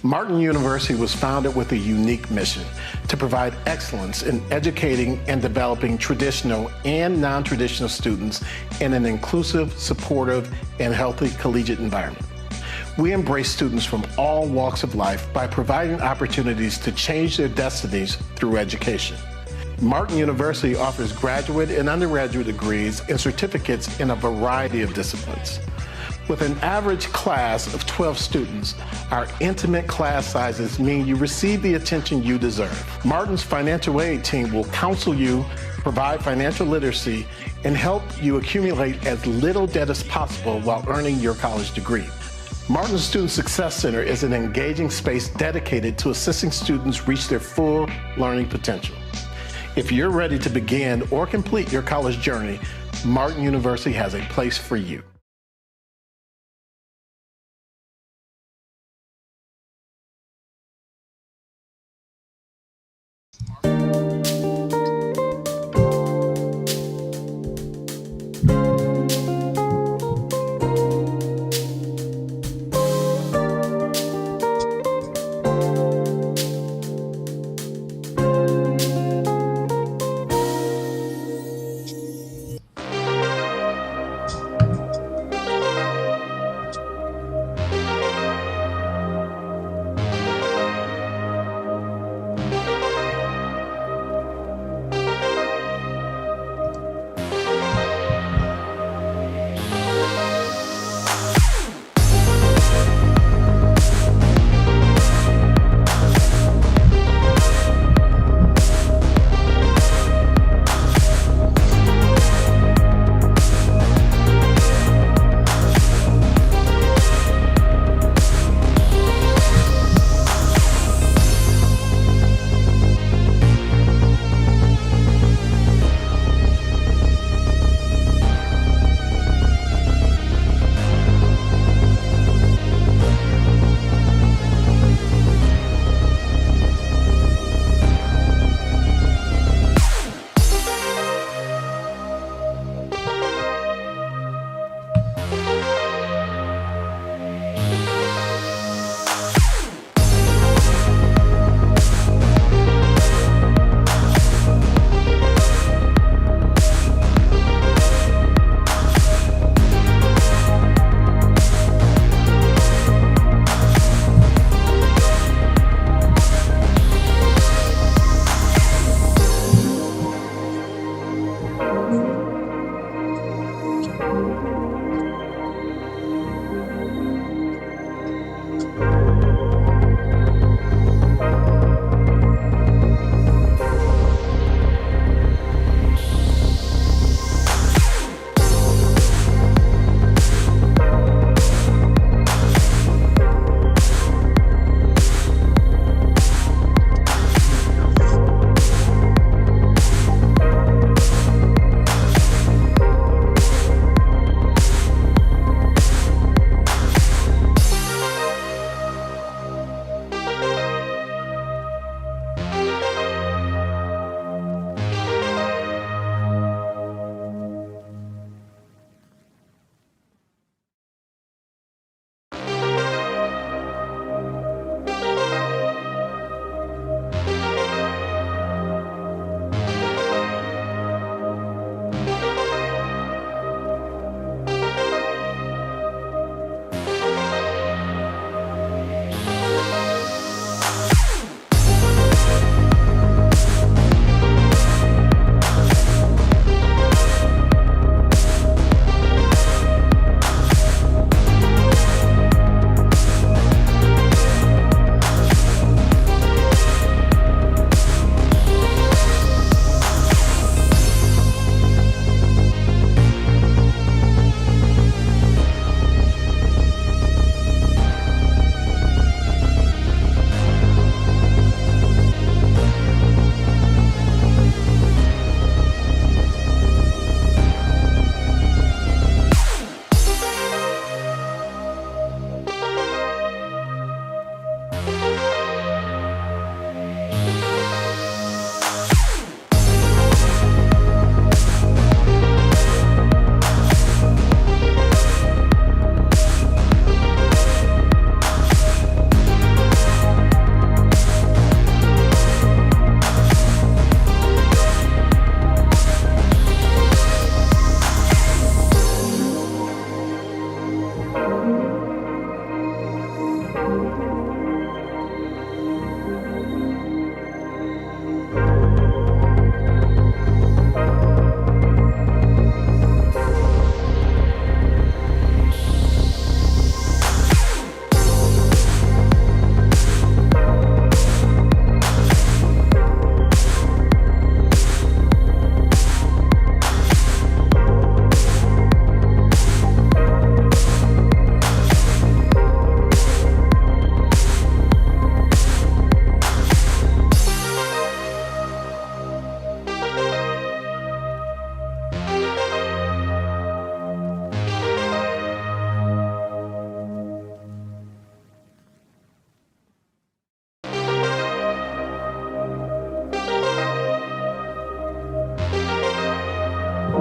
Martin University was founded with a unique mission to provide excellence in educating and developing traditional and non-traditional students in an inclusive, supportive, and healthy collegiate environment. We embrace students from all walks of life by providing opportunities to change their destinies through education. Martin University offers graduate and undergraduate degrees and certificates in a variety of disciplines. With an average class of 12 students, our intimate class sizes mean you receive the attention you deserve. Martin's financial aid team will counsel you, provide financial literacy, and help you accumulate as little debt as possible while earning your college degree. Martin's Student Success Center is an engaging space dedicated to assisting students reach their full learning potential. If you're ready to begin or complete your college journey, Martin University has a place for you.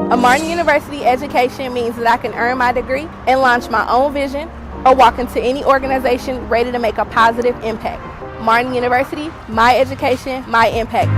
A Martin University education means that I can earn my degree and launch my own vision or walk into any organization ready to make a positive impact. Martin University, my education, my impact.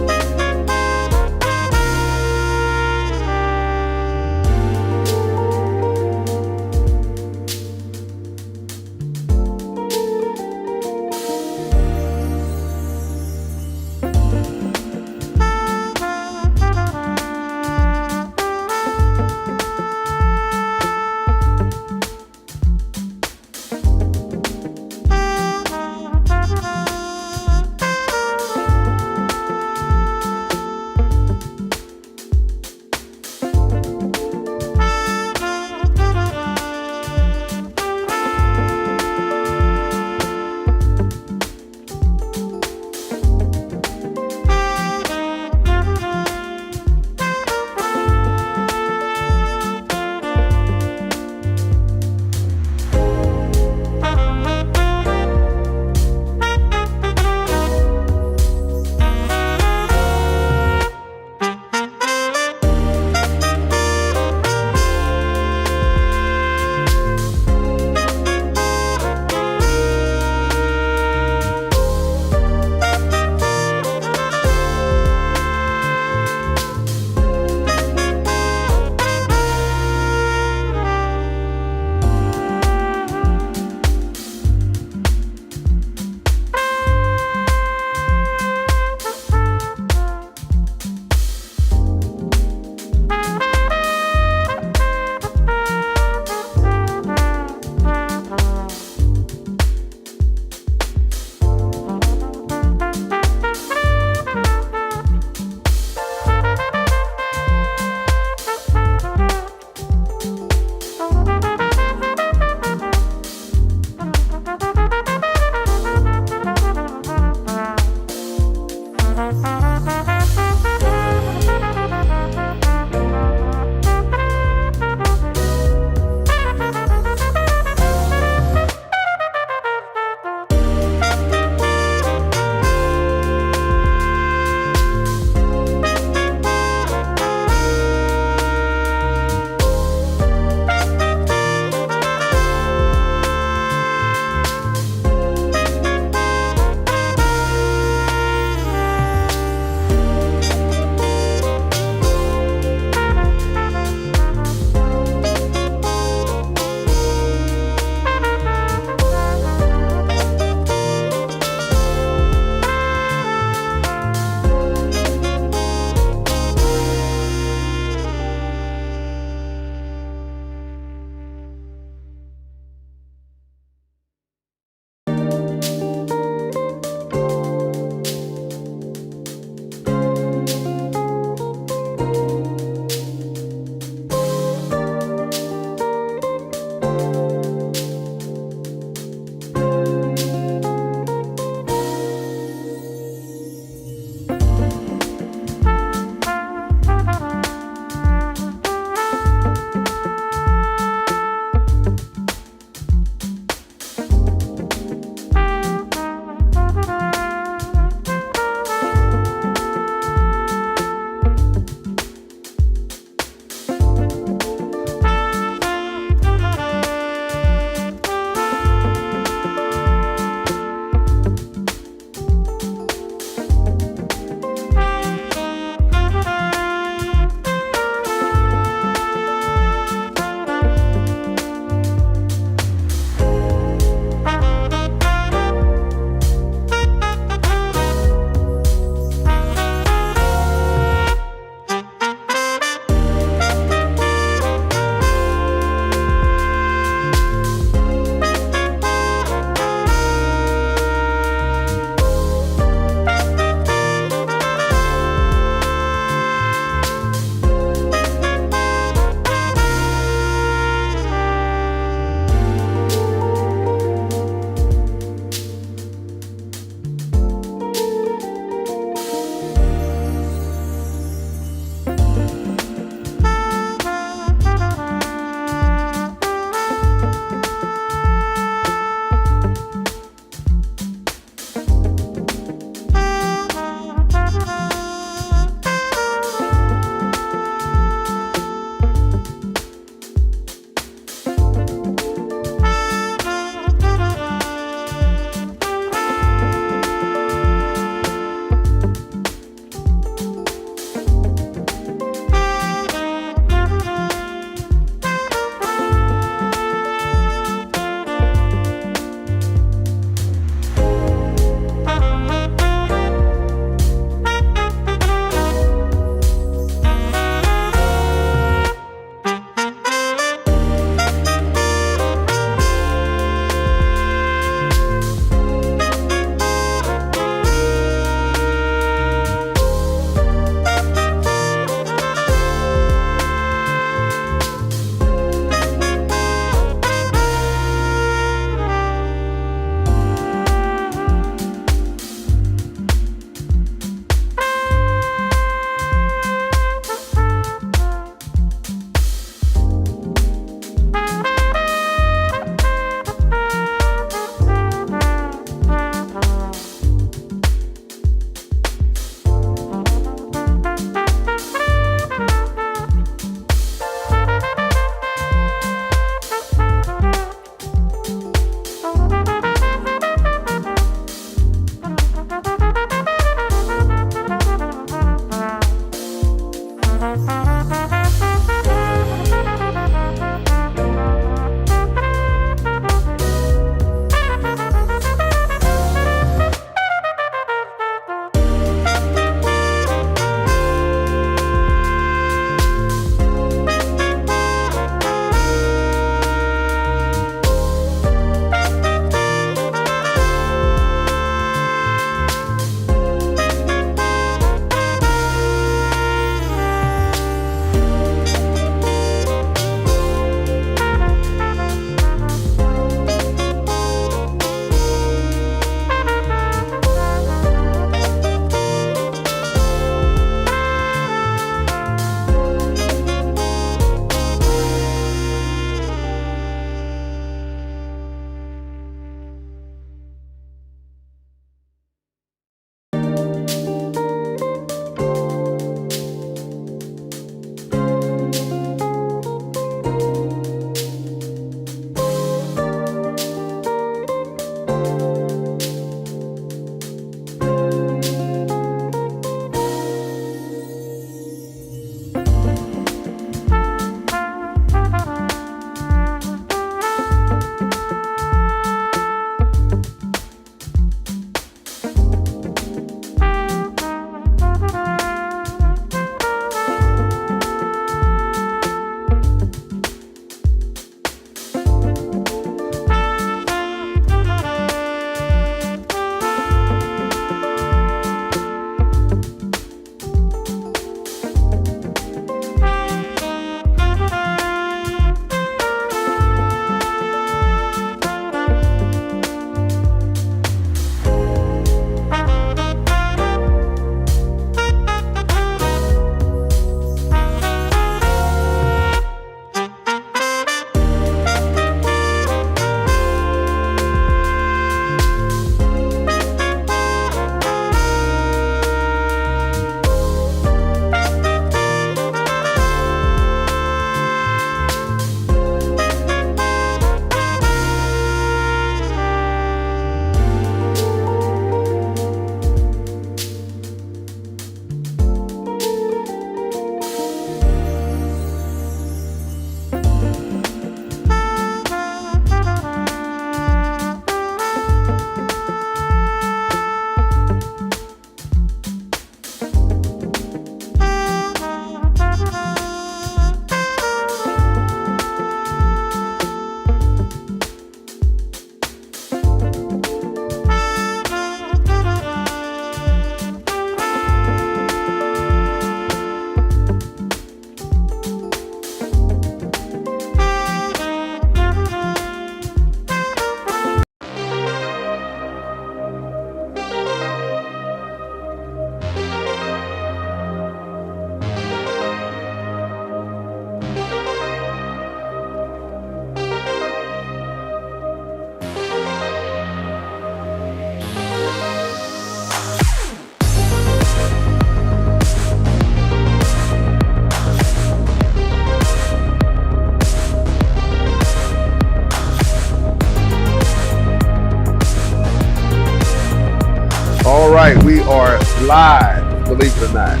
right, we are live, believe it or not.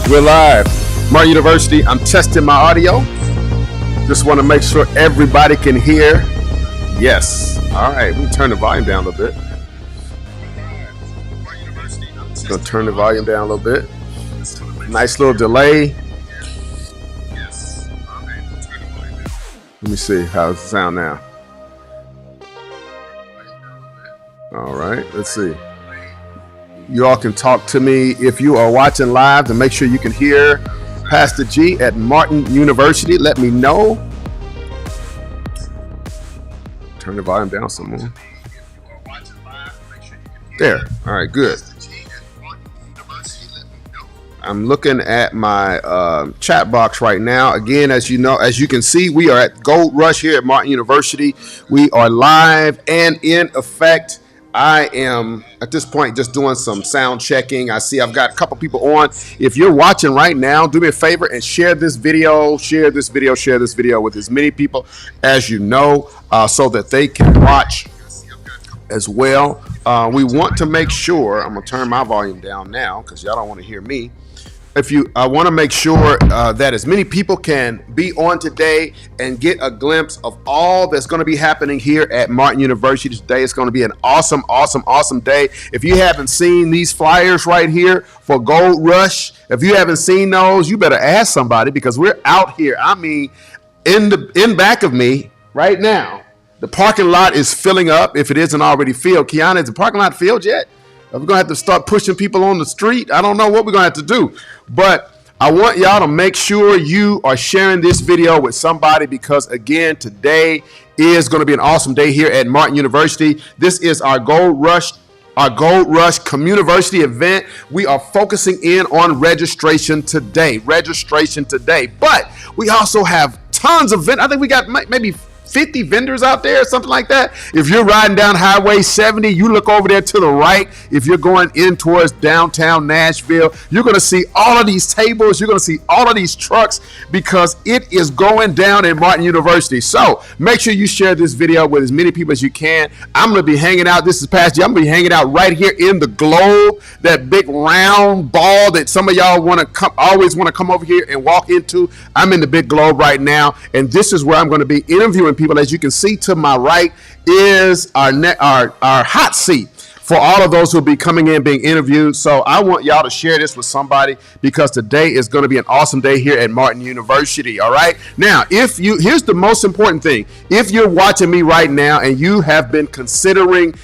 We're live. Martin University, I'm testing my audio. Just want to make sure everybody can hear. Yes. All right, we turn the volume down a little bit. Gonna turn the volume down a little bit. Nice little delay. Let me see how it sound now. All right, let's see. You all can talk to me if you are watching live to make sure you can hear Pastor G at Martin University. Let me know. Turn the volume down some more. There. All right, good. I'm looking at my chat box right now. Again, as you know, as you can see, we are at Gold Rush here at Martin University. We are live and in effect. I am at this point just doing some sound checking. I see I've got a couple people on. If you're watching right now, do me a favor and share this video with as many people as you know, so that they can watch as well. We want to make sure, I'm gonna turn my volume down now because y'all don't want to hear me. I want to make sure that as many people can be on today and get a glimpse of all that's going to be happening here at Martin University today. It's going to be an awesome day. If you haven't seen these flyers right here for Gold Rush, if you haven't seen those, you better ask somebody because we're out here. I mean, in back of me right now, the parking lot is filling up. If it isn't already filled, Kiana, is the parking lot filled yet? We're going to have to start pushing people on the street. I don't know what we're going to have to do, but I want y'all to make sure you are sharing this video with somebody because, again, today is going to be an awesome day here at Martin University. This is our Gold Rush Communiversity event. We are focusing in on registration today, but we also have tons of I think we got maybe 50 vendors out there, something like that. If you're riding down Highway 70, you look over there to the right. If you're going in towards downtown Nashville, you're going to see all of these tables. You're going to see all of these trucks because it is going down at Martin University. So make sure you share this video with as many people as you can. I'm going to be hanging out. This is Pastor G. I'm going to be hanging out right here in the Globe, that big round ball that some of y'all always want to come over here and walk into. I'm in the big Globe right now, and this is where I'm going to be interviewing people. As you can see to my right is our hot seat for all of those who will be coming in being interviewed. So I want y'all to share this with somebody because today is going to be an awesome day here at Martin University. All right. Now, here's the most important thing. If you're watching me right now and you have been considering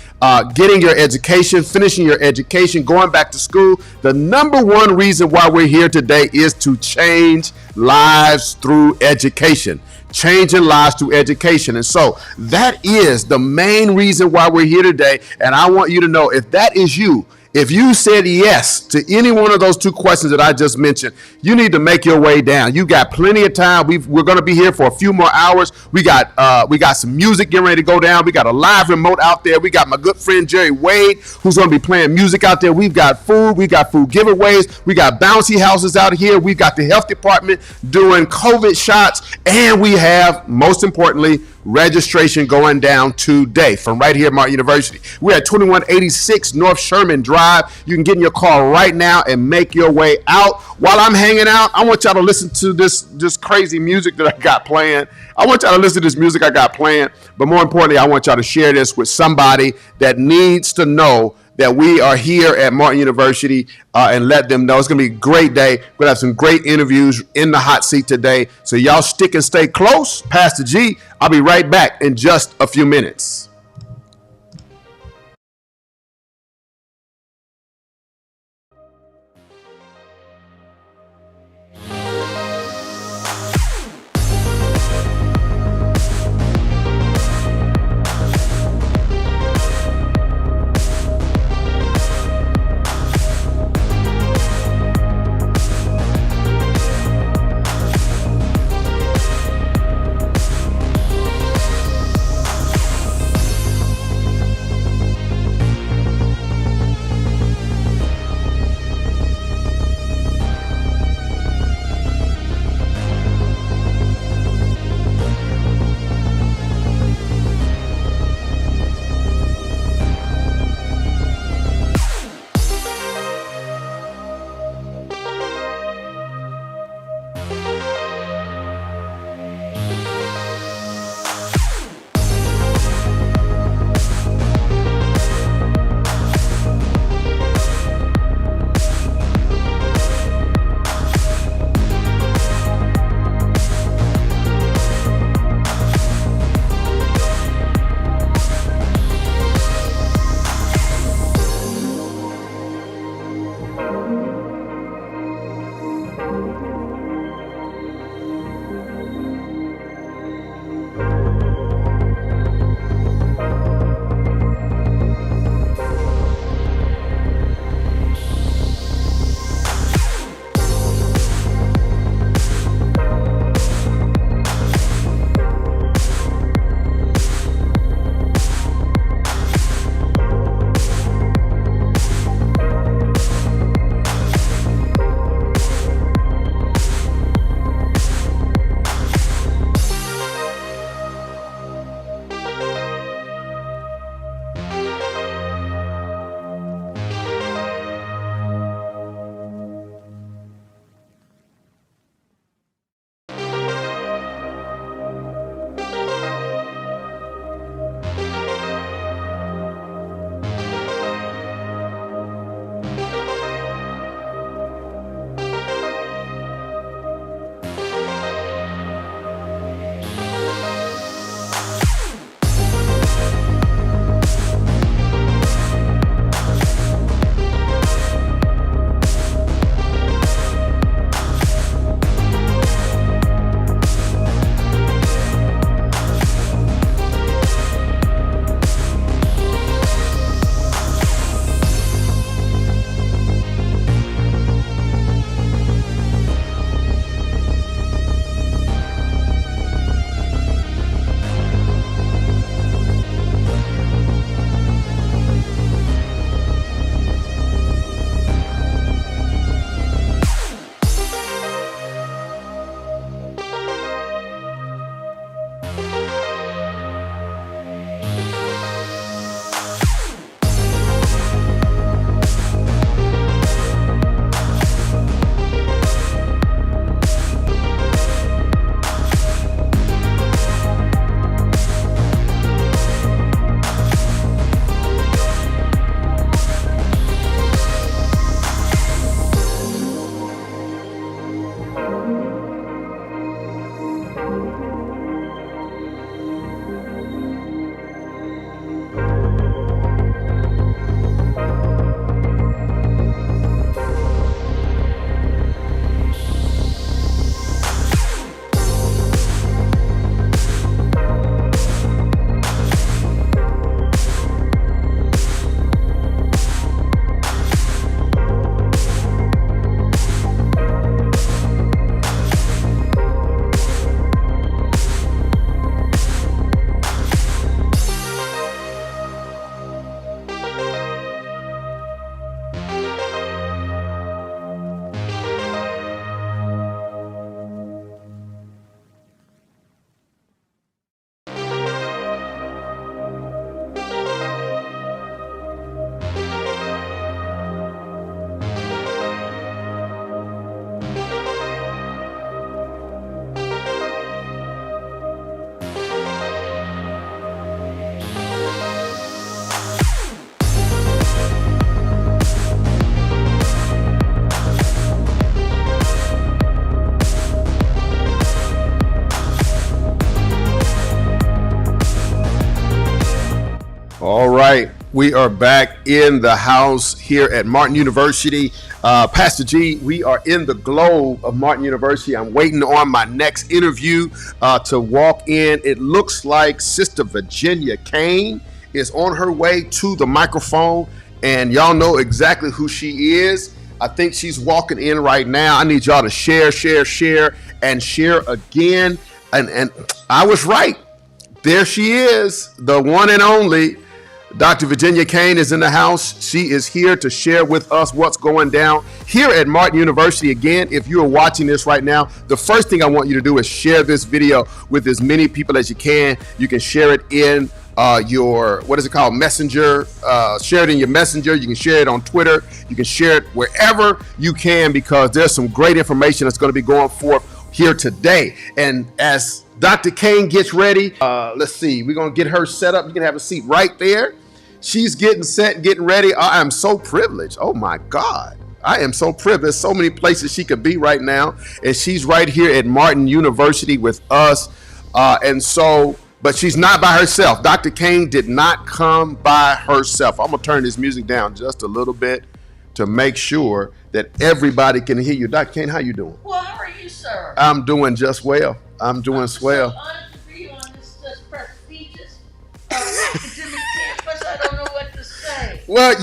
getting your education, finishing your education, going back to school, the number one reason why we're here today is to change lives through education. Changing lives through education. And so that is the main reason why we're here today. And I want you to know, if that is you, if you said yes to any one of those two questions that I just mentioned, you need to make your way down. You got plenty of time. We're going to be here for a few more hours. We got some music getting ready to go down. We got a live remote out there. We got my good friend Jerry Wade, who's going to be playing music out there. We've got food. We got food giveaways. We got bouncy houses out here. We've got the health department doing COVID shots. And we have, most importantly, registration going down today from right here at Martin University. We're at 2186 North Sherman Drive. You can get in your car right now and make your way out. While I'm hanging out, I want y'all to listen to this crazy music that I got playing. I want y'all to listen to this music I got playing, but more importantly, I want y'all to share this with somebody that needs to know that we are here at Martin University and let them know. It's going to be a great day. We're going to have some great interviews in the hot seat today. So y'all stick and stay close. Pastor G, I'll be right back in just a few minutes. All right, we are back in the house here at Martin University. Pastor G, we are in the globe of Martin University. I'm waiting on my next interview to walk in. It looks like Sister Virginia Kane is on her way to the microphone, and y'all know exactly who she is. I think she's walking in right now. I need y'all to share, and share again. And I was right. There she is, the one and only Dr. Virginia Kane is in the house. She is here to share with us what's going down here at Martin University. Again, if you are watching this right now, the first thing I want you to do is share this video with as many people as you can. You can share it in your, what is it called, Messenger. Share it in your Messenger. You can share it on Twitter. You can share it wherever you can, because there's some great information that's going to be going forth here today. And as Dr. Kane gets ready, let's see, we're going to get her set up. You can have a seat right there. She's getting set, getting ready. I am so privileged. Oh my God. I am so privileged. So many places she could be right now. And she's right here at Martin University with us. But she's not by herself. Dr. Kane did not come by herself. I'm going to turn this music down just a little bit to make sure that everybody can hear you. Dr. Kane, how you doing? Well, how are you, sir? I'm doing just well. I'm doing swell. So honored to be on this prestigious academic campus. I don't know what to say. Well,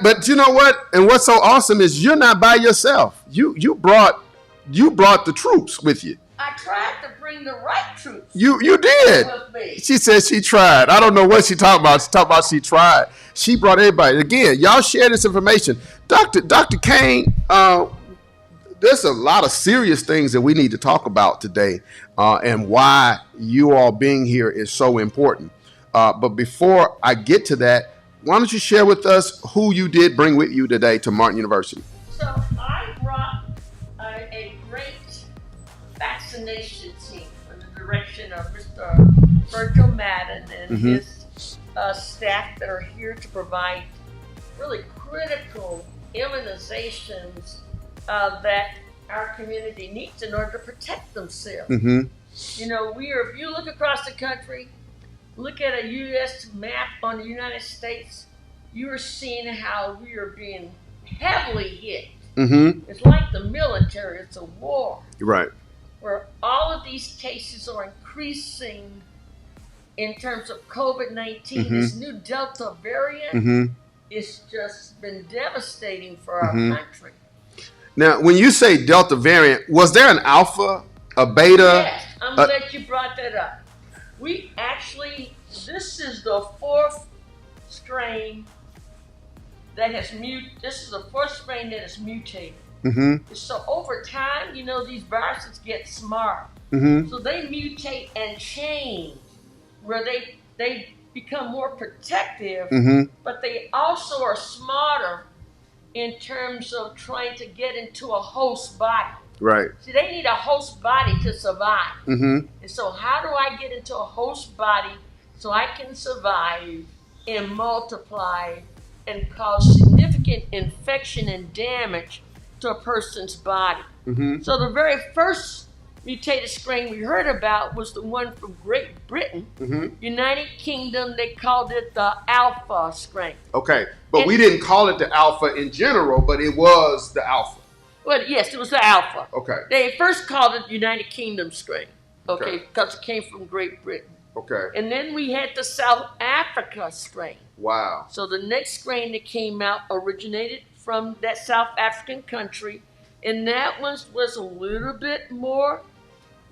but you know what? And what's so awesome is you're not by yourself. You brought the troops with you. I tried to bring the right troops. You did. With me. She said she tried. I don't know what she talking about. She talking about she tried. She brought everybody. Again, y'all share this information. Dr. Kane, there's a lot of serious things that we need to talk about today, and why you all being here is so important. But before I get to that, why don't you share with us who you did bring with you today to Martin University? So I brought a great vaccination team under the direction of Mr. Virgil Madden and his staff that are here to provide really critical immunizations that our community needs in order to protect themselves. You know, if you look across the country, look at a U.S. map on the United States, you are seeing how we are being heavily hit. It's like the military, it's a war. Right. Where all of these cases are increasing in terms of COVID-19. This new Delta variant, it's just been devastating for our country. Now, when you say Delta variant, was there an alpha, a beta? Yes, I'm glad you brought that up. This is the fourth strain that has This is the fourth strain that has mutated. So over time, these viruses get smart. So they mutate and change, where they become more protective, but they also are smarter in terms of trying to get into a host body. Right. See, they need a host body to survive. And so how do I get into a host body so I can survive and multiply and cause significant infection and damage to a person's body? So the very first mutated strain we heard about was the one from Great Britain, United Kingdom. They called it the Alpha strain. Okay, but we didn't call it the Alpha in general, but it was the Alpha. Well, yes, it was the Alpha. Okay. They first called it United Kingdom strain, because it came from Great Britain. Okay. And then we had the South Africa strain. Wow. So the next strain that came out originated from that South African country, and that one was a little bit more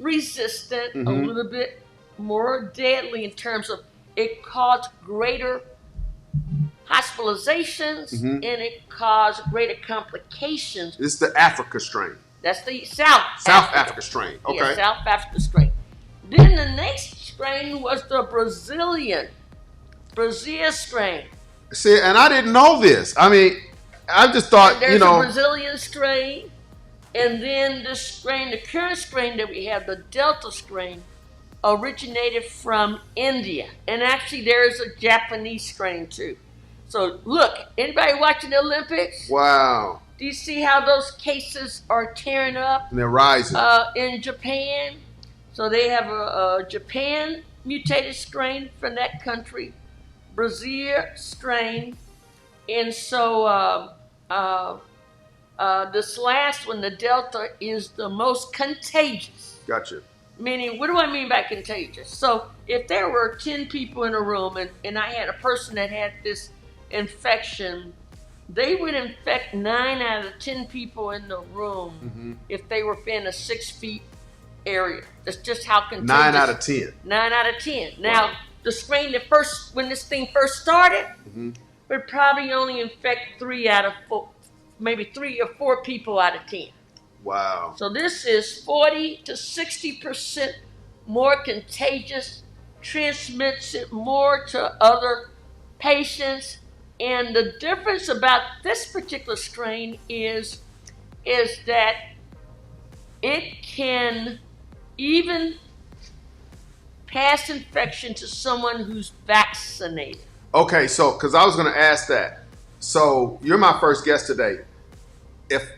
resistant, a little bit more deadly in terms of it caused greater hospitalizations and it caused greater complications. This is the Africa strain. That's the South Africa strain. Okay. Yeah, South Africa strain. Then the next strain was the Brazil strain. See, and I didn't know this. I mean, I just thought, There's a Brazilian strain. And then the current strain that we have, the Delta strain, originated from India. And actually there's a Japanese strain too. So look, anybody watching the Olympics? Wow. Do you see how those cases are tearing up? And they're rising. In Japan. So they have a Japan mutated strain from that country. Brazil strain. And so this last one, the Delta, is the most contagious. Gotcha. Meaning, what do I mean by contagious? So if there were 10 people in a room and I had a person that had this infection, they would infect 9 out of 10 people in the room if they were within a 6 feet area. That's just how contagious. 9 out of 10. 9 out of 10. Now, the strain that when this thing first started, would probably only infect 3 out of 4, maybe 3 or 4 people out of 10. Wow. So this is 40 to 60% more contagious, transmits it more to other patients. And the difference about this particular strain is that it can even pass infection to someone who's vaccinated. Okay, so because I was going to ask that. So you're my first guest today.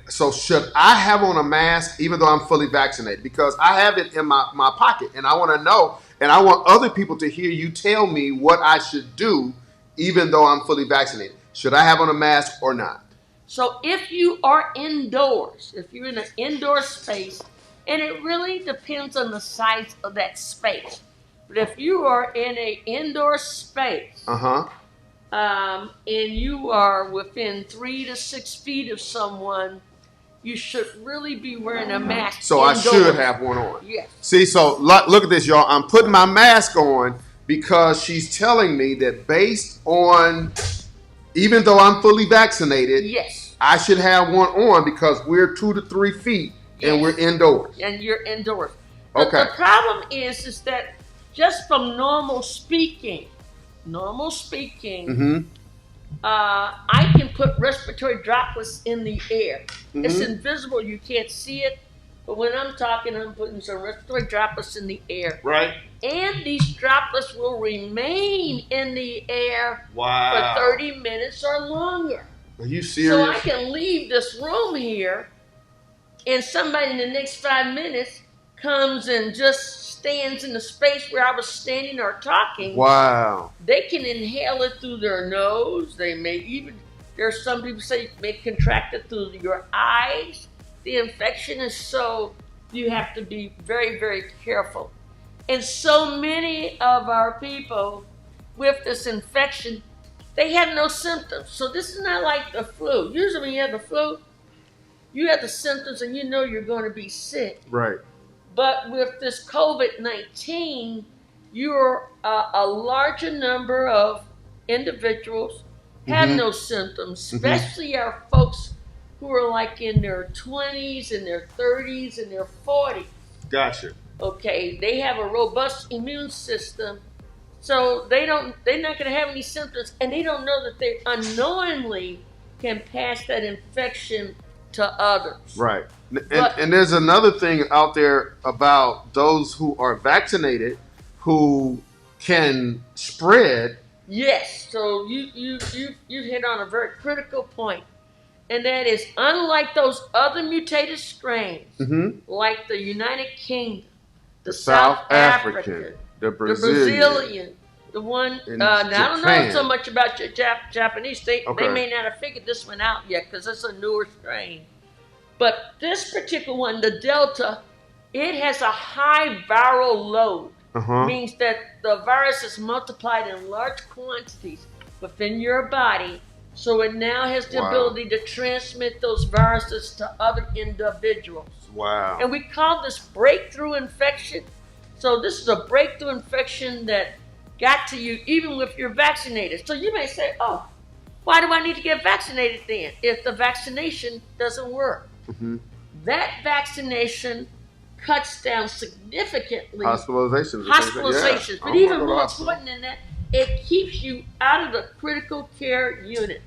Should I have on a mask even though I'm fully vaccinated? Because I have it in my pocket and I want to know, and I want other people to hear you tell me what I should do even though I'm fully vaccinated. Should I have on a mask or not? So if you are indoors, if you're in an indoor space, and it really depends on the size of that space. But if you are in an indoor space, and you are within 3 to 6 feet of someone, you should really be wearing a mask. So indoors. I should have one on. Yes. See, so look at this, y'all. I'm putting my mask on because she's telling me that based on, even though I'm fully vaccinated, yes, I should have one on because we're 2 to 3 feet and we're indoors. And you're indoors. Okay. The problem is that just from normal speaking, I can put respiratory droplets in the air. It's invisible, you can't see it, but when I'm talking, I'm putting some respiratory droplets in the air. Right. And these droplets will remain in the air for 30 minutes or longer. Are you serious? So I can leave this room here, and somebody in the next 5 minutes comes and just stands in the space where I was standing or talking. Wow. They can inhale it through their nose. They may even, there's some people say you may contract it through your eyes. The infection is so, you have to be very, very careful. And so many of our people with this infection, they have no symptoms. So this is not like the flu. Usually when you have the flu, you have the symptoms and you know you're going to be sick. Right. But with this COVID-19, you're a larger number of individuals have no symptoms, especially our folks who are like in their 20s and their 30s and their 40s. Gotcha. Okay, they have a robust immune system, so they're not going to have any symptoms, and they don't know that they unknowingly can pass that infection to others. Right. And there's another thing out there about those who are vaccinated who can spread. Yes. So you hit on a very critical point, and that is unlike those other mutated strains, like the United Kingdom, the South African, the Brazilian, the one. Now I don't know so much about your Japanese. They may not have figured this one out yet because it's a newer strain. But this particular one, the Delta, it has a high viral load. Means that the virus is multiplied in large quantities within your body. So it now has the ability to transmit those viruses to other individuals. Wow. And we call this breakthrough infection. So this is a breakthrough infection that got to you even if you're vaccinated. So you may say, oh, why do I need to get vaccinated then if the vaccination doesn't work? That vaccination cuts down significantly hospitalizations. But even more important than that, it keeps you out of the critical care unit.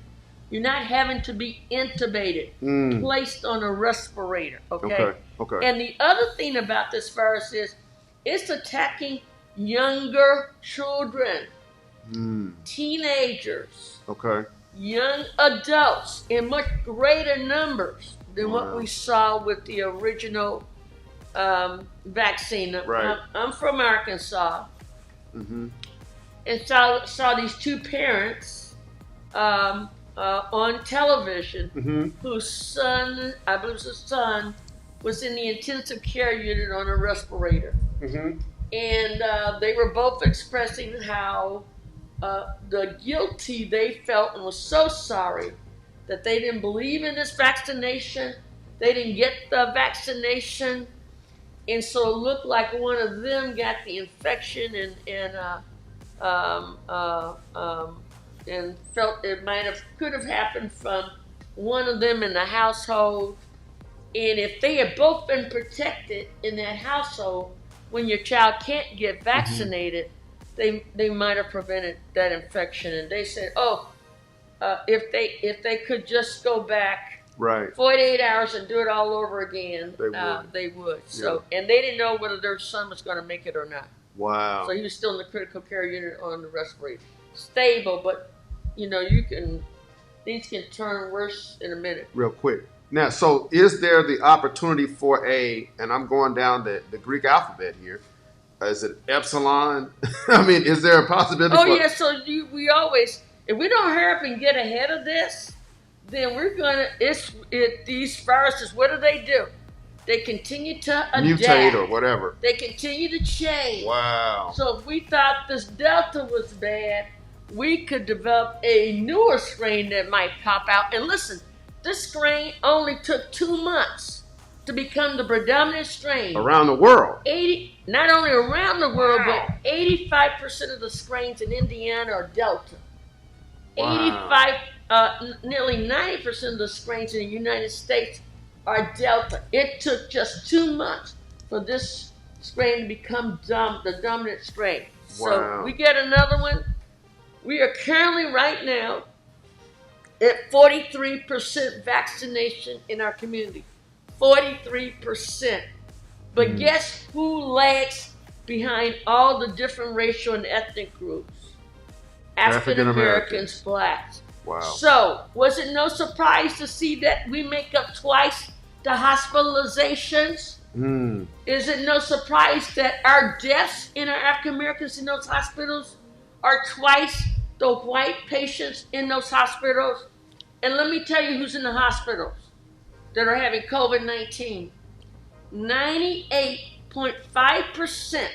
You're not having to be intubated, placed on a respirator, okay? And the other thing about this virus is it's attacking younger children, teenagers, young adults in much greater numbers than what we saw with the original vaccine. Right. I'm from Arkansas. And and saw these two parents on television whose son, I believe his son, was in the intensive care unit on a respirator. And they were both expressing how the guilty they felt and was so sorry that they didn't believe in this vaccination. They didn't get the vaccination. And so it looked like one of them got the infection and felt it could have happened from one of them in the household. And if they had both been protected in that household, when your child can't get vaccinated, they might have prevented that infection. And they said, if they could just go back 48 hours and do it all over again, they would. So, and they didn't know whether their son was going to make it or not. Wow. So he was still in the critical care unit on the respirator. Stable, but things can turn worse in a minute. Real quick. Now, so is there the opportunity for and I'm going down the Greek alphabet here. Is it epsilon? I mean, is there a possibility? So we always, if we don't hurry up and get ahead of this, then we're gonna. These viruses. What do? They continue to adapt, mutate or whatever. They continue to change. Wow. So if we thought this Delta was bad, we could develop a newer strain that might pop out. And listen, this strain only took 2 months to become the predominant strain around the world. Not only around the world, but 85% of the strains in Indiana are Delta. Wow. Nearly 90% of the strains in the United States are Delta. It took just 2 months for this strain to become the dominant strain. So we get another one. We are currently right now at 43% vaccination in our community. 43%. But guess who lags behind all the different racial and ethnic groups? African Americans, blacks. Wow. So, was it no surprise to see that we make up twice the hospitalizations? Is it no surprise that our deaths in our African Americans in those hospitals are twice the white patients in those hospitals? And let me tell you who's in the hospitals that are having COVID-19. 98.5%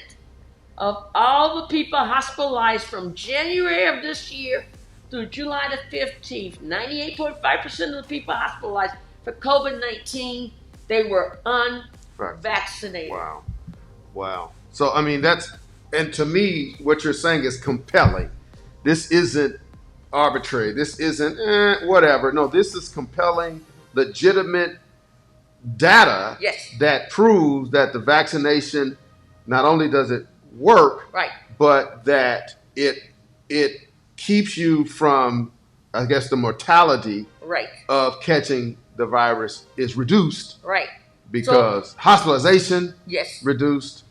of all the people hospitalized from January of this year through July the 15th, 98.5% of the people hospitalized for COVID-19, they were unvaccinated. Wow. So, I mean, and to me, what you're saying is compelling. This isn't arbitrary. This isn't whatever. No, this is compelling, legitimate data that proves that the vaccination, not only does it work, but that it keeps you from, I guess, the mortality of catching the virus is reduced. Because hospitalization reduced.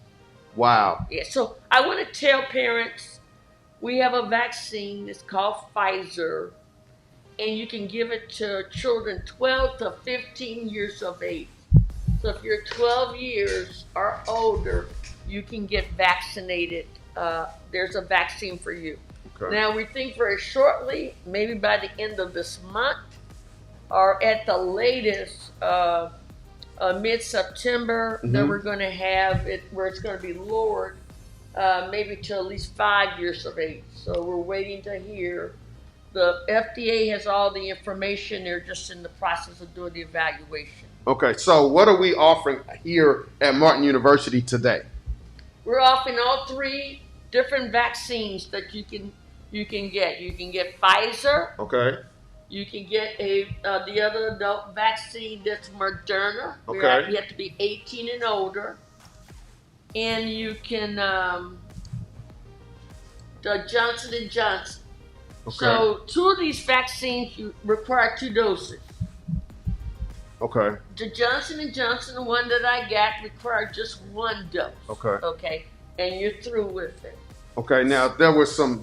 Wow. So I want to tell parents, we have a vaccine. It's called Pfizer. And you can give it to children 12 to 15 years of age. So if you're 12 years or older, you can get vaccinated. There's a vaccine for you. Now, we think very shortly, maybe by the end of this month, or at the latest, mid-September, that we're going to have it where it's going to be lowered maybe to at least 5 years of age. So we're waiting to hear. The FDA has all the information. They're just in the process of doing the evaluation. Okay, so what are we offering here at Martin University today? We're offering all 3 different vaccines that you can get. You can get Pfizer. Okay. You can get the other adult vaccine that's Moderna. Okay. You have to be 18 and older. And you can the Johnson & Johnson. Okay. So 2 of these vaccines you require 2 doses. Okay. The Johnson & Johnson, the one that I got, required just 1 dose. Okay. And you're through with it. Okay. Now there was some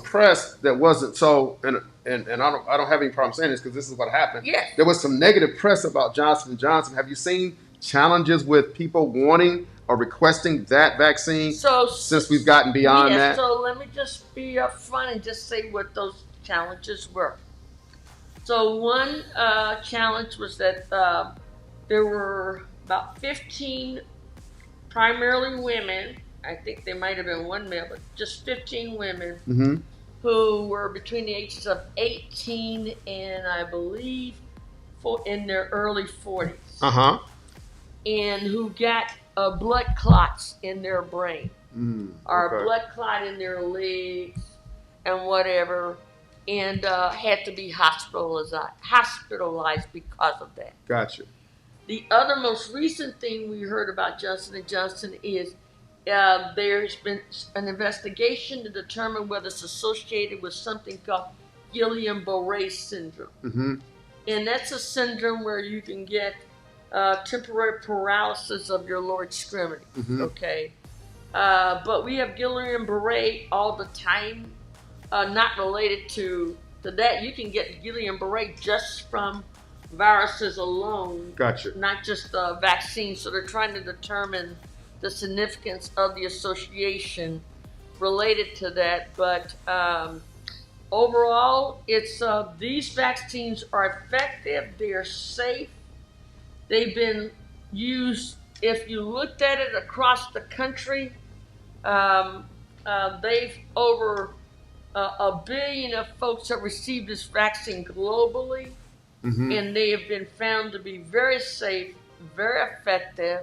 press that wasn't so, and I don't have any problem saying this because this is what happened. Yes. There was some negative press about Johnson & Johnson. Have you seen challenges with people wanting are requesting that vaccine So since we've gotten beyond that? So let me just be upfront and just say what those challenges were. So one challenge was that there were about 15, primarily women. I think there might have been one male, but just 15 women who were between the ages of 18 and I believe in their early 40s. And who got blood clots in their brain, or blood clot in their legs, and whatever, and had to be hospitalized because of that. Gotcha. The other most recent thing we heard about Johnson & Johnson is there's been an investigation to determine whether it's associated with something called Guillain-Barré syndrome. And that's a syndrome where you can get temporary paralysis of your lower extremity. Okay, but we have Guillain-Barré all the time, not related to that. You can get Guillain-Barré just from viruses alone. Gotcha. Not just vaccines. So they're trying to determine the significance of the association related to that. But overall, it's these vaccines are effective. They are safe. They've been used. If you looked at it across the country, they've over 1 billion of folks have received this vaccine globally, and they have been found to be very safe, very effective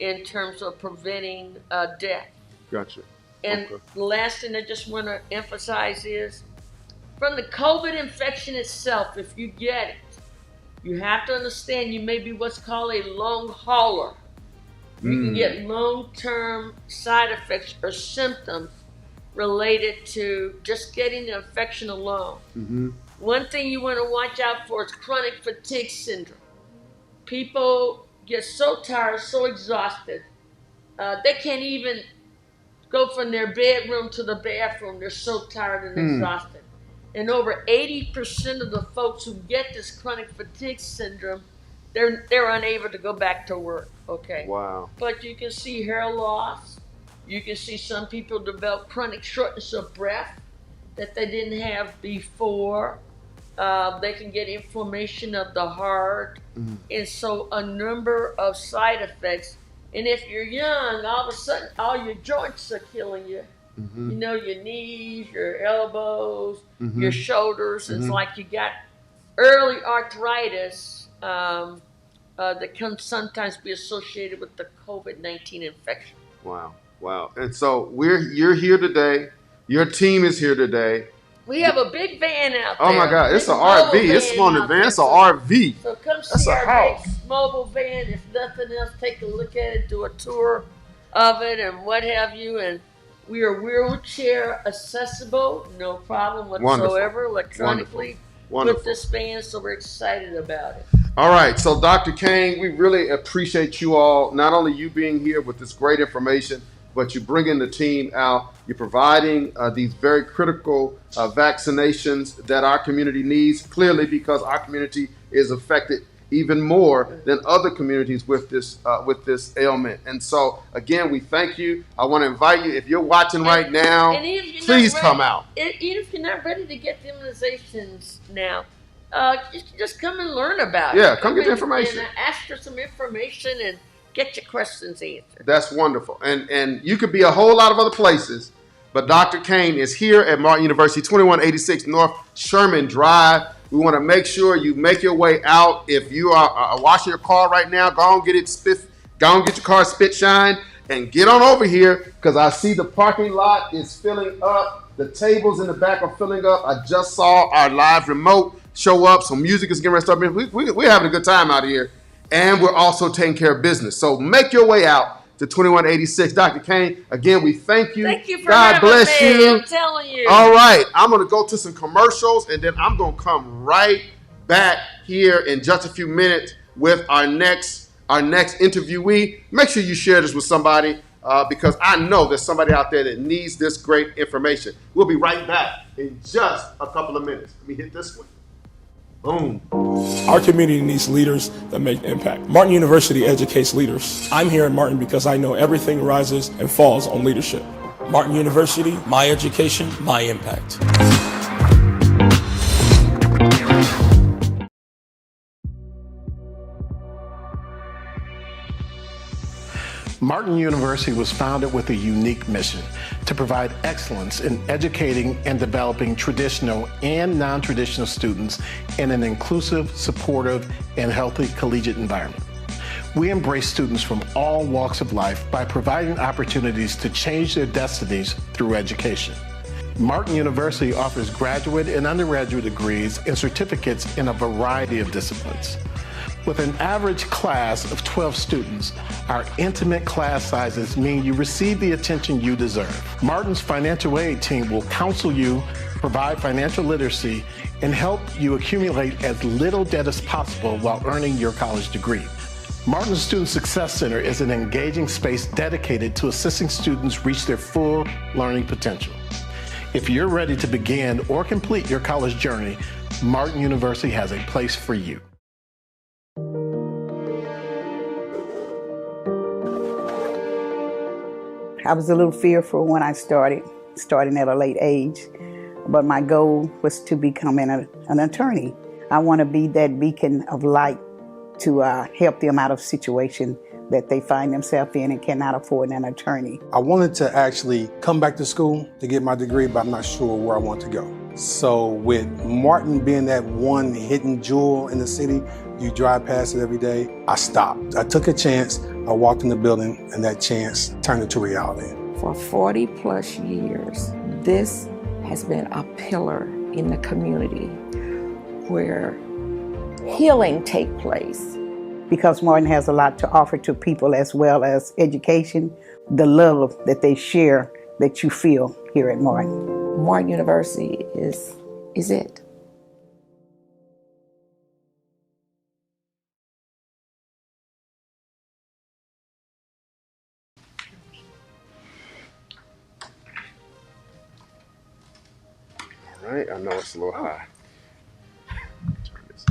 in terms of preventing death. Gotcha. And the last thing I just want to emphasize is, from the COVID infection itself, if you get it, you have to understand you may be what's called a long hauler. You can get long-term side effects or symptoms related to just getting the infection alone. One thing you want to watch out for is chronic fatigue syndrome. People get so tired, so exhausted, they can't even go from their bedroom to the bathroom. They're so tired and exhausted. And over 80% of the folks who get this chronic fatigue syndrome, they're unable to go back to work. Okay. Wow. But you can see hair loss. You can see some people develop chronic shortness of breath that they didn't have before. They can get inflammation of the heart, and so a number of side effects. And if you're young, all of a sudden, all your joints are killing you. You know, your knees, your elbows, your shoulders. It's like you got early arthritis that can sometimes be associated with the COVID-19 infection. Wow. And so you're here today. Your team is here today. We have a big van out there. Oh my God, it's an RV. It's more than a van, it's an RV. So come see our big mobile van. If nothing else, take a look at it, do a tour of it and what have you. And we are wheelchair accessible, no problem whatsoever, electronically with this van, so we're excited about it. All right, so Dr. Kane, we really appreciate you all, not only you being here with this great information, but you bringing the team out. You're providing these very critical vaccinations that our community needs, clearly because our community is affected even more than other communities with this ailment. And so, again, we thank you. I want to invite you, if you're watching right now, please come out. Even if you're not ready to get the immunizations now, just come and learn about it. Yeah, come get the information. And ask for some information and get your questions answered. That's wonderful. And you could be a whole lot of other places, but Dr. Kane is here at Martin University, 2186 North Sherman Drive. We want to make sure you make your way out. If you are washing your car right now, go and get your car spit shined and get on over here, because I see the parking lot is filling up. The tables in the back are filling up. I just saw our live remote show up. So music is getting ready to start. We're having a good time out here. And we're also taking care of business. So make your way out to 2186. Dr. Kane, again, we thank you. Thank you for God having bless me. you. I'm telling you. All right. I'm going to go to some commercials, and then I'm going to come right back here in just a few minutes with our next interviewee. Make sure you share this with somebody because I know there's somebody out there that needs this great information. We'll be right back in just a couple of minutes. Let me hit this one. Boom. Our community needs leaders that make impact. Martin University educates leaders. I'm here at Martin because I know everything rises and falls on leadership. Martin University, my education, my impact. Martin University was founded with a unique mission to provide excellence in educating and developing traditional and non-traditional students in an inclusive, supportive, and healthy collegiate environment. We embrace students from all walks of life by providing opportunities to change their destinies through education. Martin University offers graduate and undergraduate degrees and certificates in a variety of disciplines. With an average class of 12 students, our intimate class sizes mean you receive the attention you deserve. Martin's financial aid team will counsel you, provide financial literacy, and help you accumulate as little debt as possible while earning your college degree. Martin's Student Success Center is an engaging space dedicated to assisting students reach their full learning potential. If you're ready to begin or complete your college journey, Martin University has a place for you. I was a little fearful when I starting at a late age, but my goal was to become an attorney. I want to be that beacon of light to help them out of situation that they find themselves in and cannot afford an attorney. I wanted to actually come back to school to get my degree, but I'm not sure where I want to go. So with Martin being that one hidden jewel in the city, you drive past it every day, I stopped. I took a chance, I walked in the building, and that chance turned into reality. For 40 plus years, this has been a pillar in the community where healing takes place. Because Martin has a lot to offer to people as well as education, the love that they share that you feel here at Martin. Martin University is it. All right, I know it's a little high. Turn this.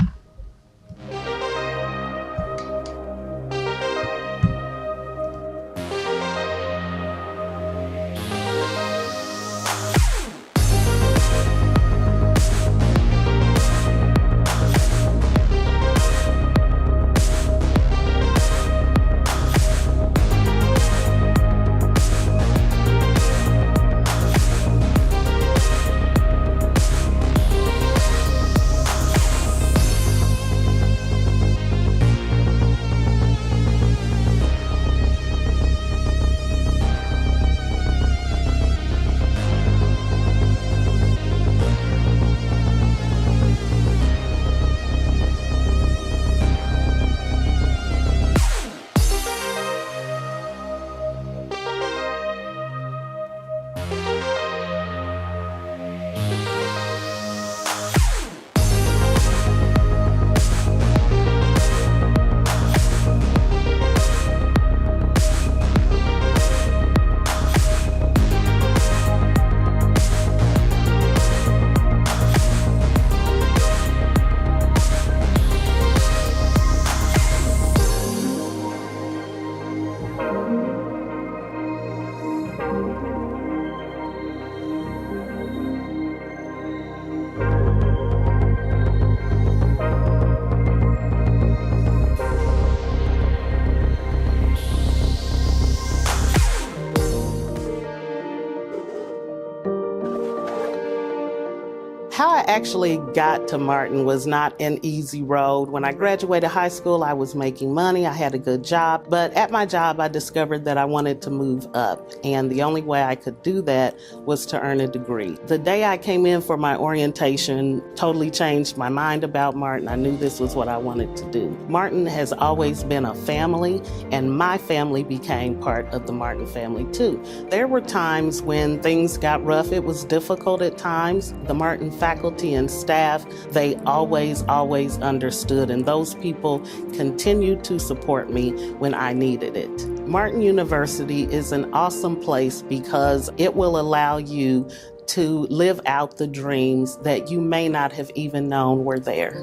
How I actually got to Martin was not an easy road. When I graduated high school, I was making money, I had a good job, but at my job, I discovered that I wanted to move up, and the only way I could do that was to earn a degree. The day I came in for my orientation totally changed my mind about Martin. I knew this was what I wanted to do. Martin has always been a family, and my family became part of the Martin family too. There were times when things got rough. It was difficult at times. The Martin faculty and staff, they always understood, and those people continued to support me when I needed it. Martin University is an awesome place because it will allow you to live out the dreams that you may not have even known were there.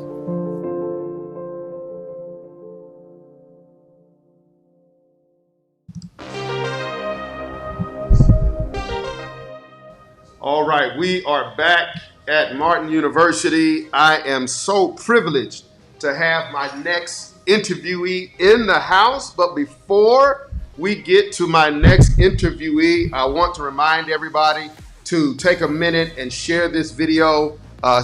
All right, we are back at Martin University. I am so privileged to have my next interviewee in the house. But before we get to my next interviewee, I want to remind everybody to take a minute and share this video,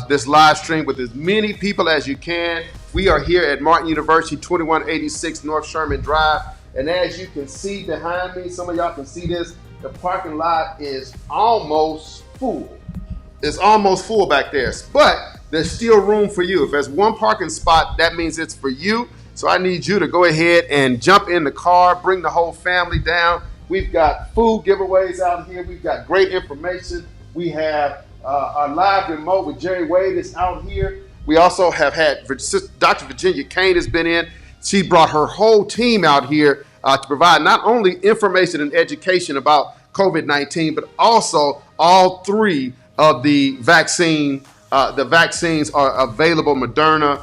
this live stream with as many people as you can. We are here at Martin University, 2186 North Sherman Drive. And as you can see behind me, some of y'all can see this, the parking lot is almost full. It's almost full back there, but there's still room for you. If there's one parking spot, that means it's for you. So I need you to go ahead and jump in the car, bring the whole family down. We've got food giveaways out here. We've got great information. We have our live remote with Jerry Wade is out here. We also have had Dr. Virginia Kane has been in. She brought her whole team out here to provide not only information and education about COVID-19, but also all three of the vaccines are available: Moderna,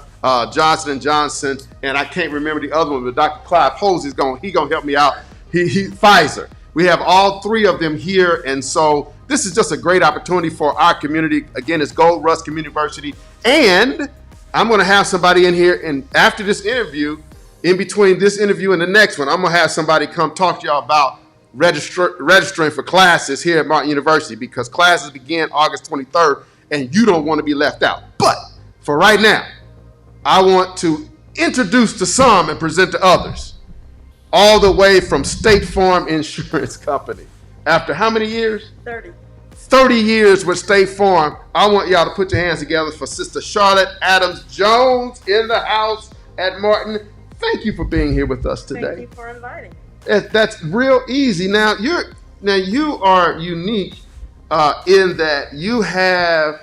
Johnson & Johnson, and I can't remember the other one, but Dr. Clive Posey's gonna help me out. Pfizer. We have all three of them here, and so this is just a great opportunity for our community. Again, it's Gold Rush Communiversity, and I'm gonna have somebody in here, and after this interview, in between this interview and the next one, I'm gonna have somebody come talk to y'all about registering for classes here at Martin University, because classes begin August 23rd and you don't want to be left out. But for right now, I want to introduce to some and present to others, all the way from State Farm Insurance Company. After how many years? 30. 30 years with State Farm. I want y'all to put your hands together for Sister Charlotte Adams-Jones in the house at Martin. Thank you for being here with us today. Thank you for inviting me. That's real easy. Now you are unique in that you have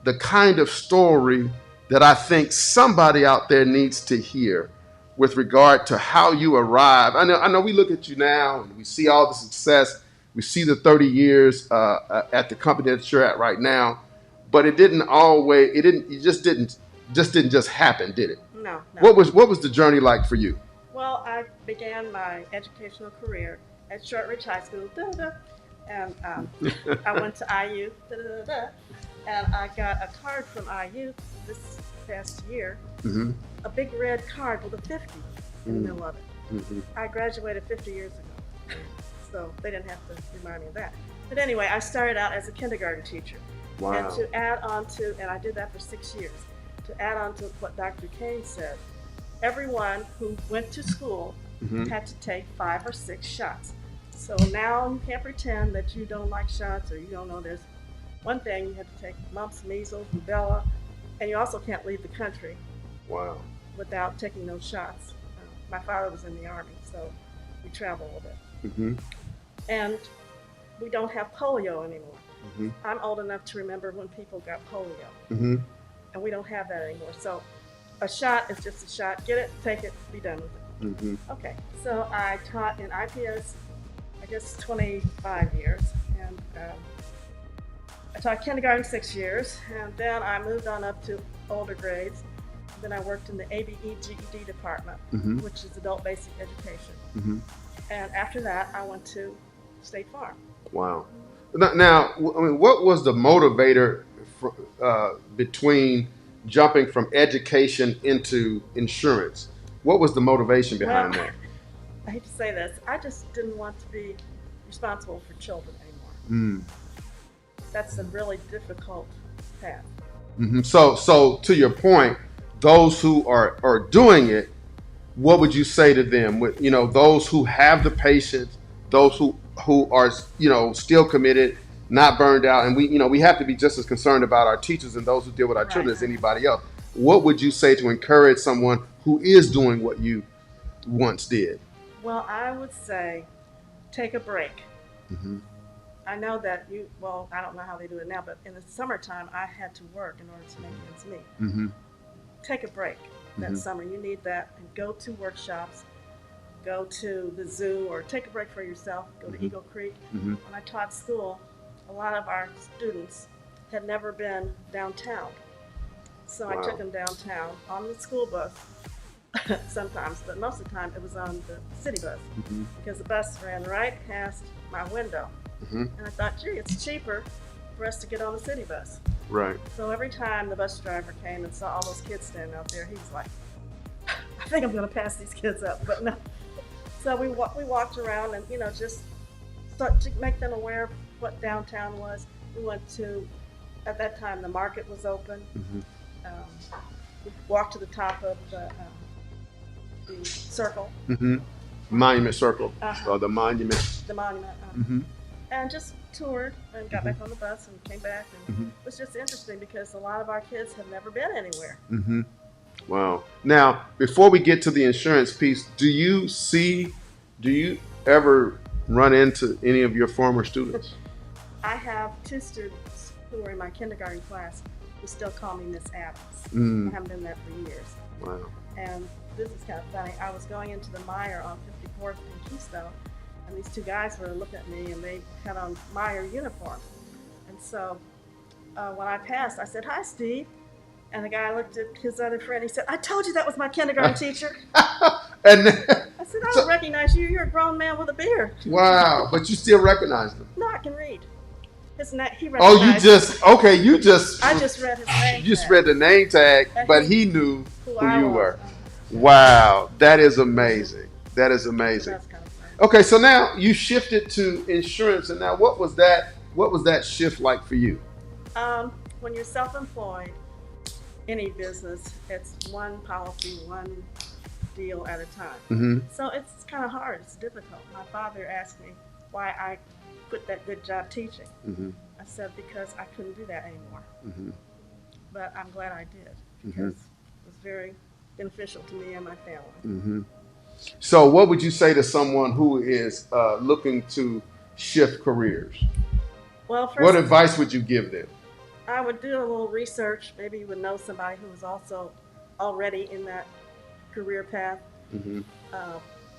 the kind of story that I think somebody out there needs to hear with regard to how you arrived. I know we look at you now and we see all the success. We see the 30 years at the company that you're at right now, but it just didn't happen, did it? No. What was the journey like for you? Well, I began my educational career at Shortridge High School, and I went to IU, and I got a card from IU this past year, a big red card with a 50 in the middle of it. I graduated 50 years ago, so they didn't have to remind me of that. But anyway, I started out as a kindergarten teacher. Wow. And to add on to, and I did that for 6 years, to add on to what Dr. Kane said, everyone who went to school had to take 5 or 6 shots. So now you can't pretend that you don't like shots or you don't know there's one thing. You have to take mumps, measles, rubella, and you also can't leave the country without taking those shots. My father was in the Army, so we travel a bit. And we don't have polio anymore. I'm old enough to remember when people got polio, and we don't have that anymore. So a shot is just a shot. Get it, take it, be done with it. Okay, so I taught in IPS, I guess 25 years, and I taught kindergarten 6 years, and then I moved on up to older grades. Then I worked in the ABE GED department, which is adult basic education. And after that, I went to State Farm. Wow. Now, I mean, what was the motivator between jumping from education into insurance? What was the motivation behind that? I hate to say this, I just didn't want to be responsible for children anymore. That's a really difficult path. So to your point, those who are doing it, what would you say to them? With those who have the patience, those who are still committed, not burned out, and we have to be just as concerned about our teachers and those who deal with our children as anybody else. What would you say to encourage someone who is doing what you once did? Well, I would say take a break. I know that I don't know how they do it now, but in the summertime, I had to work in order to make ends meet. Take a break that summer. You need that, and go to workshops, go to the zoo, or take a break for yourself. Go to Eagle Creek. When I taught school, a lot of our students had never been downtown. So I took them downtown on the school bus sometimes, but most of the time it was on the city bus because the bus ran right past my window. And I thought, gee, it's cheaper for us to get on the city bus. Right. So every time the bus driver came and saw all those kids standing out there, he was like, I think I'm going to pass these kids up, but no. So we walked around and, just start to make them aware of what downtown was. We went to, at that time, the market was open. Mm-hmm. We walked to the top of the circle. Mm-hmm. Monument Circle, or the monument. The monument. Mm-hmm. And just toured and got back on the bus and came back. And it was just interesting because a lot of our kids have never been anywhere. Mm-hmm. Wow. Now, before we get to the insurance piece, do you ever run into any of your former students? I have 2 students who were in my kindergarten class who still call me Miss Adams. Mm. I haven't been there for years. Wow. And this is kind of funny. I was going into the Meyer on 54th and Keystone, and these 2 guys were looking at me, and they had on Meyer uniforms. And so when I passed, I said, "Hi, Steve." And the guy looked at his other friend. He said, "I told you that was my kindergarten teacher." And I said, "I don't recognize you. You're a grown man with a beard." Wow, but you still recognize them. No, I can read. His name. He Oh, recognized. I just read his name. You just read the name tag, And but he knew who I you was. were. Wow, that is amazing. That is amazing. That's kind of funny. Okay, so now you shifted to insurance, and now what was that shift like for you? When you're self-employed, any business, it's one policy, one deal at a time. Mm-hmm. So it's kind of hard. It's difficult. My father asked me why I quit that good job teaching. Mm-hmm. I said because I couldn't do that anymore. Mm-hmm. But I'm glad I did because it was very beneficial to me and my family. Mm-hmm. So what would you say to someone who is looking to shift careers? Well, first, What advice would you give them? I would do a little research. Maybe you would know somebody who was also already in that career path. Mm-hmm.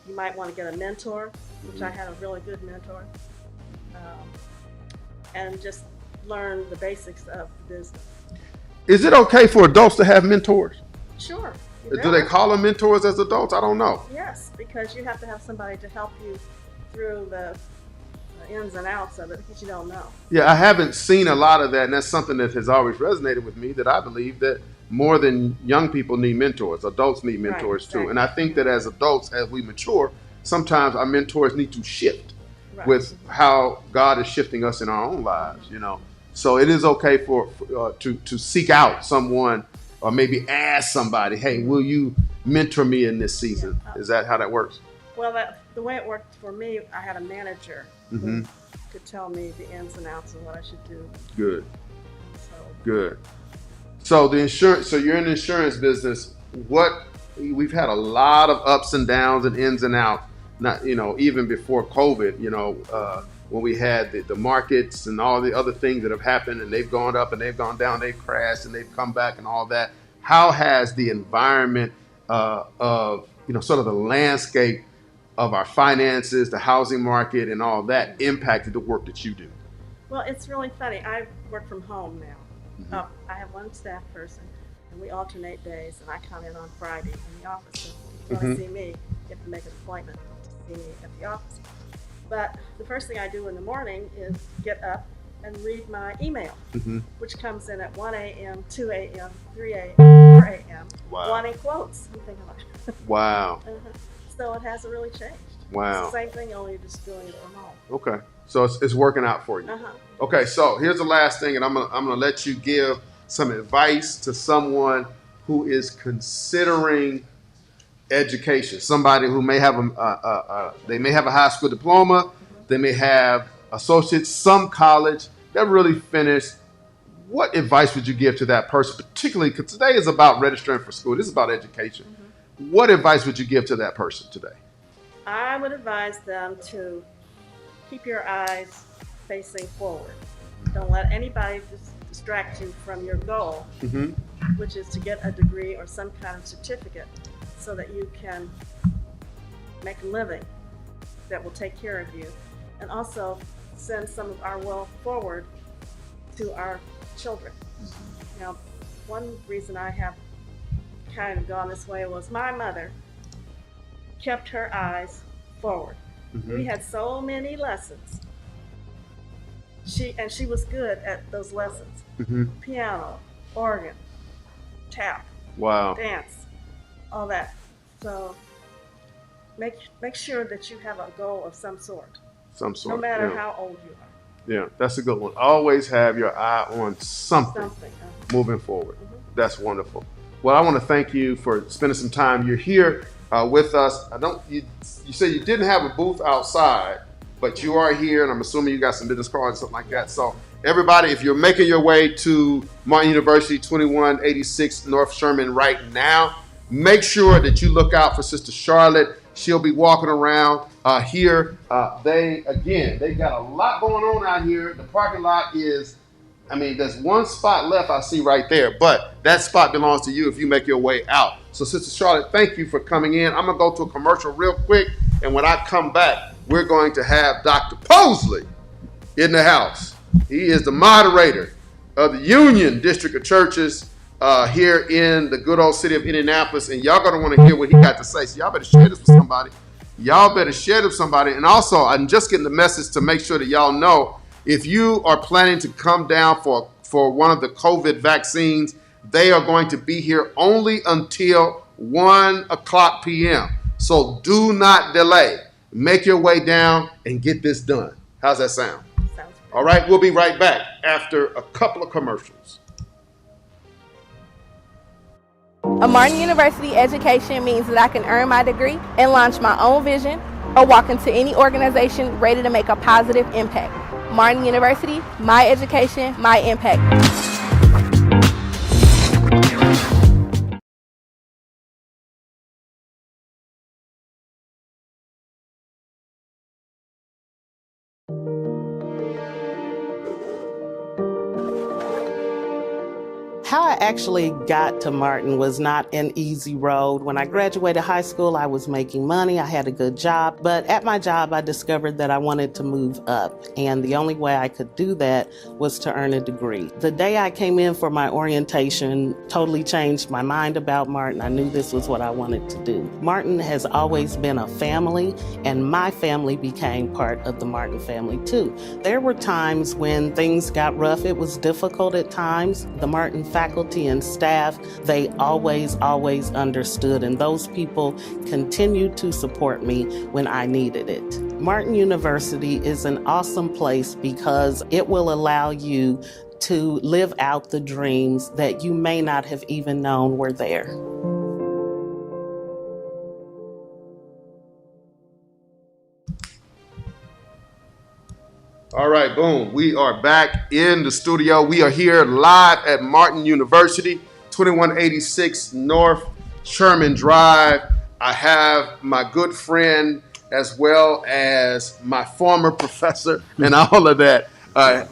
You might want to get a mentor, which I had a really good mentor, and just learn the basics of the business. Is it okay for adults to have mentors? Sure. Do they call them mentors as adults? I don't know. Yes, because you have to have somebody to help you through the ins and outs of it because you don't know. Yeah, I haven't seen a lot of that, and that's something that has always resonated with me, that I believe that more than young people need mentors, adults need mentors Right, too. exactly. And I think that as adults, as we mature, sometimes our mentors need to shift Right. with how God is shifting us in our own lives, So it is okay to seek out someone, or maybe ask somebody, "Hey, will you mentor me in this season?" Yeah. Is that how that works? Well, the way it worked for me, I had a manager Mm-hmm. who could tell me the ins and outs of what I should do. Good. So Good. So so you're in the insurance business. We've had a lot of ups and downs and ins and outs. Not, even before COVID, when we had the markets and all the other things that have happened, and they've gone up and they've gone down, they've crashed and they've come back and all that. How has the environment of, sort of the landscape of our finances, the housing market and all that impacted the work that you do? Well, it's really funny. I work from home now. Mm-hmm. I have one staff person, and we alternate days, and I come in on Friday in the office. So if you want to see me, you have to make an appointment to see me at the office. But the first thing I do in the morning is get up and read my email, which comes in at 1 a.m., 2 a.m., 3 a.m., 4 a.m., Wow. wanting quotes. I'm thinking like, Wow. So it hasn't really changed. Wow. It's the same thing, only you're just doing it from home. Okay. So it's working out for you. Okay, so here's the last thing, and I'm gonna let you give some advice to someone who is considering education. Somebody who may have they may have a high school diploma, they may have associates, some college, they're really finished. What advice would you give to that person, particularly because today is about registering for school? This is about education. What advice would you give to that person today? I would advise them to keep your eyes facing forward. Don't let anybody distract you from your goal, which is to get a degree or some kind of certificate so that you can make a living that will take care of you, and also send some of our wealth forward to our children. Now, one reason I have kind of gone this way was my mother kept her eyes forward. We had so many lessons She was good at those lessons. Piano, organ, tap, Wow. dance, all that. So make sure that you have a goal of some sort, Some sort. no matter yeah. how old you are. Yeah, that's a good one. Always have your eye on something, Something. moving forward. That's wonderful. Well, I want to thank you for spending some time. You're here with us. You said you didn't have a booth outside, but you are here, and I'm assuming you got some business cards, something like that. So everybody, if you're making your way to Martin University, 2186 North Sherman right now, make sure that you look out for Sister Charlotte. She'll be walking around here. They got a lot going on out here. The parking lot is, there's one spot left I see right there, but that spot belongs to you if you make your way out. So Sister Charlotte, thank you for coming in. I'm gonna go to a commercial real quick, and when I come back, we're going to have Dr. Posley in the house. He is the moderator of the Union District of Churches here in the good old city of Indianapolis, and y'all gonna want to hear what he got to say. So y'all better share this with somebody. And also, I'm just getting the message to make sure that y'all know, if you are planning to come down for one of the COVID vaccines, they are going to be here only until 1:00 p.m. So do not delay. Make your way down and get this done. How's that sound? Sounds good. All right, we'll be right back after a couple of commercials. A Martin University education means that I can earn my degree and launch my own vision or walk into any organization ready to make a positive impact. Martin University, my education, my impact. How I actually got to Martin was not an easy road. When I graduated high school, I was making money. I had a good job. But at my job, I discovered that I wanted to move up. And the only way I could do that was to earn a degree. The day I came in for my orientation totally changed my mind about Martin. I knew this was what I wanted to do. Martin has always been a family, and my family became part of the Martin family too. There were times when things got rough. It was difficult at times. The Martin faculty and staff, they always understood, and those people continued to support me when I needed it. Martin University is an awesome place because it will allow you to live out the dreams that you may not have even known were there. All right, boom. We are back in the studio. We are here live at Martin University, 2186 North Sherman Drive. I have my good friend as well as my former professor and all of that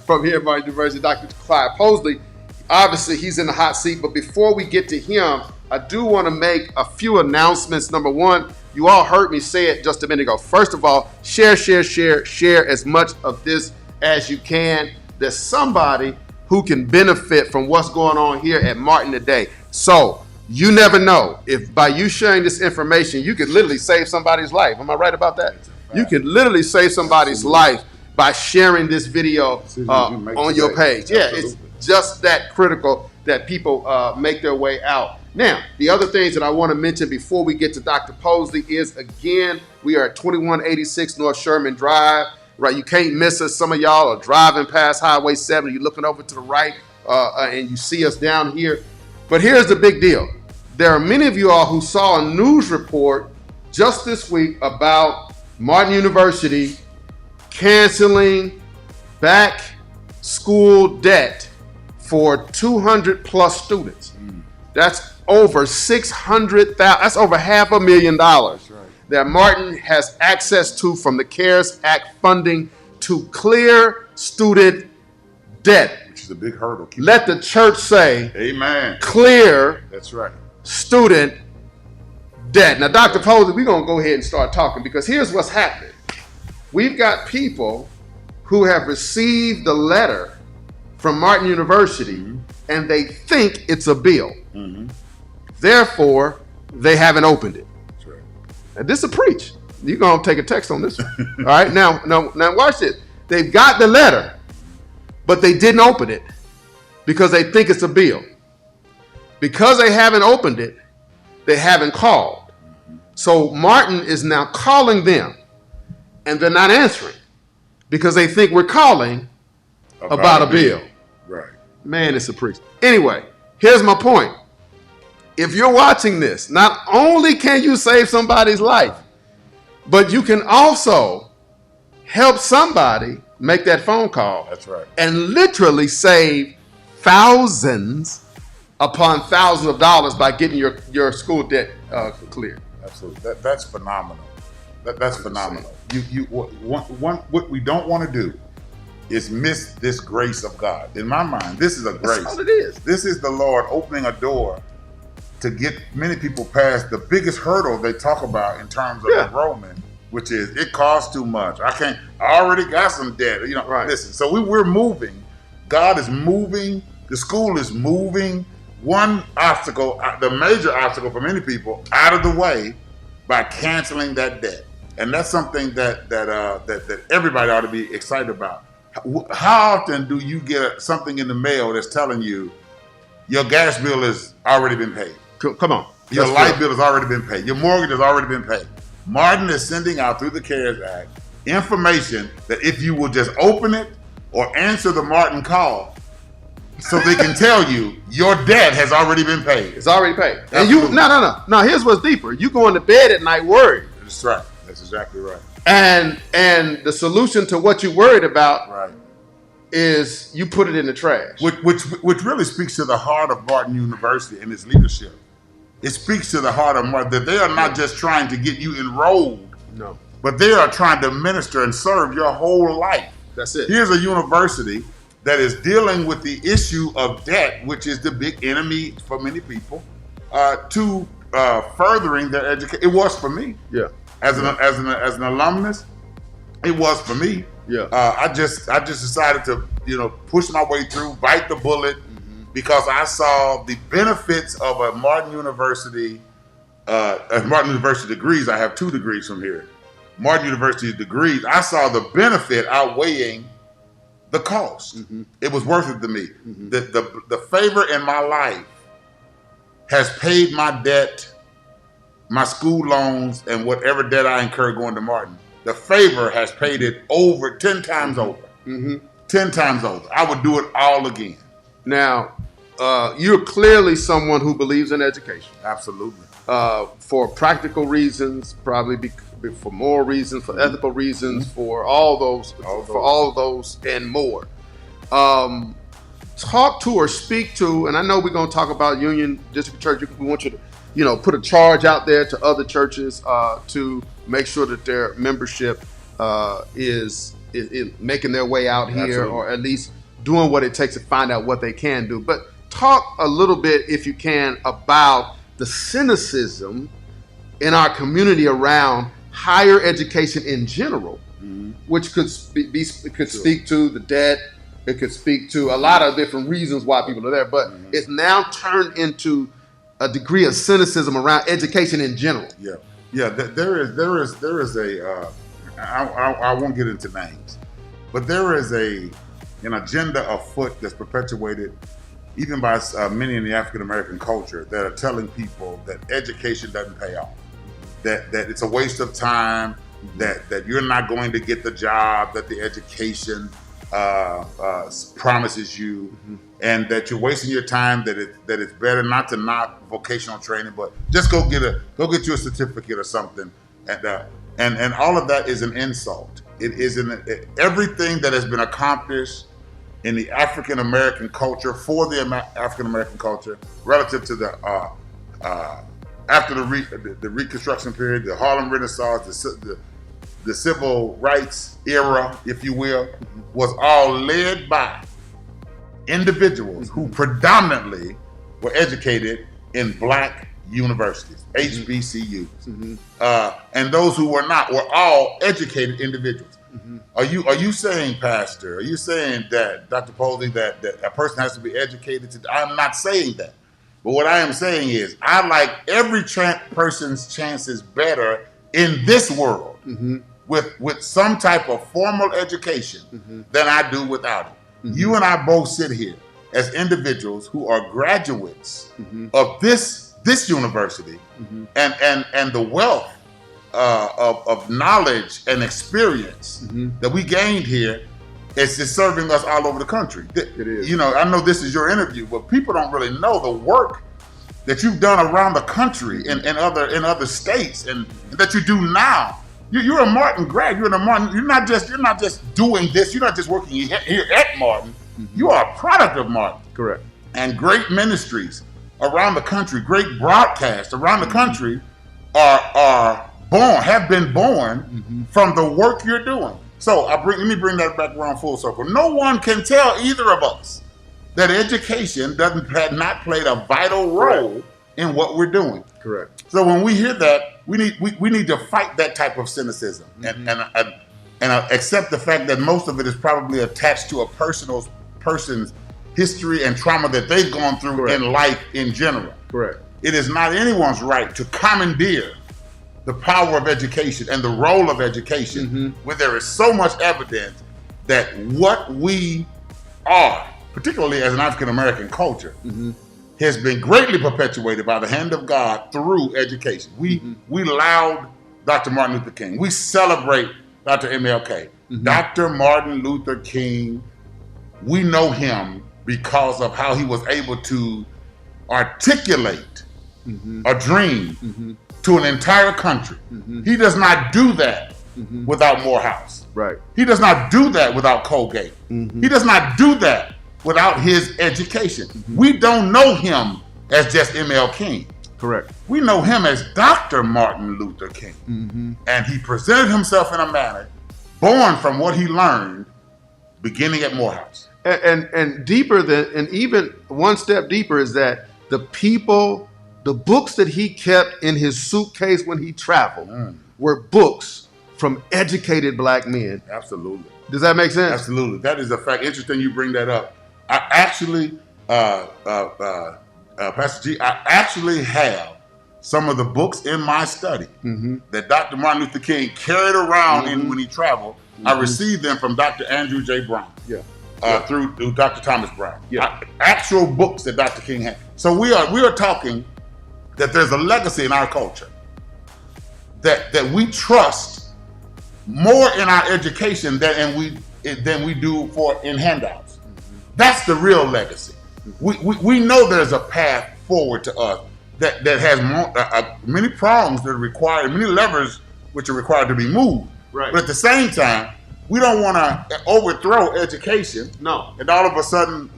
from here at Martin University, Dr. Clyde Posley. Obviously, he's in the hot seat, but before we get to him, I do want to make a few announcements. Number one, you all heard me say it just a minute ago. First of all, share as much of this as you can. There's somebody who can benefit from what's going on here at Martin today. So you never know if by you sharing this information, you could literally save somebody's life. Am I right about that? You can literally save somebody's life by sharing this video on your page. Yeah, it's just that critical that people make their way out. Now, the other things that I want to mention before we get to Dr. Posley is, again, we are at 2186 North Sherman Drive, right? You can't miss us. Some of y'all are driving past Highway 7, you're looking over to the right, and you see us down here. But here's the big deal. There are many of you all who saw a news report just this week about Martin University canceling back school debt for 200 plus students. That's over $600,000. That's over $500,000 that Martin has access to from the CARES Act funding to clear student debt. Which is a big hurdle. Let the church say, amen. Clear. That's right. Student debt. Now, Dr. Posley, we're going to go ahead and start talking, because here's what's happening. We've got people who have received the letter from Martin University, and they think it's a bill. Therefore, they haven't opened it. That's right. Now, this is a preach. You're going to take a text on this one. All right, now watch this. They've got the letter, but they didn't open it because they think it's a bill. Because they haven't opened it, they haven't called. So Martin is now calling them, and they're not answering because they think we're calling about a bill. Right. Man, it's a priest. Anyway, here's my point. If you're watching this, not only can you save somebody's life, but you can also help somebody make that phone call. That's right. And literally save thousands upon thousands of dollars by getting your school debt cleared. Absolutely. That's phenomenal. That's phenomenal. What we don't want to do is miss this grace of God. In my mind, this is a grace. That's all it is. This is the Lord opening a door to get many people past the biggest hurdle they talk about in terms of enrollment, which is it costs too much. I already got some debt. Right. Listen, so we're moving. God is moving. The school is moving. One obstacle, the major obstacle for many people, out of the way by canceling that debt. And that's something that everybody ought to be excited about. How often do you get something in the mail that's telling you your gas bill has already been paid? Come on. Your light bill has already been paid. Your mortgage has already been paid. Martin is sending out through the CARES Act information that if you will just open it or answer the Martin call, so they can tell you your debt has already been paid. It's already paid. Absolutely. And no. Here's what's deeper. You going to bed at night worried. That's right. That's exactly right. And the solution to what you're worried about Right. is you put it in the trash. Which really speaks to the heart of Martin University and its leadership. It speaks to the heart of Martin that they are not just trying to get you enrolled, No. but they are trying to minister and serve your whole life. That's it. Here's a university that is dealing with the issue of debt, which is the big enemy for many people, to furthering their education. It was for me. Yeah. As an alumnus, it was for me. Yeah. I just decided to push my way through, bite the bullet, because I saw the benefits of a Martin University degrees. I have 2 degrees from here. Martin University degrees. I saw the benefit outweighing the cost. It was worth it to me. The favor in my life has paid my debt, my school loans, and whatever debt I incurred going to Martin. The favor has paid it over 10 times over. 10 times over. I would do it all again. Now, you're clearly someone who believes in education. Absolutely. For practical reasons, probably for moral reasons, for ethical reasons, for all those, and more. Talk to or speak to, and I know we're going to talk about Union District Church. We want you to, put a charge out there to other churches to make sure that their membership is making their way out here, Absolutely. or at least doing what it takes to find out what they can do. But talk a little bit, if you can, about the cynicism in our community around higher education in general, which could speak to the debt. It could speak to a lot of different reasons why people are there, but it's now turned into a degree of cynicism around education in general. Yeah. There is a. I won't get into names, but there is an agenda afoot that's perpetuated even by many in the African American culture that are telling people that education doesn't pay off, that it's a waste of time, that you're not going to get the job that the education promises you, and that you're wasting your time. That it's better not to knock vocational training, but just go get you a certificate or something, and all of that is an insult. It is everything that has been accomplished in the African American culture for the African American culture relative to the after the Reconstruction period, the Harlem Renaissance, the civil rights era, if you will, was all led by individuals who predominantly were educated in Black universities, HBCUs, and those who were not were all educated individuals. Are you saying, Pastor? Are you saying that, Dr. Posey, that a person has to be educated? I'm not saying that. But what I am saying is, I like every person's chances better in this world with some type of formal education than I do without it. You and I both sit here as individuals who are graduates of this university, and the wealth of knowledge and experience that we gained here is just serving us all over the country. It is. You know, I know this is your interview, but people don't really know the work that you've done around the country and other states, and that you do now. You're a Martin grad. You're not just doing this. You're not just working here at Martin. You are a product of Martin. Correct. And great ministries around the country, great broadcasts around the country have been born from the work you're doing. So let me bring that back around full circle. No one can tell either of us that education had not played a vital role in what we're doing. Correct. So when we hear that, we need to fight that type of cynicism and accept the fact that most of it is probably attached to a person's history and trauma that they've gone through in life in general. Correct. It is not anyone's right to commandeer the power of education and the role of education when there is so much evidence that what we are, particularly as an African American culture, has been greatly perpetuated by the hand of God through education. We laud Dr. Martin Luther King. We celebrate Dr. MLK. Dr. Martin Luther King, we know him because of how he was able to articulate a dream to an entire country. He does not do that without Morehouse. Right. He does not do that without Colgate. He does not do that without his education. We don't know him as just ML King. Correct. We know him as Dr. Martin Luther King. And he presented himself in a manner born from what he learned beginning at Morehouse. And deeper than, and even one step deeper, is that the books that he kept in his suitcase when he traveled were books from educated black men. Absolutely. Does that make sense? Absolutely. That is a fact. Interesting you bring that up. I actually, Pastor G, I actually have some of the books in my study that Dr. Martin Luther King carried around when he traveled. I received them from Dr. Andrew J. Brown. Through Dr. Thomas Brown. Actual books that Dr. King had. So we are talking that there's a legacy in our culture that we trust more in our education than we do in handouts. That's the real legacy. We know there's a path forward to us that has many prongs that are required, many levers which are required to be moved. Right. But at the same time, we don't want to overthrow education. No. And all of a sudden,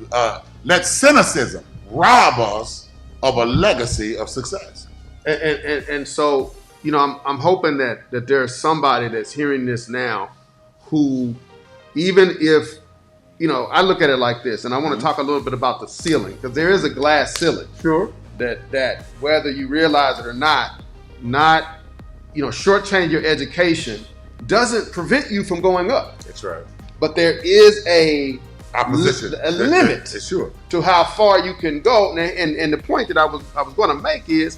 let cynicism rob us of a legacy of success. And so, you know, I'm hoping that there's somebody that's hearing this now who, even if, you know, I look at it like this, and I want to talk a little bit about the ceiling, because there is a glass ceiling. Sure. That whether you realize it or not, you know, shortchange your education doesn't prevent you from going up. That's right. But there is a opposition, a limit sure, to how far you can go. And the point that I was going to make is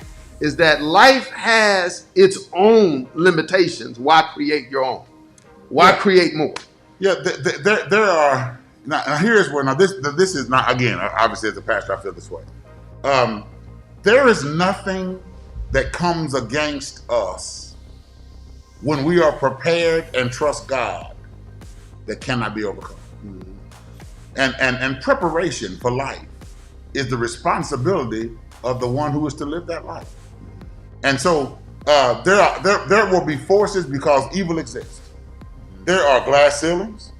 that life has its own limitations. Why create your own? Why create more? Yeah, there are. Now here's where this is not, again, obviously as a pastor I feel this way. There is nothing that comes against us when we are prepared and trust God that cannot be overcome. And preparation for life is the responsibility of the one who is to live that life. And so there will be forces because evil exists. There are glass ceilings.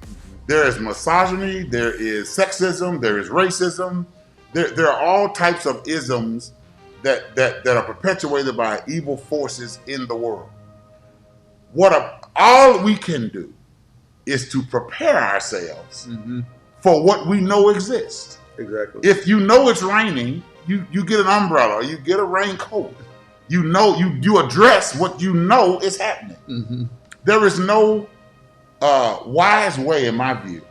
There is misogyny. There is sexism. There is racism. There are all types of isms that are perpetuated by evil forces in the world. All we can do is to prepare ourselves for what we know exists. Exactly. If you know it's raining, you get an umbrella, you get a raincoat. You know, you address what you know is happening. There is no wise way, in my view,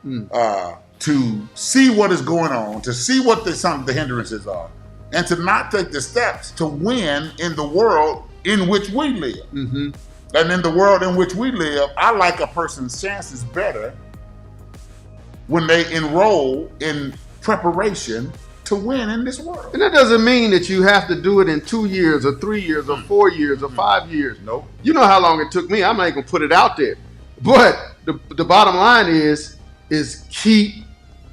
to see what is going on, to see what the hindrances are, and to not take the steps to win in the world in which we live. And in the world in which we live, I like a person's chances better when they enroll in preparation to win in this world. And that doesn't mean that you have to do it in 2 years or 3 years or 4 years or 5 years. Nope. You know how long it took me. I'm not even gonna put it out there. But the bottom line is keep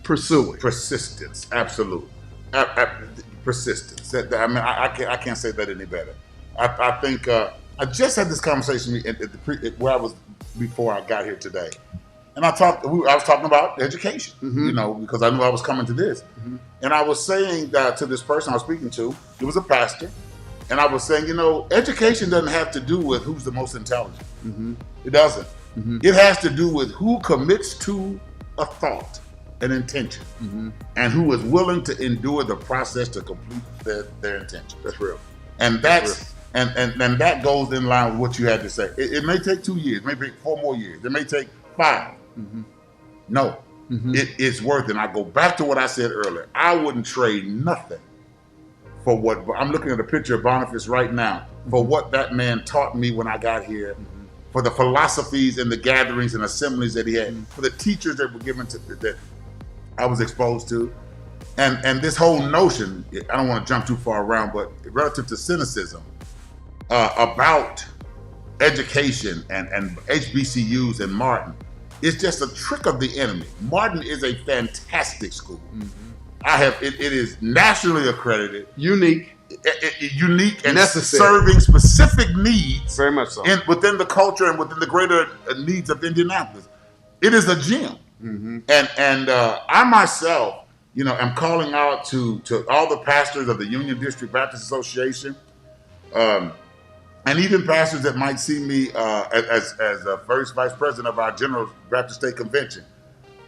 pursuing. Persistence, absolute. Persistence. I mean, I can't say that any better. I think I just had this conversation where I was before I got here today, and I was talking about education, you know, because I knew I was coming to this, and I was saying that to this person I was speaking to. He was a pastor, and I was saying, you know, education doesn't have to do with who's the most intelligent. It doesn't. It has to do with who commits to a thought, an intention, and who is willing to endure the process to complete their intention. That's real. And that's and that goes in line with what you had to say. It may take 2 years, maybe 4 more years. It may take 5. No, it's worth it. And I go back to what I said earlier. I wouldn't trade nothing for what I'm looking at a picture of Boniface right now, for what that man taught me when I got here, for the philosophies and the gatherings and assemblies that he had, for the teachers that were given to that I was exposed to. And this whole notion, I don't want to jump too far around, but relative to cynicism, about education and HBCUs and Martin, it's just a trick of the enemy. Martin is a fantastic school. It is nationally accredited. Unique And necessary. Serving specific needs. Very much so. Within the culture and within the greater needs of Indianapolis. It is a gem. And I myself, you know, am calling out to all the pastors of the Union District Baptist Association, and even pastors that might see me as first vice president of our General Baptist State Convention.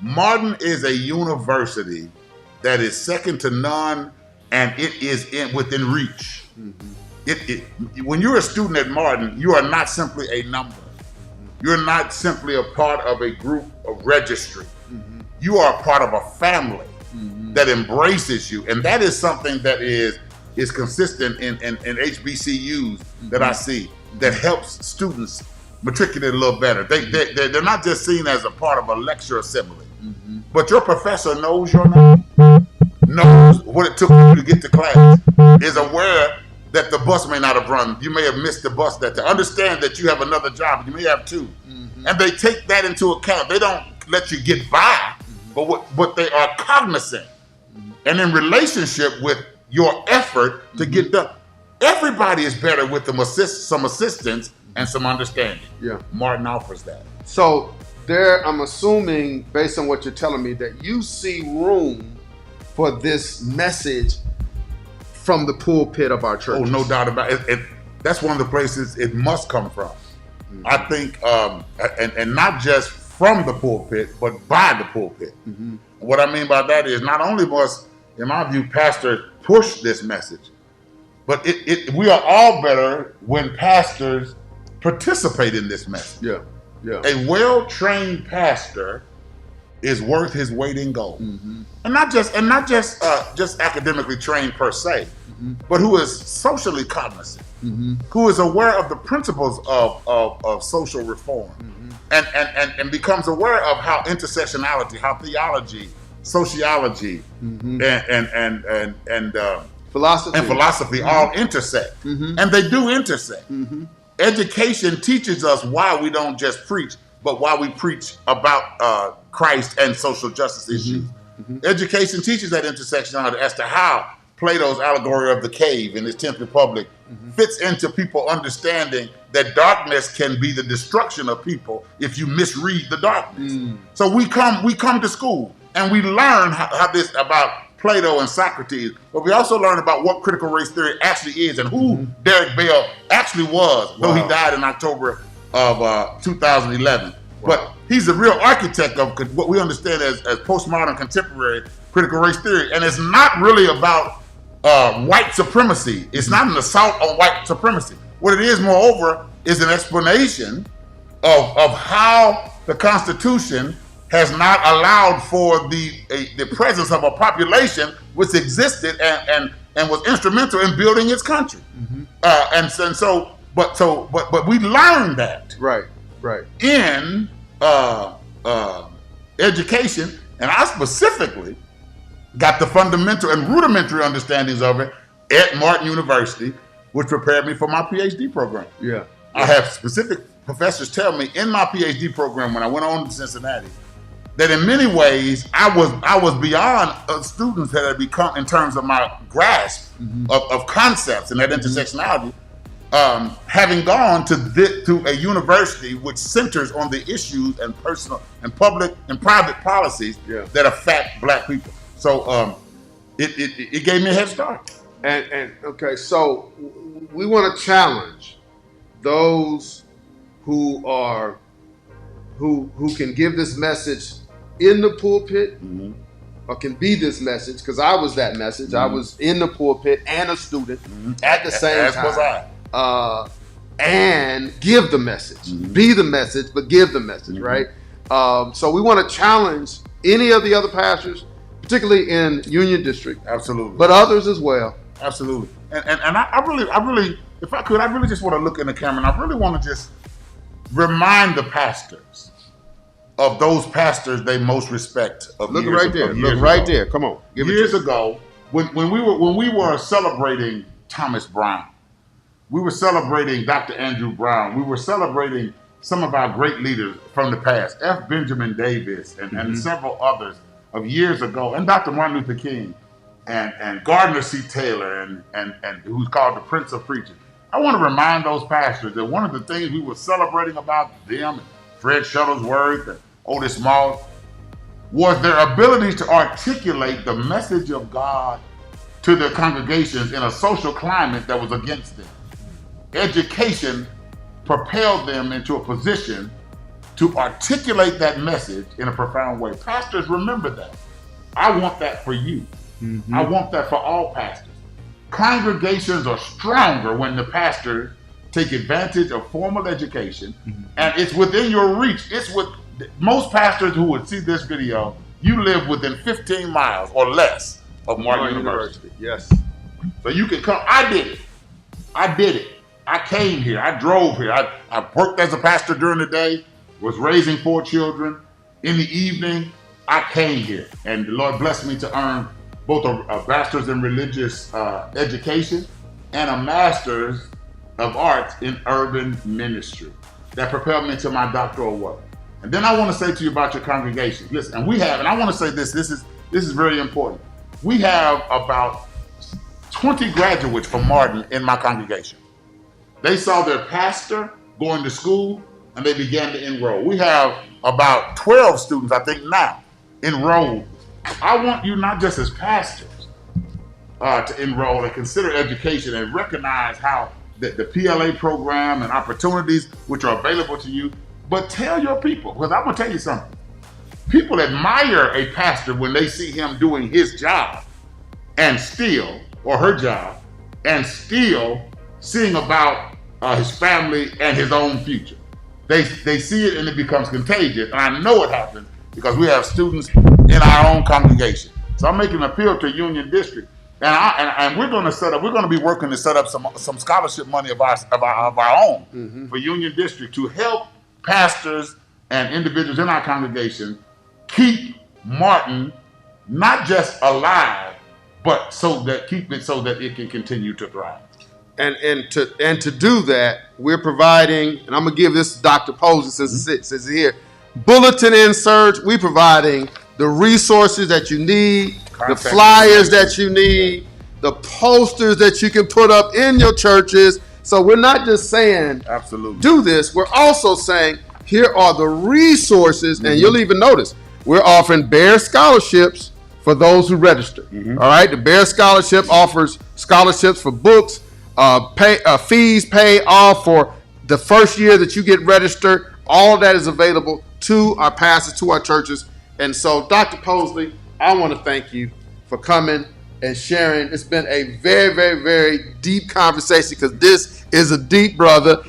Martin is a university that is second to none, and it is within reach. When you're a student at Martin, you are not simply a number. You're not simply a part of a group of registry. You are a part of a family that embraces you, and that is something that is consistent in HBCUs that I see, that helps students matriculate a little better. They're not just seen as a part of a lecture assembly, but your professor knows your name, knows what it took for you to get to class, is aware that the bus may not have run. You may have missed the bus that day. Understand that you have another job. You may have 2. And they take that into account. They don't let you get by, but they are cognizant and in relationship with your effort to get done. Everybody is better with some assistance and some understanding. Yeah. Martin offers that. So there, I'm assuming, based on what you're telling me, that you see room for this message from the pulpit of our church. Oh, no doubt about it. That's one of the places it must come from. I think, and not just from the pulpit, but by the pulpit. What I mean by that is not only must, in my view, pastors push this message, but we are all better when pastors participate in this message. Yeah. A well-trained pastor is worth his weight in gold, and not just academically trained per se, but who is socially cognizant, who is aware of the principles of social reform, and becomes aware of how intersectionality, how theology, sociology, and philosophy all intersect, and they do intersect. Education teaches us why we don't just preach, but why we preach about Christ and social justice issues. Education teaches that intersectionality as to how Plato's allegory of the cave in his 10th Republic fits into people understanding that darkness can be the destruction of people if you misread the darkness. So we come to school and we learn how this about Plato and Socrates, but we also learn about what critical race theory actually is and who Derek Bell actually was, though he died in October of 2011. But he's the real architect of what we understand as postmodern contemporary critical race theory. And it's not really about white supremacy. It's not an assault on white supremacy. What it is, moreover, is an explanation of how the Constitution has not allowed for the presence of a population which existed and was instrumental in building its country. But we learned that right in education, And I specifically got the fundamental and rudimentary understandings of it at Martin University, which prepared me for my PhD program. Yeah. I have specific professors tell me in my PhD program when I went on to Cincinnati that in many ways I was beyond students that had become in terms of my grasp of concepts and that intersectionality, having gone to a university which centers on the issues and personal and public and private policies that affect Black people. So it gave me a head start. And okay, so we want to challenge those who can give this message in the pulpit or can be this message, because I was that message. I was in the pulpit and a student at the same time. Was I. And give the message. Be the message, but give the message, right? So we want to challenge any of the other pastors, particularly in Union District. Absolutely. But others as well. Absolutely. And I really, if I could, I really just want to look in the camera and I really want to just remind the pastors of those pastors they most respect. Look right there. Look right there. Come on. Years ago, when we were celebrating Thomas Brown, we were celebrating Dr. Andrew Brown, we were celebrating some of our great leaders from the past, F. Benjamin Davis and several others of years ago, and Dr. Martin Luther King. And Gardner C. Taylor, and who's called the Prince of Preachers. I want to remind those pastors that one of the things we were celebrating about them, and Fred Shuttlesworth and Otis Moss, was their ability to articulate the message of God to their congregations in a social climate that was against them. Education propelled them into a position to articulate that message in a profound way. Pastors, remember that. I want that for you. I want that for all pastors. Congregations are stronger when the pastors take advantage of formal education, and it's within your reach. It's with most pastors who would see this video, you live within 15 miles or less of Martin University. Yes. So you can come. I did it. I came here. I drove here. I worked as a pastor during the day, was raising 4 children. In the evening, I came here, and the Lord blessed me to earn both a master's in religious education and a master's of arts in urban ministry that propelled me to my doctoral work. And then I want to say to you about your congregation. Listen, and I want to say this is very important. We have about 20 graduates from Martin in my congregation. They saw their pastor going to school and they began to enroll. We have about 12 students, I think now, enrolled. I want you not just as pastors to enroll and consider education and recognize how the PLA program and opportunities which are available to you, but tell your people, because I'm going to tell you something. People admire a pastor when they see him doing his job and still, or her job, and still seeing about his family and his own future. They see it and it becomes contagious, and I know it happens because we have students in our own congregation. So I'm making an appeal to Union District, and we're going to be working to set up some scholarship money of our own for Union District to help pastors and individuals in our congregation keep Martin not just alive, but keep it so that it can continue to thrive. And to do that, we're providing, and I'm gonna give this to Dr. Posey since it's here, bulletin inserts. We're providing the resources that you need, the flyers that you need, the posters that you can put up in your churches. So we're not just saying, absolutely, do this. We're also saying, here are the resources, and you'll even notice, we're offering Bear scholarships for those who register. All right, the Bear Scholarship offers scholarships for books, fees paid off for the first year that you get registered. All of that is available to our pastors, to our churches. And so, Dr. Posley, I want to thank you for coming and sharing. It's been a very, very, very deep conversation because this is a deep brother.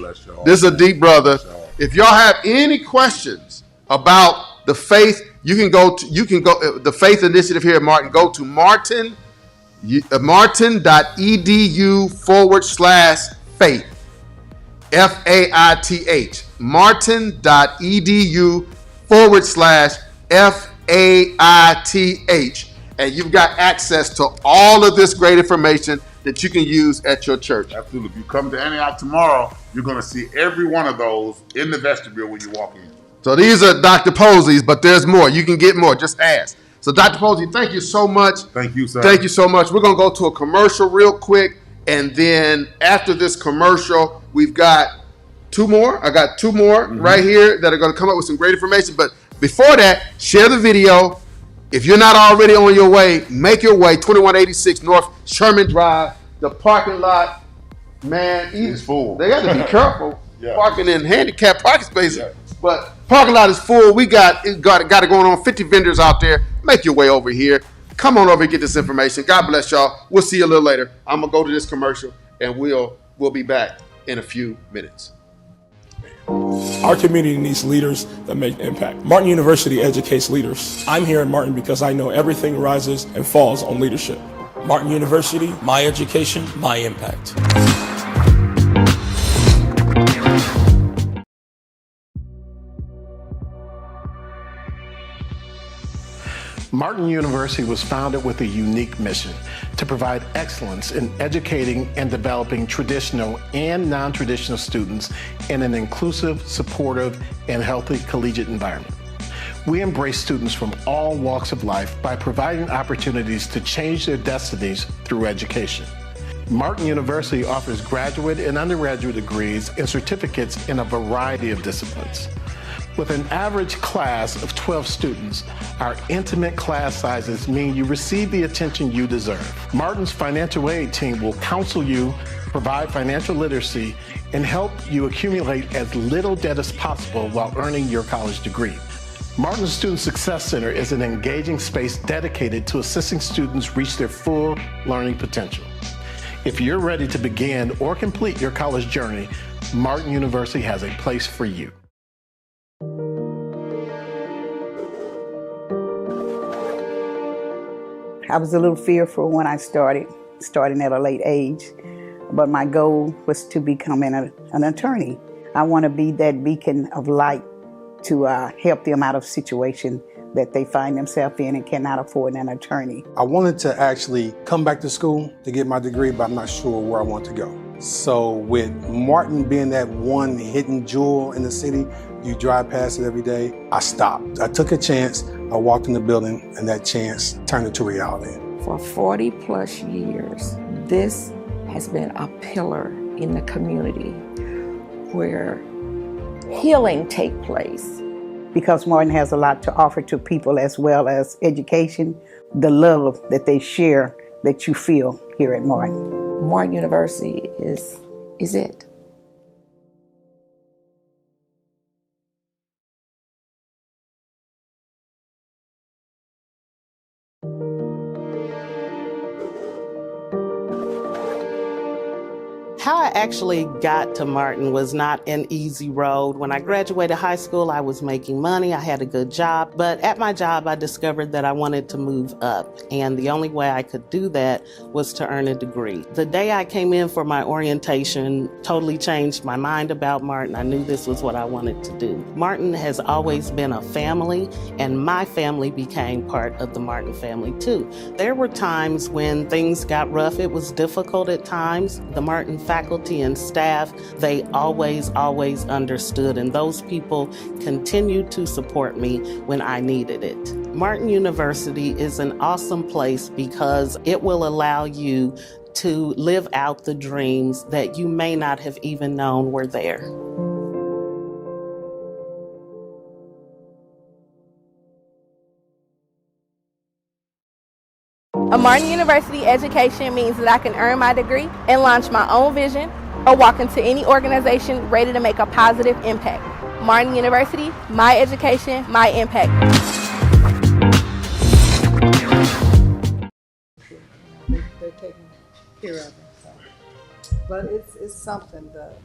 This is a deep brother. If y'all have any questions about the faith, you can go the faith initiative here at Martin. Go to martin.edu/faith. FAITH. martin.edu/FAITH. AITH. And you've got access to all of this great information that you can use at your church. Absolutely. If you come to Antioch tomorrow, you're going to see every one of those in the vestibule when you walk in. So these are Dr. Posey's, but there's more. You can get more. Just ask. So Dr. Posey, thank you so much. Thank you, sir. Thank you so much. We're going to go to a commercial real quick. And then after this commercial, we've got two more. I got two more right here that are going to come up with some great information. But before that, share the video. If you're not already on your way, make your way. 2186 North Sherman Drive. The parking lot, man, it's full. They got to be careful parking in handicapped parking spaces. Yeah. But parking lot is full. We got it going on. 50 vendors out there. Make your way over here. Come on over and get this information. God bless y'all. We'll see you a little later. I'm gonna go to this commercial, and we'll be back in a few minutes. Our community needs leaders that make impact. Martin University educates leaders. I'm here at Martin because I know everything rises and falls on leadership. Martin University, my education, my impact. Martin University was founded with a unique mission to provide excellence in educating and developing traditional and non-traditional students in an inclusive, supportive, and healthy collegiate environment. We embrace students from all walks of life by providing opportunities to change their destinies through education. Martin University offers graduate and undergraduate degrees and certificates in a variety of disciplines. With an average class of 12 students, our intimate class sizes mean you receive the attention you deserve. Martin's financial aid team will counsel you, provide financial literacy, and help you accumulate as little debt as possible while earning your college degree. Martin's Student Success Center is an engaging space dedicated to assisting students reach their full learning potential. If you're ready to begin or complete your college journey, Martin University has a place for you. I was a little fearful when I starting at a late age, but my goal was to become an attorney. I want to be that beacon of light to help them out of situations that they find themselves in and cannot afford an attorney. I wanted to actually come back to school to get my degree, but I'm not sure where I want to go. So with Martin being that one hidden jewel in the city, you drive past it every day, I stopped. I took a chance, I walked in the building, and that chance turned into reality. For 40 plus years, this has been a pillar in the community where healing takes place. Because Martin has a lot to offer to people as well as education, the love that they share that you feel here at Martin. Martin University is it. How I actually got to Martin was not an easy road. When I graduated high school, I was making money, I had a good job, but at my job, I discovered that I wanted to move up, and the only way I could do that was to earn a degree. The day I came in for my orientation totally changed my mind about Martin. I knew this was what I wanted to do. Martin has always been a family, and my family became part of the Martin family too. There were times when things got rough. It was difficult at times. The Martin faculty and staff, they always understood, and those people continued to support me when I needed it. Martin University is an awesome place because it will allow you to live out the dreams that you may not have even known were there. A Martin University education means that I can earn my degree and launch my own vision or walk into any organization ready to make a positive impact. Martin University, my education, my impact. They're taking care of it. But it's something that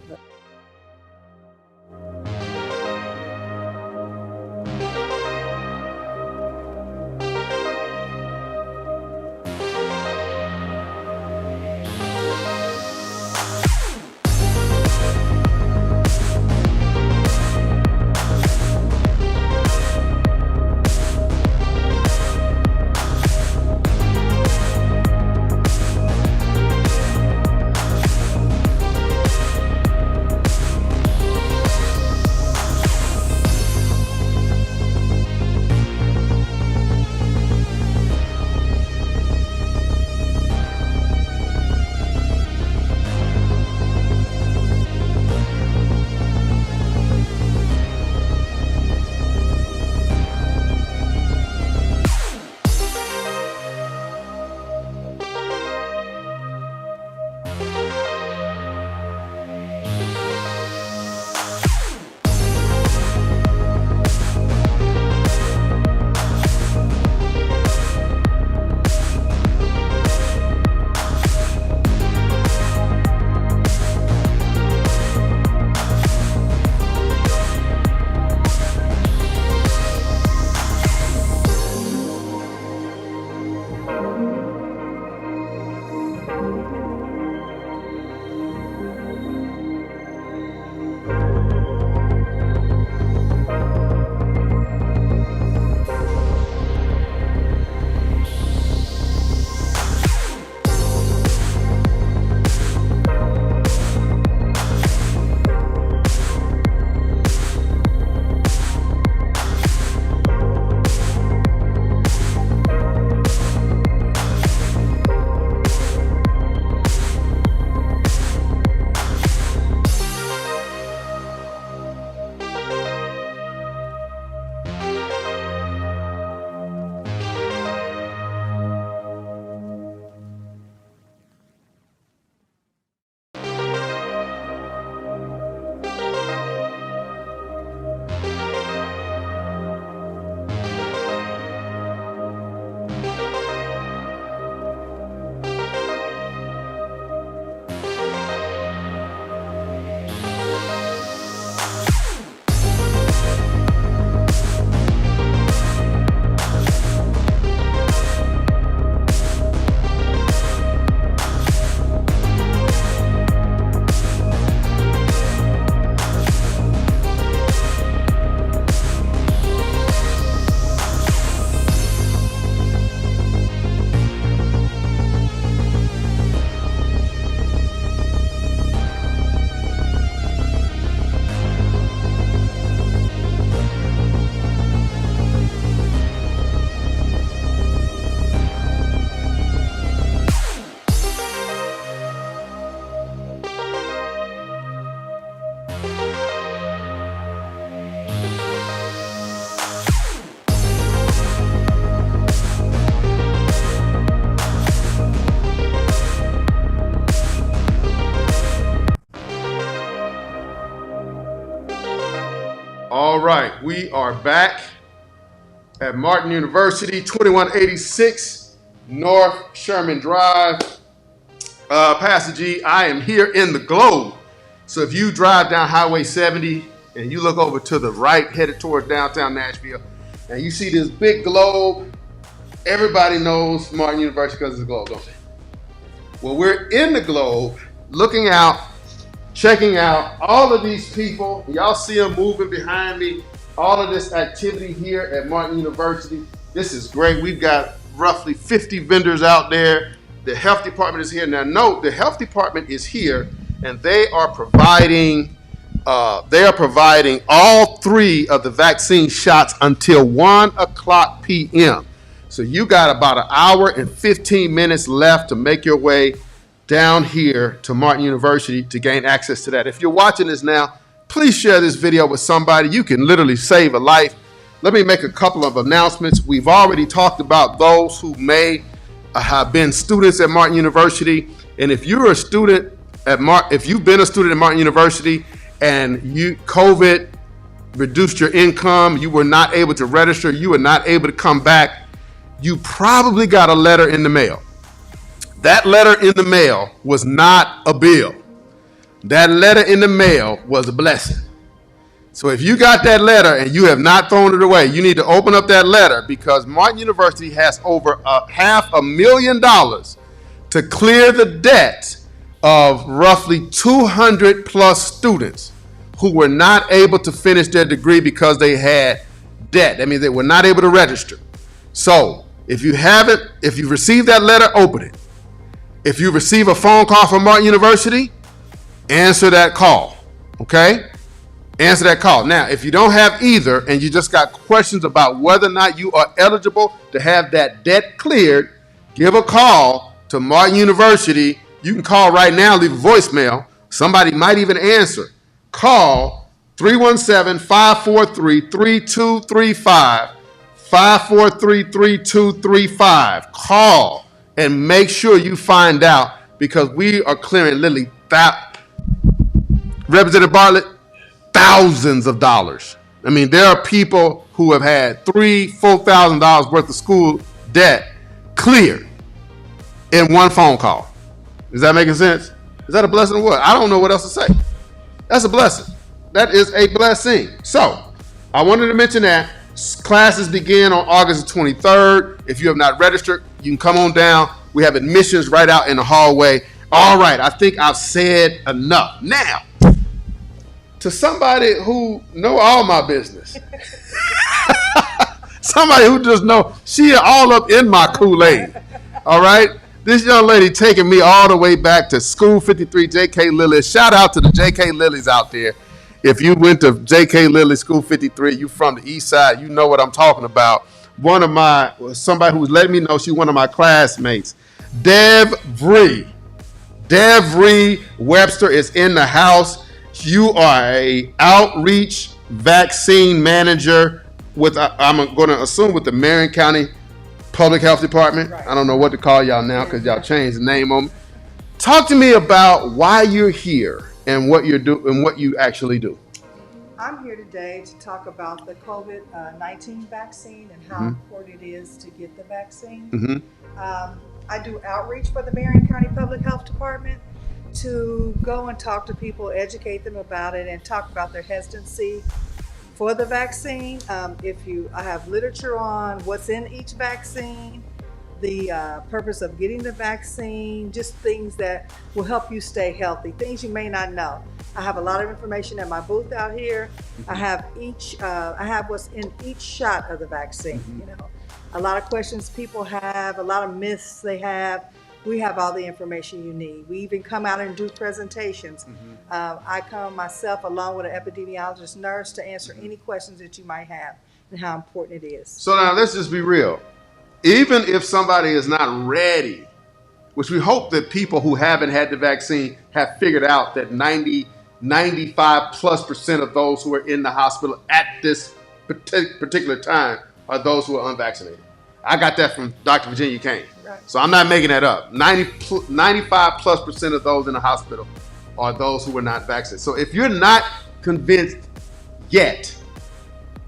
right, we are back at Martin University, 2186 North Sherman Drive. Pastor G, I am here in the Globe. So if you drive down Highway 70 and you look over to the right, headed towards downtown Nashville, and you see this big globe, everybody knows Martin University because it's a globe, don't they? Well, we're in the globe, looking out, checking out all of these people. Y'all see them moving behind me. All of this activity here at Martin University. This is great. We've got roughly 50 vendors out there. The health department is here. Now note, the health department is here and they are providing all 3 of the vaccine shots until 1 o'clock p.m. So you got about an hour and 15 minutes left to make your way down here to Martin University to gain access to that. If you're watching this now, please share this video with somebody. You can literally save a life. Let me make a couple of announcements. We've already talked about those who may have been students at Martin University. And if you're a student if you've been a student at Martin University and COVID reduced your income, you were not able to register, you were not able to come back, you probably got a letter in the mail. That letter in the mail was not a bill. That letter in the mail was a blessing. So if you got that letter and you have not thrown it away, you need to open up that letter because Martin University has over $500,000 to clear the debt of roughly 200 plus students who were not able to finish their degree because they had debt. That means they were not able to register. So if you received that letter, open it. If you receive a phone call from Martin University, answer that call, okay? Answer that call. Now, if you don't have either and you just got questions about whether or not you are eligible to have that debt cleared, give a call to Martin University. You can call right now, leave a voicemail. Somebody might even answer. Call 317-543-3235, 543-3235. Call and make sure you find out because we are clearing literally Representative Bartlett, thousands of dollars. I mean, there are people who have had $3,000-$4,000 worth of school debt cleared in one phone call. Is that making sense? Is that a blessing or what? I don't know what else to say. That's a blessing. That is a blessing. So I wanted to mention that classes begin on August 23rd. If you have not registered, you can come on down. We have admissions right out in the hallway. All right, I think I've said enough. Now, to somebody who know all my business, somebody who just know she all up in my Kool-Aid. All right, this young lady taking me all the way back to School 53 J.K. Lilly. Shout out to the J.K. Lillys out there. If you went to J.K. Lilly School 53, you from the East Side, you know what I'm talking about. Somebody who's letting me know she's one of my classmates, Dev Vree Webster is in the house. You are a outreach vaccine manager I'm going to assume with the Marion County Public Health Department. Right. I don't know what to call y'all now because y'all changed the name on me. Talk to me about why you're here and what you do and what you actually do. I'm here today to talk about the COVID-19 vaccine and how important it is to get the vaccine. I do outreach for the Marion County Public Health Department to go and talk to people, educate them about it, and talk about their hesitancy for the vaccine. I have literature on what's in each vaccine, the purpose of getting the vaccine, just things that will help you stay healthy, things you may not know. I have a lot of information at my booth out here. I have what's in each shot of the vaccine. You know, a lot of questions people have, a lot of myths they have. We have all the information you need. We even come out and do presentations. I come myself along with an epidemiologist nurse to answer any questions that you might have and how important it is. So now let's just be real. Even if somebody is not ready, which we hope that people who haven't had the vaccine have figured out that 95+% of those who are in the hospital at this particular time are those who are unvaccinated. I got that from Dr. Virginia Kane. Right. So I'm not making that up. 95+% of those in the hospital are those who were not vaccinated. So if you're not convinced yet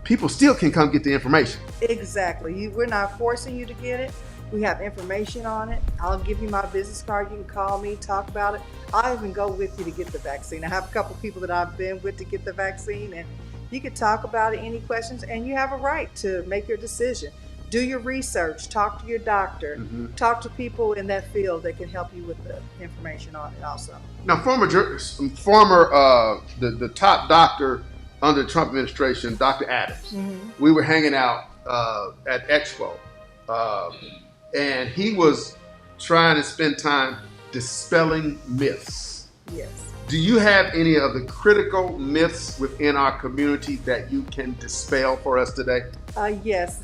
people still can come get the information. Exactly. We're not forcing you to get it. We have information on it. I'll give you my business card. You can call me, talk about it. I'll even go with you to get the vaccine. I have a couple people that I've been with to get the vaccine, and you can talk about it, any questions, and you have a right to make your decision. Do your research, talk to your doctor, talk to people in that field that can help you with the information on it also. Now, the top doctor under the Trump administration, Dr. Adams, we were hanging out at Expo, and he was trying to spend time dispelling myths. Yes. Do you have any of the critical myths within our community that you can dispel for us today? Yes.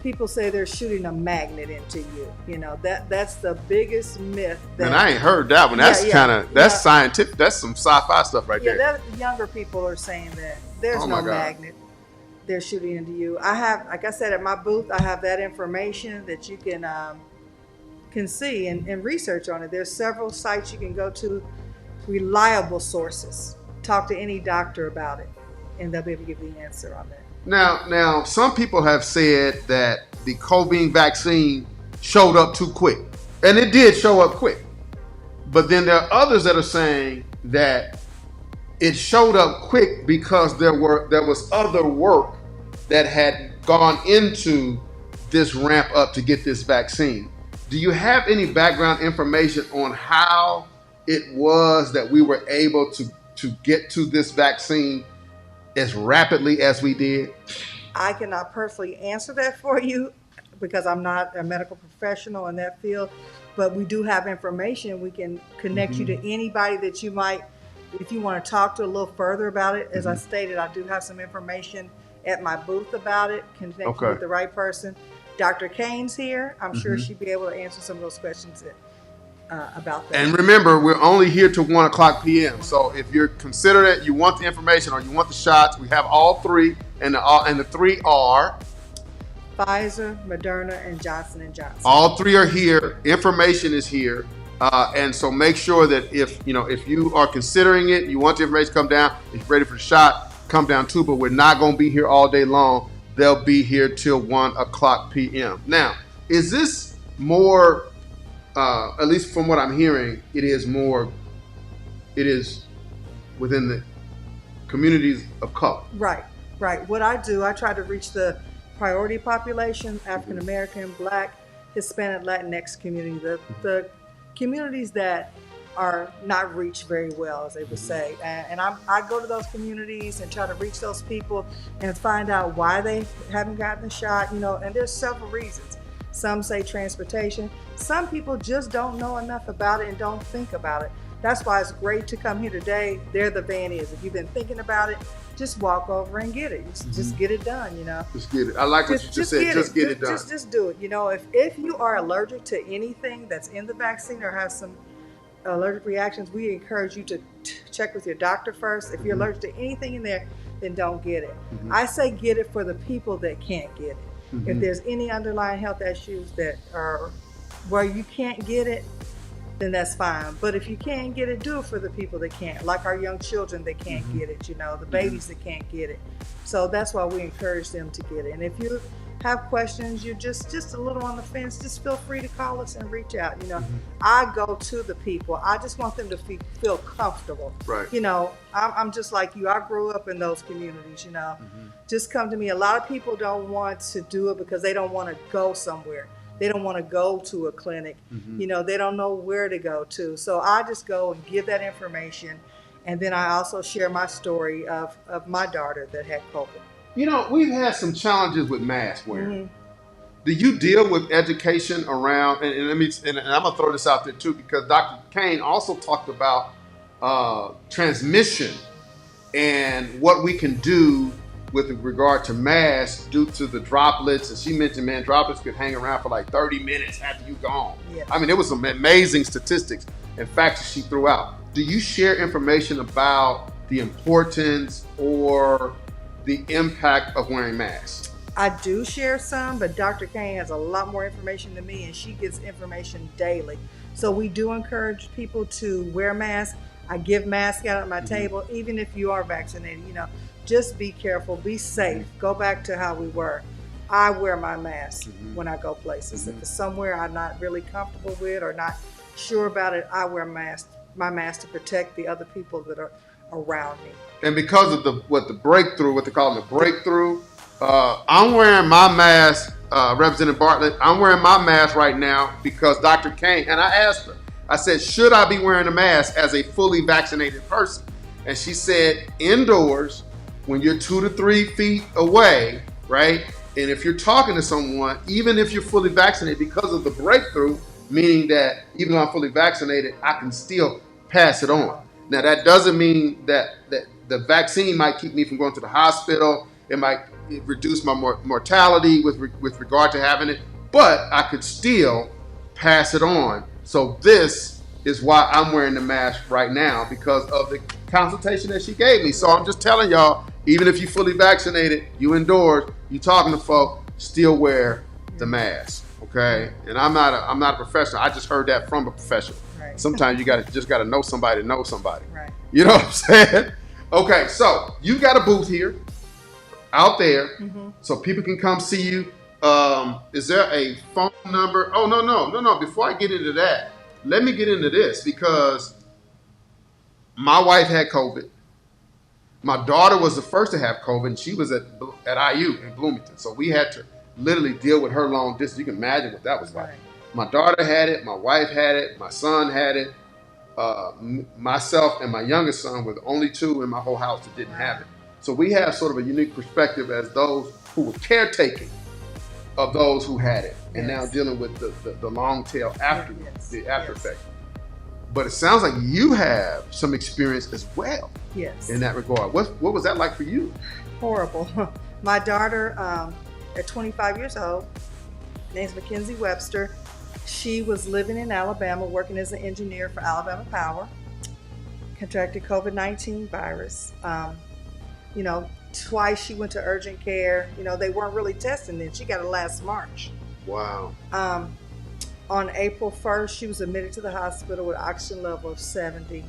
People say they're shooting a magnet into you. You know, that's the biggest myth. And I ain't heard that one. That's that's scientific. That's some sci-fi stuff right there. Yeah, younger people are saying that there's no magnet they're shooting into you. I have, like I said, at my booth, I have that information that you can see and research on it. There's several sites you can go to, reliable sources. Talk to any doctor about it, and they'll be able to give you the answer on that. Now, some people have said that the COVID vaccine showed up too quick, and it did show up quick. But then there are others that are saying that it showed up quick because there was other work that had gone into this ramp up to get this vaccine. Do you have any background information on how it was that we were able to get to this vaccine as rapidly as we did? I cannot personally answer that for you because I'm not a medical professional in that field, but we do have information. We can connect you to anybody that you might, if you want to talk to a little further about it. As I stated, I do have some information at my booth about it, connect you with the right person. Dr. Kane's here. I'm sure she'd be able to answer some of those questions about that. And remember, we're only here till 1:00 p.m. So if you're considering it, you want the information or you want the shots, we have all three, and the three are Pfizer, Moderna, and Johnson & Johnson. All three are here. Information is here. And so make sure that if you are considering it, you want the information to come down, if you're ready for the shot, come down too, but we're not going to be here all day long. They'll be here till 1:00 p.m. Now, is this more, at least from what I'm hearing, it is within the communities of color? Right. What I do, I try to reach the priority population, African American, Black, Hispanic, Latinx community, the communities that are not reached very well, as they would say. And I go to those communities and try to reach those people and find out why they haven't gotten the shot, and there's several reasons. Some say transportation. Some people just don't know enough about it and don't think about it. That's why it's great to come here today. There the van is. If you've been thinking about it, just walk over and get it. Just get it done, Just get it. I like what you just said. Just get it done. Just do it. If you are allergic to anything that's in the vaccine or have some allergic reactions, we encourage you to check with your doctor first. If you're allergic to anything in there, then don't get it. I say get it for the people that can't get it. If there's any underlying health issues that are where you can't get it, then that's fine. But if you can't get it, do it for the people that can't, like our young children that can't get it, the babies that can't get it. So that's why we encourage them to get it. And if you have questions, you're just a little on the fence, just feel free to call us and reach out. I go to the people. I just want them to feel comfortable. Right. I'm just like you. I grew up in those communities, Just come to me. A lot of people don't want to do it because they don't want to go somewhere. They don't want to go to a clinic. They don't know where to go to. So I just go and give that information. And then I also share my story of my daughter that had COVID. We've had some challenges with mask wearing. Do you deal with education around, and I'm going to throw this out there too, because Dr. Kane also talked about transmission and what we can do with regard to masks due to the droplets. And she mentioned, droplets could hang around for like 30 minutes after you're gone. Yeah. I mean, there was some amazing statistics and facts that she threw out. Do you share information about the importance or the impact of wearing masks? I do share some, but Dr. Kane has a lot more information than me, and she gets information daily. So we do encourage people to wear masks. I give masks out at my table, even if you are vaccinated. just be careful, be safe. Go back to how we were. I wear my mask when I go places. If it's somewhere I'm not really comfortable with or not sure about it, I wear my mask to protect the other people that are around me. And because of what they call the breakthrough, I'm wearing my mask, Representative Bartlett. I'm wearing my mask right now because Dr. Kane, and I asked her, I said, should I be wearing a mask as a fully vaccinated person? And she said, indoors, when you're 2 to 3 feet away, right? And if you're talking to someone, even if you're fully vaccinated, because of the breakthrough, meaning that even though I'm fully vaccinated, I can still pass it on. Now, that doesn't mean that the vaccine might keep me from going to the hospital. It might reduce my mortality with regard to having it, but I could still pass it on. So this is why I'm wearing the mask right now, because of the consultation that she gave me. So I'm just telling y'all, even if you're fully vaccinated, you indoors, you talking to folk, still wear the mask, okay? And I'm not a professional. I just heard that from a professional. Right. Sometimes you just gotta know somebody to know somebody. Right. You know what I'm saying? Okay, so you got a booth here, out there, so people can come see you. Is there a phone number? Oh, no. Before I get into that, let me get into this, because my wife had COVID. My daughter was the first to have COVID, and she was at IU in Bloomington. So we had to literally deal with her long distance. You can imagine what that was like. Right. My daughter had it, my wife had it, my son had it. Myself and my youngest son were the only two in my whole house that didn't have it. So we have sort of a unique perspective as those who were caretaking of those who had it, and now dealing with the long tail after the after effect. But it sounds like you have some experience as well. Yes. In that regard. What was that like for you? Horrible. My daughter, at 25 years old, name's Mackenzie Webster. She was living in Alabama, working as an engineer for Alabama Power. Contracted COVID-19 virus. Twice she went to urgent care. They weren't really testing then. She got it last March. Wow. On April 1st, she was admitted to the hospital with oxygen level of 70.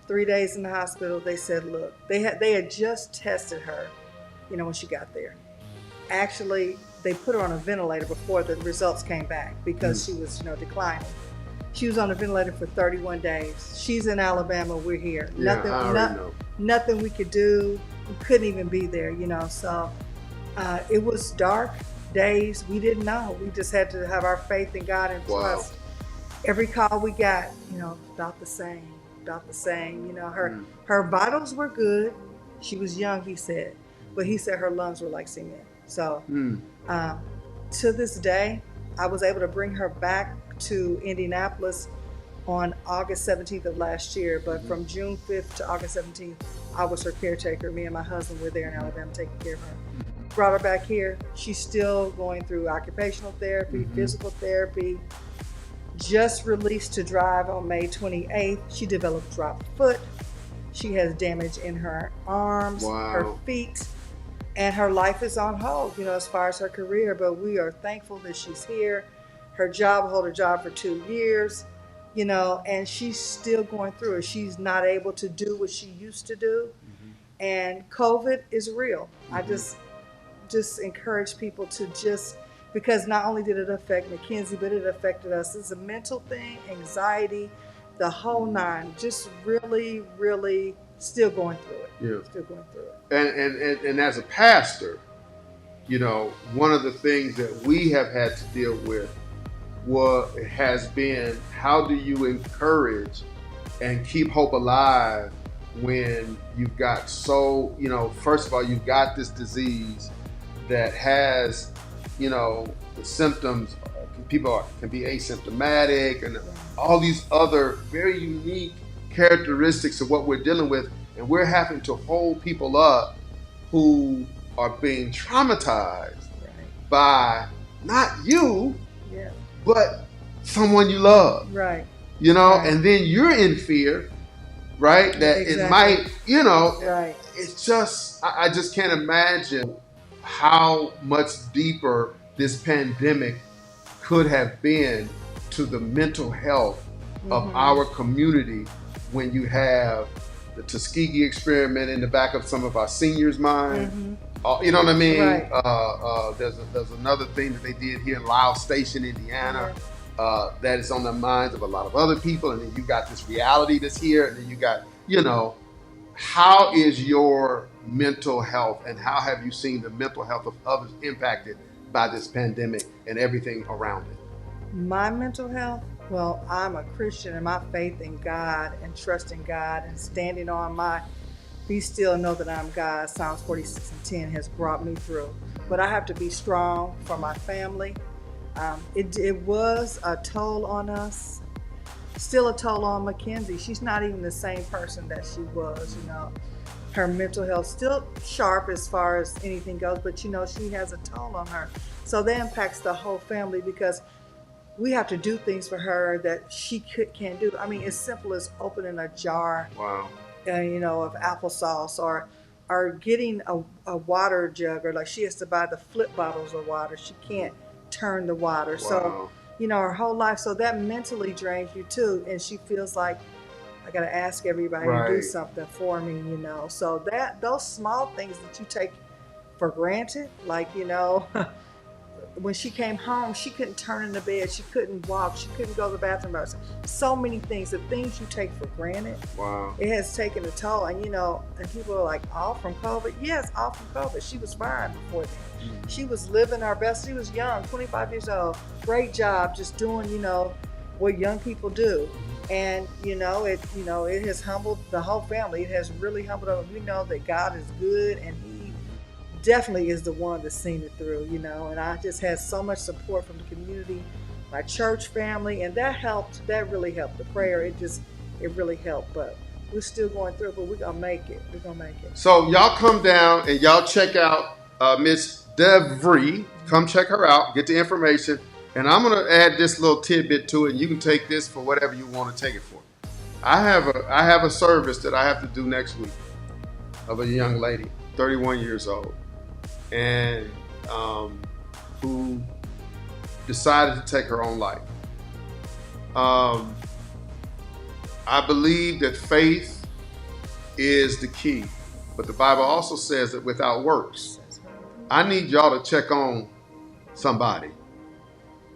3 days in the hospital, they said, look, they had just tested her, when she got there. Actually, they put her on a ventilator before the results came back because she was, declining. She was on a ventilator for 31 days. She's in Alabama, we're here. Yeah, nothing we could do. We couldn't even be there, So it was dark days. We didn't know. We just had to have our faith in God and trust. Every call we got, about the same. Her vitals were good. She was young, he said, but he said her lungs were like cement. So to this day, I was able to bring her back to Indianapolis on August 17th of last year, but from June 5th to August 17th, I was her caretaker. Me and my husband were there in Alabama taking care of her. Brought her back here. She's still going through occupational therapy, physical therapy. Just released to drive on May 28th. She developed drop foot. She has damage in her arms, her feet, and her life is on hold, as far as her career, but we are thankful that she's here. Her job, hold her job for 2 years, and she's still going through it. She's not able to do what she used to do. And COVID is real. I just encourage people to because not only did it affect Mackenzie, but it affected us. It's a mental thing, anxiety, the whole nine, just really, really still going through it. Yeah. Still going through it. And as a pastor, one of the things that we have had to deal with has been, how do you encourage and keep hope alive when you've got first of all, you've got this disease that has, the symptoms, people can be asymptomatic and all these other very unique characteristics of what we're dealing with. And we're having to hold people up who are being traumatized by not you, but someone you love. Right. And then you're in fear, right? That it might, Right. It's just, I just can't imagine how much deeper this pandemic could have been to the mental health of our community when you have the Tuskegee experiment in the back of some of our seniors' minds. You know what I mean? Right. There's another thing that they did here in Lyle Station, Indiana, that is on the minds of a lot of other people. And then you got this reality that's here, and then you got, how is your mental health, and how have you seen the mental health of others impacted by this pandemic and everything around it? My mental health, well, I'm a Christian, and my faith in God and trusting God and standing on my be still and know that I'm God, Psalms 46:10 has brought me through. But I have to be strong for my family. It was a toll on us, still a toll on Mackenzie. She's not even the same person that she was, Her mental health still sharp as far as anything goes, but she has a toll on her. So that impacts the whole family because we have to do things for her that she can't do. I mean, as simple as opening a jar. Wow. Of applesauce, or getting a water jug, or like she has to buy the flip bottles of water. She can't turn the water. Wow. So, her whole life. So that mentally drains you too. And she feels like, I got to ask everybody to do something for me, So those small things that you take for granted, like, when she came home, she couldn't turn in the bed. She couldn't walk. She couldn't go to the bathroom. So many things, the things you take for granted. Wow. It has taken a toll. And, and people are like, all from COVID? Yes, all from COVID. She was fine before then. She was living her best. She was young, 25 years old. Great job, just doing, what young people do. And, it has humbled the whole family. It has really humbled us. We know that God is good, and He definitely is the one that's seen it through, and I just had so much support from the community, my church family, and that really helped. The prayer, it really helped, but we're still going through it, but we're gonna make it. So y'all come down and y'all check out Miss DeVry. Come check her out, get the information, and I'm gonna add this little tidbit to it, and you can take this for whatever you want to take it for. I have a service that I have to do next week of a young lady, 31 years old, and who decided to take her own life. I believe that faith is the key, but the Bible also says that without works, I need y'all to check on somebody.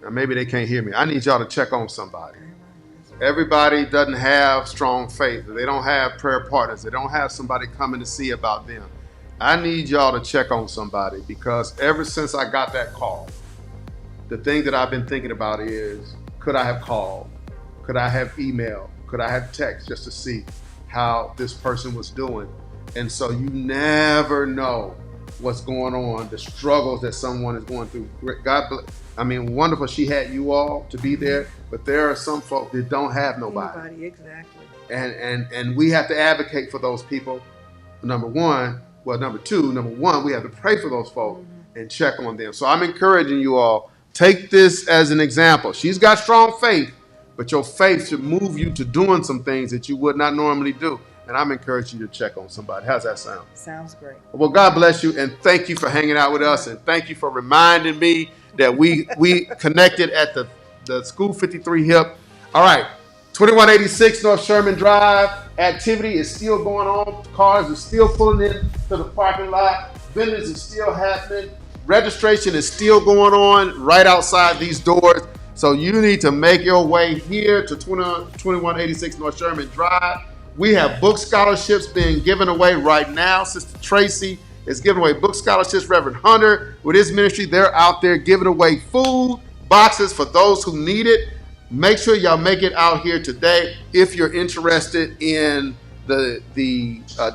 Now maybe they can't hear me. I need y'all to check on somebody. Everybody doesn't have strong faith. They don't have prayer partners. They don't have somebody coming to see about them. I need y'all to check on somebody, because ever since I got that call, the thing that I've been thinking about is, could I have called? Could I have emailed? Could I have texted just to see how this person was doing? And so you never know what's going on, the struggles that someone is going through. God bless. I mean, wonderful she had you all to be there, but there are some folk that don't have nobody. Exactly. And we have to advocate for those people, number one. Well, number one, we have to pray for those folk and check on them. So I'm encouraging you all, take this as an example. She's got strong faith, but your faith should move you to doing some things that you would not normally do. And I'm encouraging you to check on somebody. How's that sound? Sounds great. Well, God bless you, and thank you for hanging out with us, and thank you for reminding me that we connected at the School 53 HIP. All right, 2186 North Sherman Drive. Activity is still going on. Cars are still pulling in to the parking lot. Vendors is still happening. Registration is still going on right outside these doors. So you need to make your way here to 2186 North Sherman Drive. We have book scholarships being given away right now. Sister Tracy is giving away book scholarships. Reverend Hunter, with his ministry, they're out there giving away food boxes for those who need it. Make sure y'all make it out here today. If you're interested in the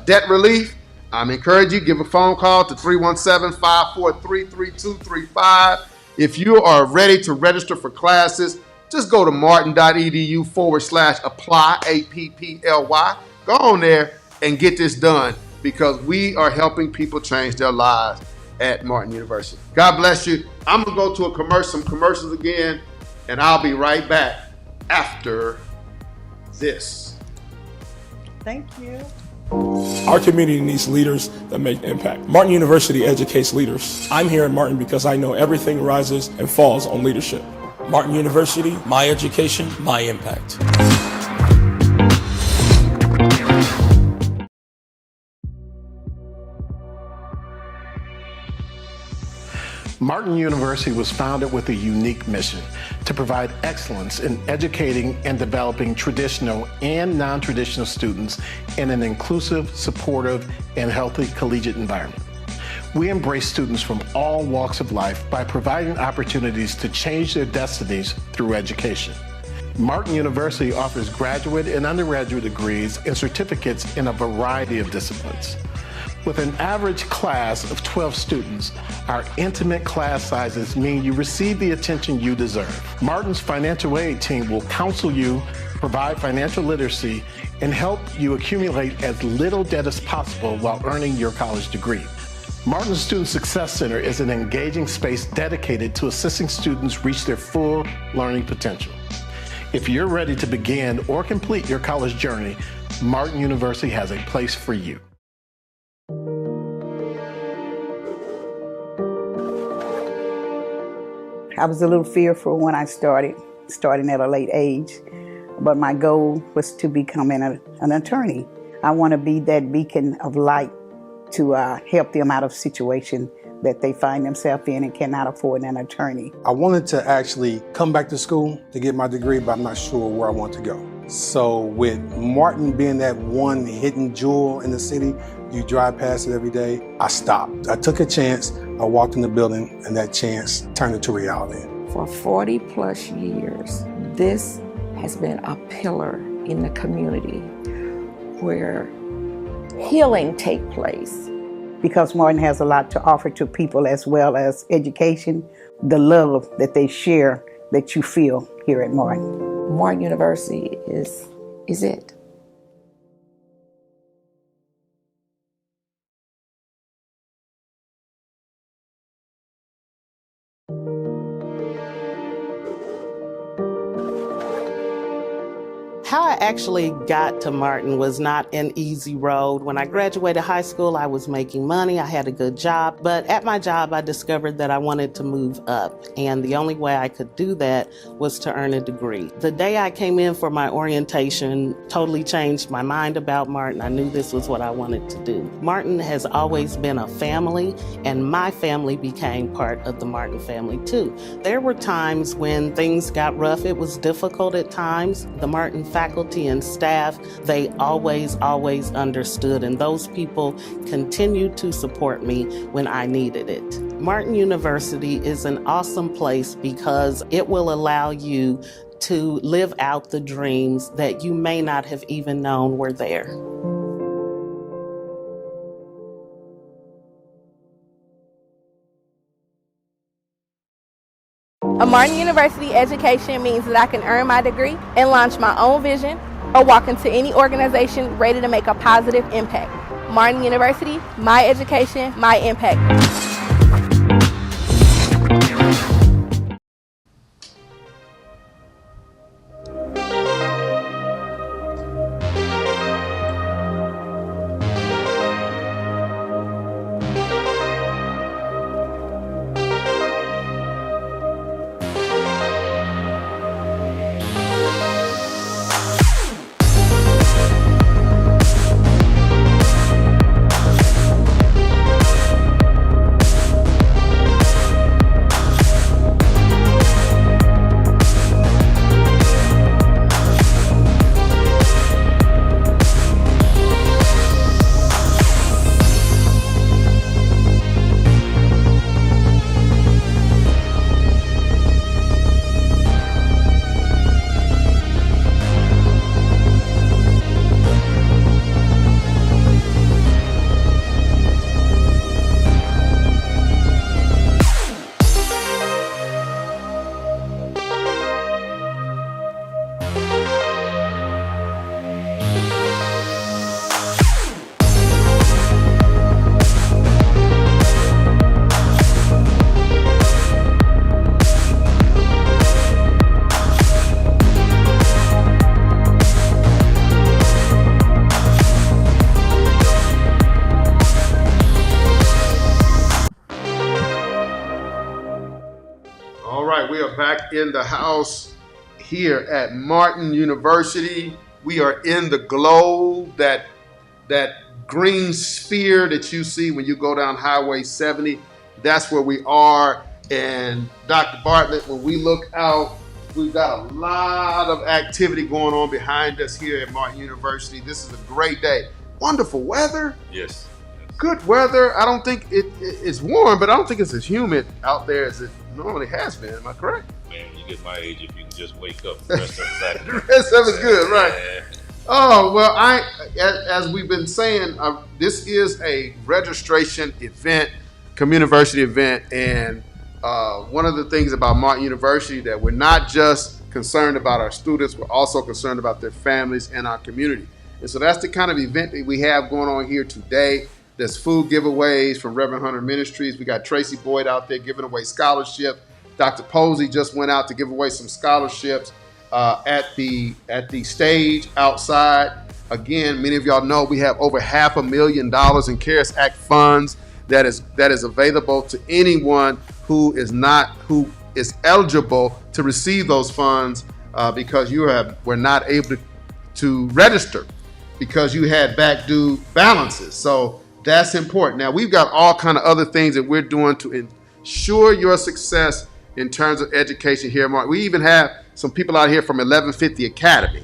debt relief, I'm encouraging you, give a phone call to 317-543-3235. If you are ready to register for classes, just go to martin.edu/apply, APPLY. Go on there and get this done, because we are helping people change their lives at Martin University. God bless you. I'm going to go to some commercials again, and I'll be right back after this. Thank you. Our community needs leaders that make impact. Martin University educates leaders. I'm here at Martin because I know everything rises and falls on leadership. Martin University, my education, my impact. Martin University was founded with a unique mission to provide excellence in educating and developing traditional and non-traditional students in an inclusive, supportive, and healthy collegiate environment. We embrace students from all walks of life by providing opportunities to change their destinies through education. Martin University offers graduate and undergraduate degrees and certificates in a variety of disciplines. With an average class of 12 students, our intimate class sizes mean you receive the attention you deserve. Martin's financial aid team will counsel you, provide financial literacy, and help you accumulate as little debt as possible while earning your college degree. Martin's Student Success Center is an engaging space dedicated to assisting students reach their full learning potential. If you're ready to begin or complete your college journey, Martin University has a place for you. I was a little fearful when I starting at a late age, but my goal was to become an attorney. I want to be that beacon of light to help them out of situation that they find themselves in and cannot afford an attorney. I wanted to actually come back to school to get my degree, but I'm not sure where I want to go. So with Martin being that one hidden jewel in the city, you drive past it every day, I stopped. I took a chance, I walked in the building, and that chance turned into reality. For 40 plus years, this has been a pillar in the community where healing takes place. Because Martin has a lot to offer to people as well as education, the love that they share that you feel here at Martin. Martin University is it. How I actually got to Martin was not an easy road. When I graduated high school, I was making money, I had a good job, but at my job, I discovered that I wanted to move up, and the only way I could do that was to earn a degree. The day I came in for my orientation totally changed my mind about Martin. I knew this was what I wanted to do. Martin has always been a family, and my family became part of the Martin family too. There were times when things got rough. It was difficult at times. The Martin faculty and staff, they always understood, and those people continued to support me when I needed it. Martin University is an awesome place because it will allow you to live out the dreams that you may not have even known were there. A Martin University education means that I can earn my degree and launch my own vision or walk into any organization ready to make a positive impact. Martin University, my education, my impact. We are back in the house here at Martin University. We are in the glow, that green sphere that you see when you go down Highway 70. That's where we are. And Dr. Bartlett, when we look out, we've got a lot of activity going on behind us here at Martin University. This is a great day. Wonderful weather. Yes. Good weather. I don't think it's warm, but I don't think it's as humid out there as it normally has been. Am I correct? Man, when you get my age, if you can just wake up, the rest of it's back. The rest of it's good, right? Oh, well, as we've been saying, this is a registration event, Communiversity event, and one of the things about Martin University that we're not just concerned about our students, we're also concerned about their families and our community. And so that's the kind of event that we have going on here today. There's food giveaways from Reverend Hunter Ministries. We got Tracy Boyd out there giving away scholarships. Dr. Posey just went out to give away some scholarships at the stage outside. Again, many of y'all know we have over $500,000 in CARES Act funds that is available to anyone who is eligible to receive those funds because were not able to register because you had back due balances. So that's important. Now we've got all kind of other things that we're doing to ensure your success in terms of education here at Martin. We even have some people out here from 1150 Academy.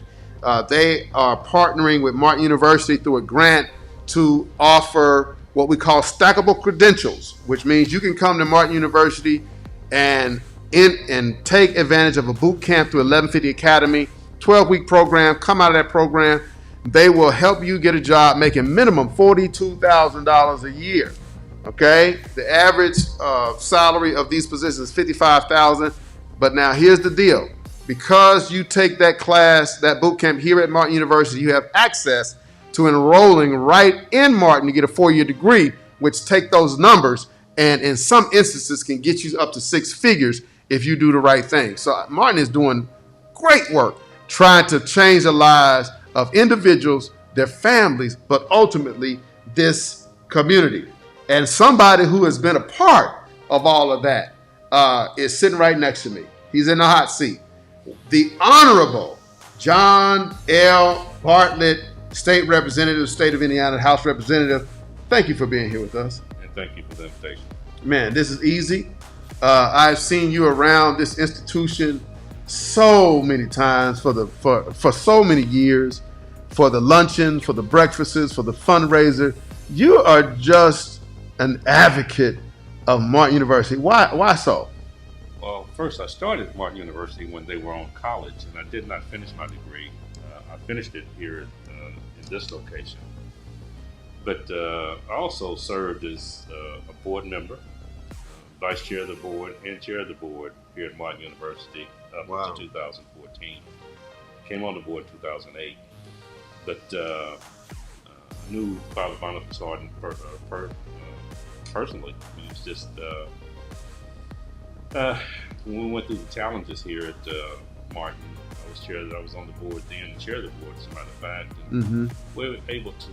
They are partnering with Martin University through a grant to offer what we call stackable credentials, which means you can come to Martin University and take advantage of a boot camp through 1150 Academy, 12-week program. Come out of that program, they will help you get a job making minimum $42,000 a year. Okay, the average salary of these positions is $55,000. But now here's the deal: because you take that class, that boot camp here at Martin University, you have access to enrolling right in Martin to get a 4-year degree, which take those numbers and in some instances can get you up to 6 figures if you do the right thing. So Martin is doing great work trying to change the lives of individuals, their families, but ultimately this community. And somebody who has been a part of all of that is sitting right next to me. He's in the hot seat. The Honorable John L. Bartlett, State Representative, State of Indiana, House Representative. Thank you for being here with us. And thank you for the invitation. Man, this is easy. I've seen you around this institution so many times for so many years, for the luncheon, for the breakfasts, for the fundraiser. You are just an advocate of Martin University. Why so? Well, first I started at Martin University when they were on college, and I did not finish my degree. I finished it here in this location. But I also served as a board member, vice chair of the board, and chair of the board here at Martin University up until 2014. Came on the board in 2008. But I knew Father Boniface Harden personally. He was just, when we went through the challenges here at Martin, I was on the board then, and chair of the board, as a matter of fact. And we were able to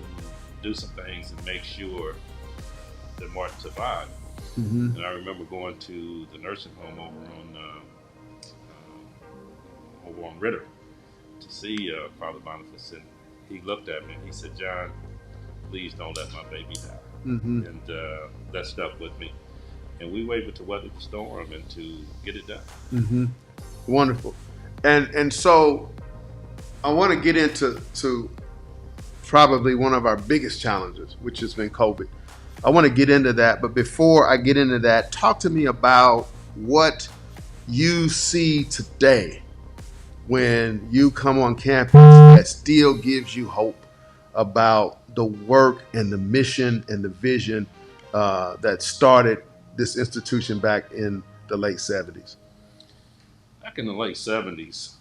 do some things and make sure that Martin survived. And I remember going to the nursing home over on Ritter to see Father Boniface, and he looked at me and he said, "John, please don't let my baby die." And that stuck with me. And we were able to weather the storm and to get it done. Wonderful. And so I want to get into probably one of our biggest challenges, which has been COVID. I want to get into that, but before I get into that, talk to me about what you see today when you come on campus that still gives you hope about the work and the mission and the vision that started this institution back in the late 70s. Back in the late 70s,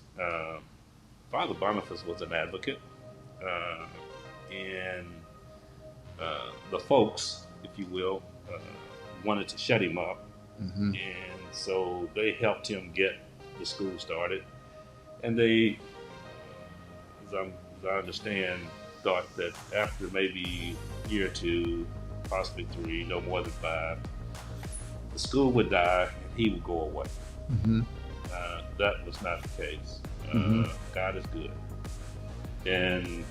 Father Boniface was an advocate, and the folks, if you will, wanted to shut him up, and so they helped him get the school started, and they, as I understand, thought that after maybe a year or two, possibly 3, no more than 5, the school would die and he would go away. That was not the case. God is good. And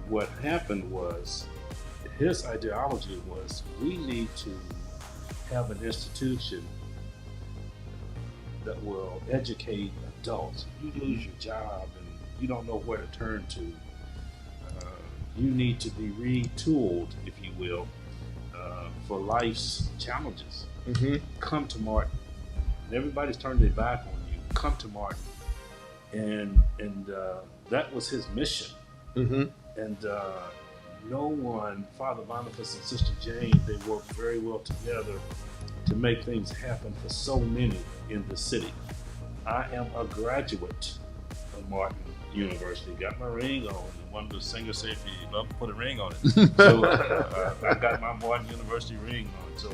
what happened was, his ideology was, we need to have an institution that will educate adults. You lose your job and you don't know where to turn to. You need to be retooled, if you will, for life's challenges. Come to Martin. And everybody's turned their back on you. Come to Martin. And that was his mission. And no one, Father Boniface and Sister Jane, they worked very well together to make things happen for so many in the city. I am a graduate of Martin University. Got my ring on. And one of the singers said, if you love to put a ring on it. So I got my Martin University ring on. So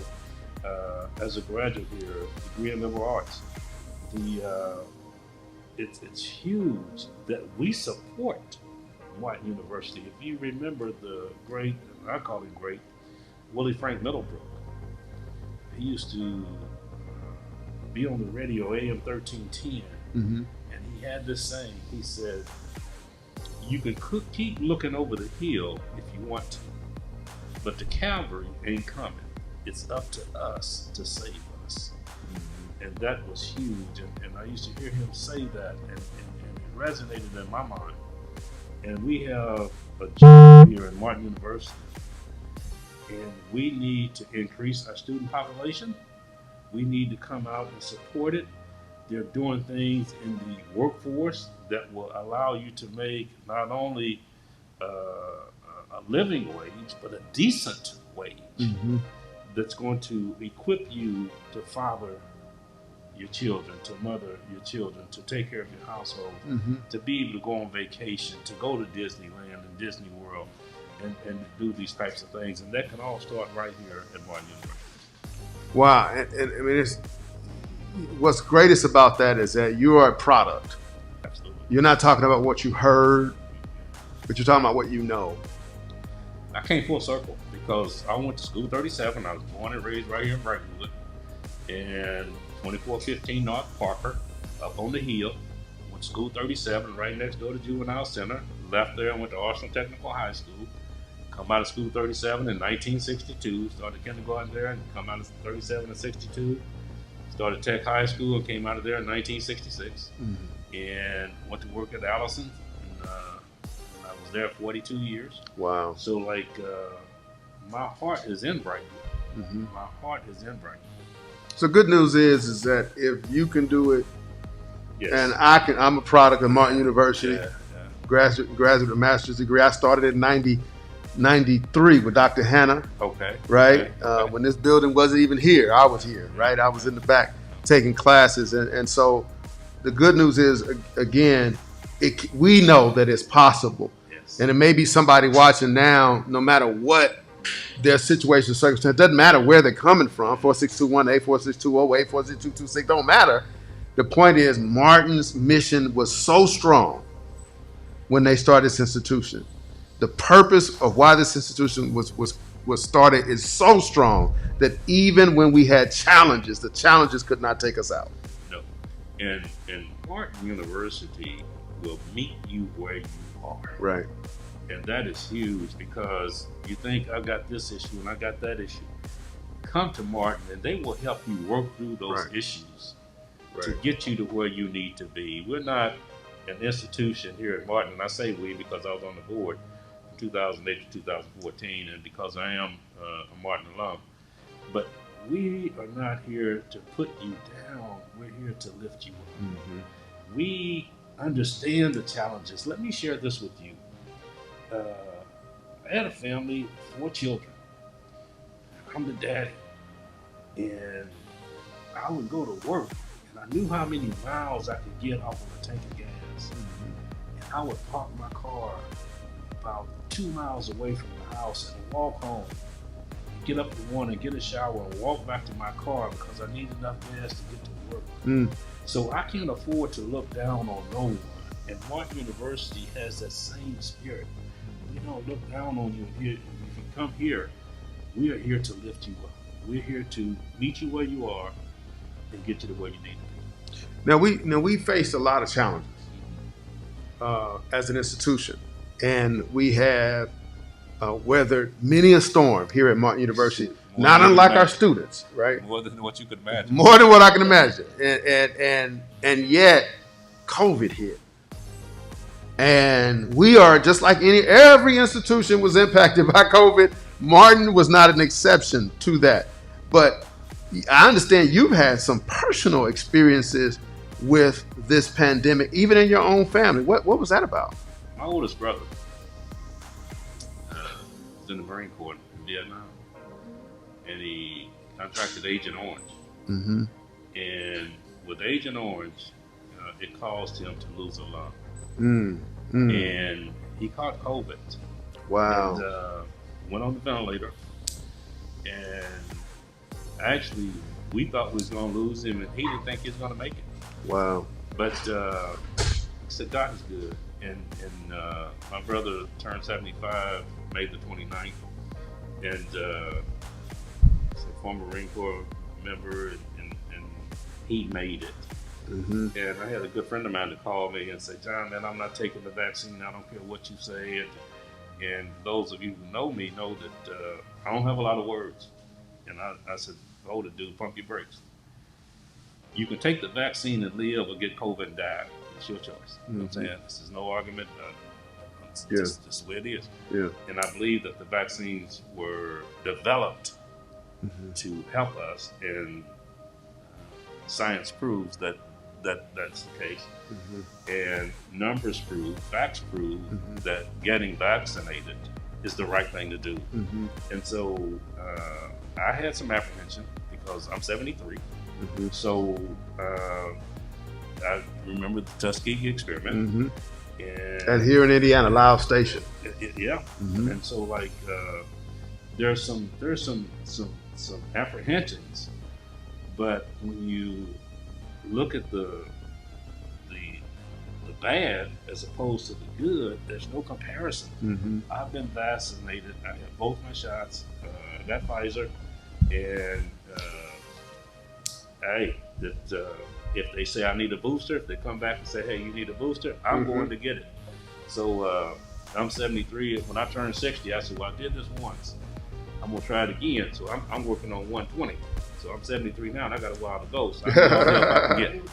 as a graduate here, degree in liberal arts, it's huge that we support Martin University. If you remember the great, I call him great, Willie Frank Middlebrook. He used to be on the radio, AM 1310, and he had this saying. He said, you can keep looking over the hill if you want to, but the cavalry ain't coming. It's up to us to save us. And that was huge, and I used to hear him say that, and it resonated in my mind. And we have a job here at Martin University, and we need to increase our student population. We need to come out and support it. They're doing things in the workforce that will allow you to make not only a living wage, but a decent wage that's going to equip you to father your children, to mother your children, to take care of your household, to be able to go on vacation, to go to Disneyland and Disney World, and do these types of things. And that can all start right here at Martin University. Wow. And I mean, what's greatest about that is that you are a product. Absolutely. You're not talking about what you heard, but you're talking about what you know. I came full circle because I went to School 37. I was born and raised right here in Brentwood. And 2415 North Parker, up on the hill. Went to School 37, right next door to Juvenile Center. Left there and went to Arsenal Technical High School. Come out of School 37 in 1962. Started kindergarten there and come out of 37 in 62. Started Tech High School and came out of there in 1966. And went to work at Allison. And I was there 42 years. Wow. So my heart is in Brighton. My heart is in Brighton. So good news is that if you can do it, Yes. and I'm a product of Martin University, graduate master's degree. I started in 93 with Dr. Hannah. Okay. Right? When this building wasn't even here, I was here, right? I was in the back taking classes. And so the good news is, again, we know that it's possible. Yes. And it may be somebody watching now, no matter what their situation, circumstance, doesn't matter where they're coming from, 4621, 84620, 84626, don't matter. The point is, Martin's mission was so strong when they started this institution. The purpose of why this institution was started is so strong that even when we had challenges, the challenges could not take us out. No. And Martin University will meet you where you are. Right. And that is huge because you think I've got this issue and I got that issue. Come to Martin and they will help you work through those issues to get you to where you need to be. We're not an institution here at Martin, and I say we because I was on the board from 2008 to 2014 and because I am a Martin alum. But we are not here to put you down. We're here to lift you up. We understand the challenges. Let me share this with you. I had a family, 4 children. I'm the daddy. And I would go to work, and I knew how many miles I could get off of a tank of gas. And I would park my car about 2 miles away from the house and walk home. Get up in the morning, get a shower, and walk back to my car because I need enough gas to get to work. So I can't afford to look down on no one. And Martin University has that same spirit. We don't look down on you here. If you come here, we are here to lift you up. We're here to meet you where you are and get you to where you need to be. Now we faced a lot of challenges as an institution, and we have weathered many a storm here at Martin University. Not unlike our students, right? More than what you could imagine. More than what I can imagine. And yet, COVID hit. And we are just like every institution was impacted by COVID. Martin was not an exception to that. But I understand you've had some personal experiences with this pandemic, even in your own family. What was that about? My oldest brother was in the Marine Corps in Vietnam, and he contracted Agent Orange. Mm-hmm. And with Agent Orange, it caused him to lose a lung. And he caught COVID. Wow. And went on the ventilator. And actually, we thought we was going to lose him, and he didn't think he was going to make it. Wow. But he said, God is good. And my brother turned 75 May the 29th. And he's a former Marine Corps member, and he made it. Mm-hmm. And I had a good friend of mine to call me and say, John, man, I'm not taking the vaccine. I don't care what you say. And those of you who know me know that I don't have a lot of words. And I said, hold it, dude, pump your brakes. You can take the vaccine and live or get COVID and die. It's your choice. You know what I'm saying? This is no argument. It's just the way it is. Yeah. And I believe that the vaccines were developed to help us, and science proves that that's the case. And numbers prove, facts prove that getting vaccinated is the right thing to do. And so I had some apprehension because I'm 73. So I remember the Tuskegee experiment. And here in Indiana, Live Station. Yeah. And so like there's some apprehensions, but when you look at the bad as opposed to the good, there's no comparison. I've been vaccinated. I have both my shots. I got Pfizer, and if they say I need a booster, if they come back and say, hey, you need a booster, I'm going to get it. So I'm 73. When I turned 60, I said, well, I did this once. I'm going to try it again. So I'm working on 120. So I'm 73 now, and I got a while to go. So I don't know if I can get it.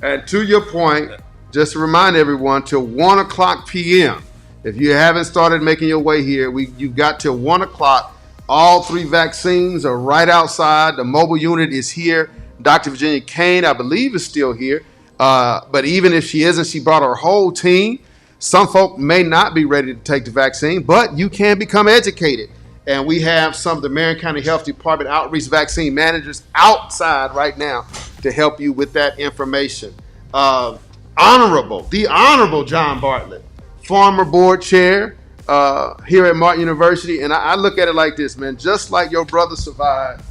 And to your point, just to remind everyone, till 1 o'clock p.m., if you haven't started making your way here, you've got till 1 o'clock. All 3 vaccines are right outside. The mobile unit is here. Dr. Virginia Kane, I believe, is still here. But even if she isn't, she brought her whole team. Some folk may not be ready to take the vaccine, but you can become educated. And we have some of the Marion County Health Department outreach vaccine managers outside right now to help you with that information. The Honorable John Bartlett, former board chair here at Martin University. And I look at it like this, man, just like your brother survived,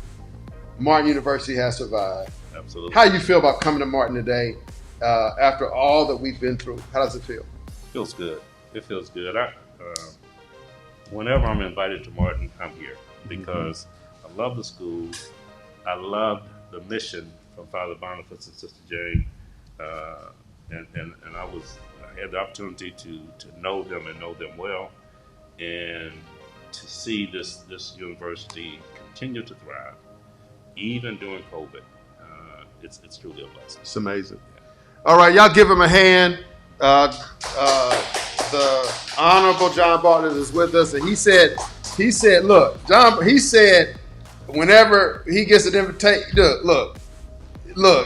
Martin University has survived. Absolutely. How do you feel about coming to Martin today after all that we've been through? How does it feel? Feels good. It feels good. Whenever I'm invited to Martin, I'm here because I love the school. I love the mission from Father Boniface and Sister Jane. And I had the opportunity to know them and know them well, and to see this university continue to thrive, even during COVID. It's truly a blessing. It's amazing. All right, y'all give him a hand. The Honorable John Bartlett is with us, and he said, look, John, he said, whenever he gets an invitation, look,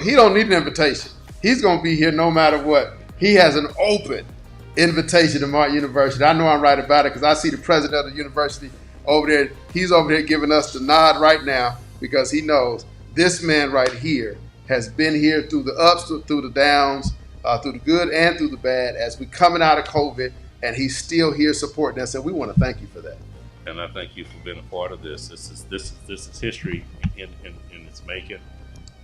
he don't need an invitation. He's going to be here no matter what. He has an open invitation to Martin University. I know I'm right about it because I see the president of the university over there. He's over there giving us the nod right now because he knows this man right here has been here through the ups, through the downs, through the good and through the bad as we're coming out of COVID, and he's still here supporting us, and we want to thank you for that. And I thank you for being a part of this. This is history in its making,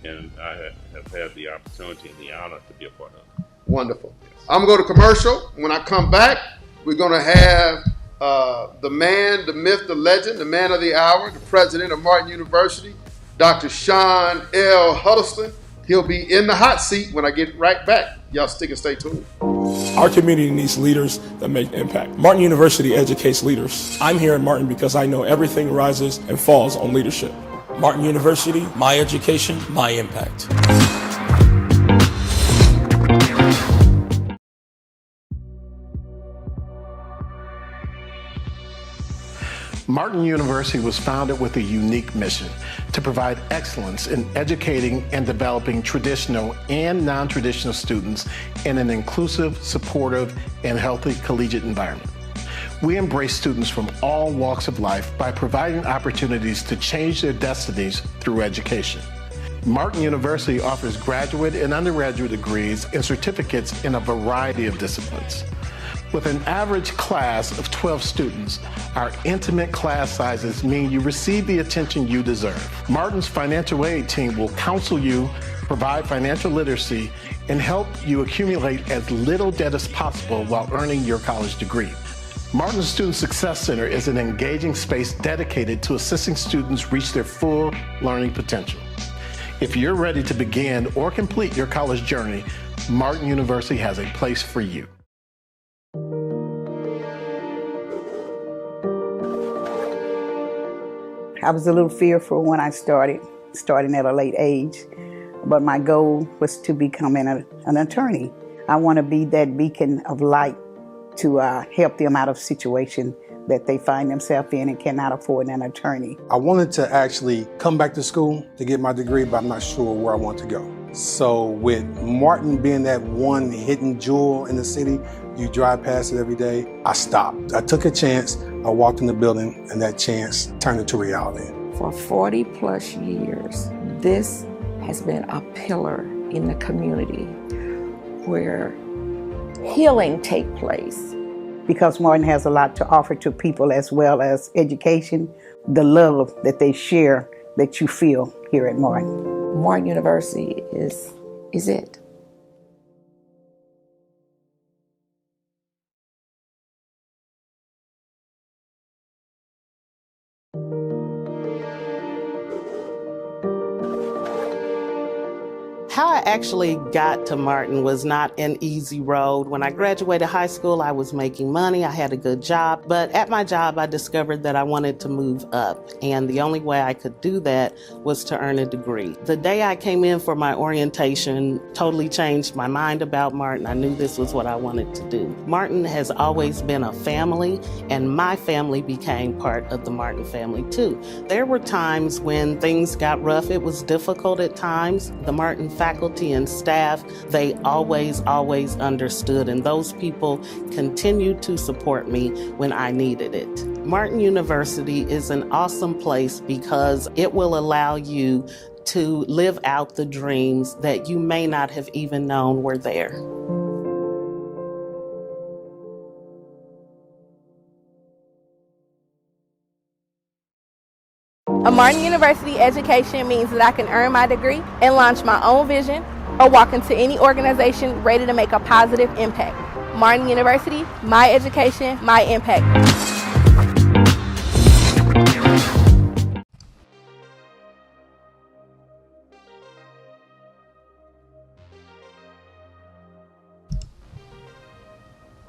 and I have had the opportunity and the honor to be a part of it. Wonderful. Yes. I'm going to go to commercial. When I come back, we're going to have the man, the myth, the legend, the man of the hour, the president of Martin University, Dr. Sean L. Huddleston, He'll be in the hot seat when I get right back. Y'all stick and stay tuned. Our community needs leaders that make impact. Martin University educates leaders. I'm here in Martin because I know everything rises and falls on leadership. Martin University, my education, my impact. Martin University was founded with a unique mission to provide excellence in educating and developing traditional and non-traditional students in an inclusive, supportive, and healthy collegiate environment. We embrace students from all walks of life by providing opportunities to change their destinies through education. Martin University offers graduate and undergraduate degrees and certificates in a variety of disciplines. With an average class of 12 students, our intimate class sizes mean you receive the attention you deserve. Martin's financial aid team will counsel you, provide financial literacy, and help you accumulate as little debt as possible while earning your college degree. Martin's Student Success Center is an engaging space dedicated to assisting students reach their full learning potential. If you're ready to begin or complete your college journey, Martin University has a place for you. I was a little fearful when I starting at a late age, but my goal was to become an attorney. I want to be that beacon of light to help them out of situations that they find themselves in and cannot afford an attorney. I wanted to actually come back to school to get my degree, but I'm not sure where I want to go. So with Martin being that one hidden jewel in the city, you drive past it every day, I stopped. I took a chance, I walked in the building, and that chance turned into reality. For 40 plus years, this has been a pillar in the community where healing takes place. Because Martin has a lot to offer to people as well as education, the love that they share that you feel here at Martin. Martin University is it. How I actually got to Martin was not an easy road. When I graduated high school, I was making money, I had a good job, but at my job, I discovered that I wanted to move up, and the only way I could do that was to earn a degree. The day I came in for my orientation totally changed my mind about Martin. I knew this was what I wanted to do. Martin has always been a family, and my family became part of the Martin family too. There were times when things got rough. It was difficult at times. The Martin faculty and staff, they always understood, and those people continued to support me when I needed it. Martin University is an awesome place because it will allow you to live out the dreams that you may not have even known were there. A Martin University education means that I can earn my degree and launch my own vision or walk into any organization ready to make a positive impact. Martin University, my education, my impact.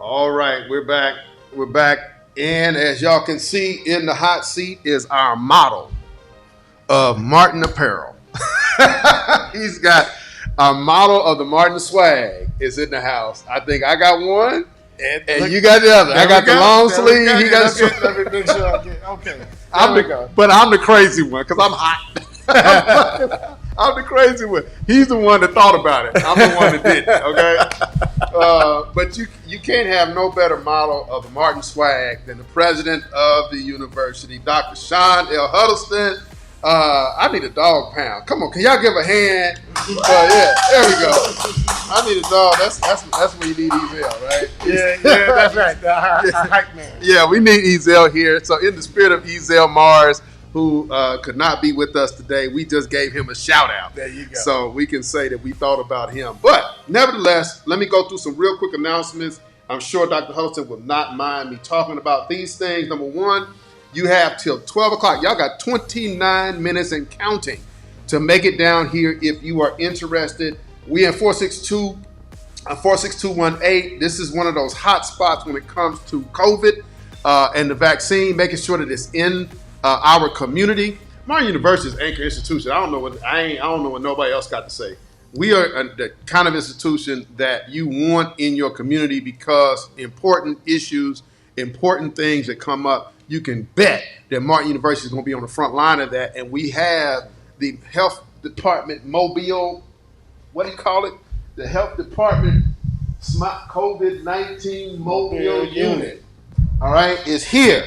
All right, we're back. We're back. And as y'all can see, in the hot seat is our model of Martin apparel. He's got a model of the Martin swag is in the house. I think I got one, and you got the other. I got the long sleeve. He got the Let me make sure I get, okay. but I'm the crazy one because I'm hot. I'm the crazy one. He's the one that thought about it. I'm the one that didn't. Okay, but you can't have no better model of the Martin swag than the president of the university, Dr. Sean L. Huddleston. I need a dog pound. Come on, can y'all give a hand? Yeah, there we go. I need a dog. That's where you need Ezel, right? Yeah, that's right. Our hype man. Yeah, we need Ezel here. So in the spirit of Ezel Mars, who could not be with us today, we just gave him a shout out. There you go. So we can say that we thought about him. But nevertheless, let me go through some real quick announcements. I'm sure Dr. Huddleston will not mind me talking about these things. Number one, you have till 12 o'clock. Y'all got 29 minutes and counting to make it down here if you are interested. We in 46218. This is one of those hot spots when it comes to COVID and the vaccine, making sure that it's in our community. Martin University is an anchor institution. I don't know what nobody else got to say. We are the kind of institution that you want in your community because important issues, important things that come up, you can bet that Martin University is going to be on the front line of that. And we have the health department mobile, what do you call it? The health department COVID-19 mobile unit, all right, is here.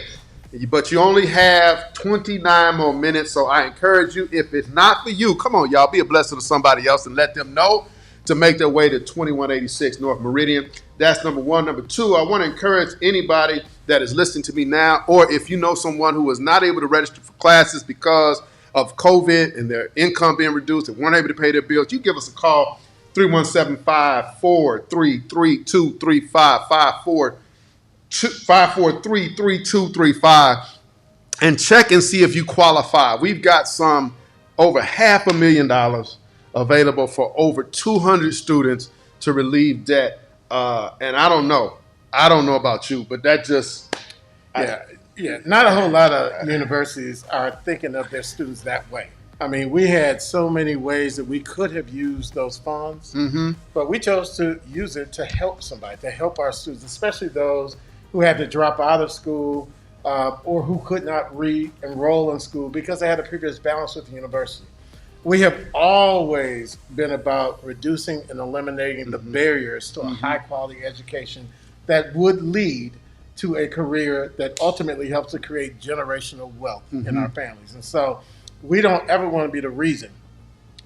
But you only have 29 more minutes, so I encourage you, if it's not for you, come on, y'all, be a blessing to somebody else and let them know to make their way to 2186 North Meridian. That's number one. Number two, I want to encourage anybody that is listening to me now, or if you know someone who was not able to register for classes because of COVID and their income being reduced and weren't able to pay their bills, you give us a call, 317-543-3235, 543-3235, and check and see if you qualify. We've got some over $500,000 available for over 200 students to relieve debt. And I don't know about you, but that just not a whole lot of universities are thinking of their students that way. I mean, we had so many ways that we could have used those funds, but we chose to use it to help somebody, to help our students, especially those who had to drop out of school or who could not re-enroll in school because they had a previous balance with the university. We have always been about reducing and eliminating the barriers to a high-quality education that would lead to a career that ultimately helps to create generational wealth in our families. And so we don't ever want to be the reason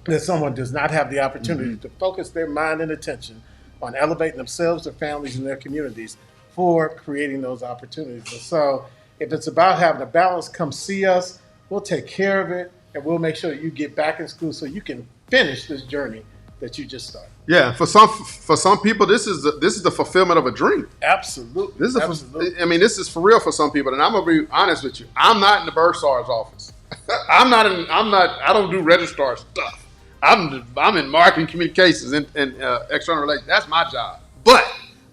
that someone does not have the opportunity to focus their mind and attention on elevating themselves, their families, and their communities for creating those opportunities. And so if it's about having a balance, come see us. We'll take care of it, and we'll make sure that you get back in school so you can finish this journey that you just started. Yeah, for some people, this is the fulfillment of a dream. Absolutely. This is for real for some people. And I'm gonna be honest with you. I'm not in the bursar's office. I don't do registrar stuff. I'm in marketing, communications, and external relations. That's my job. But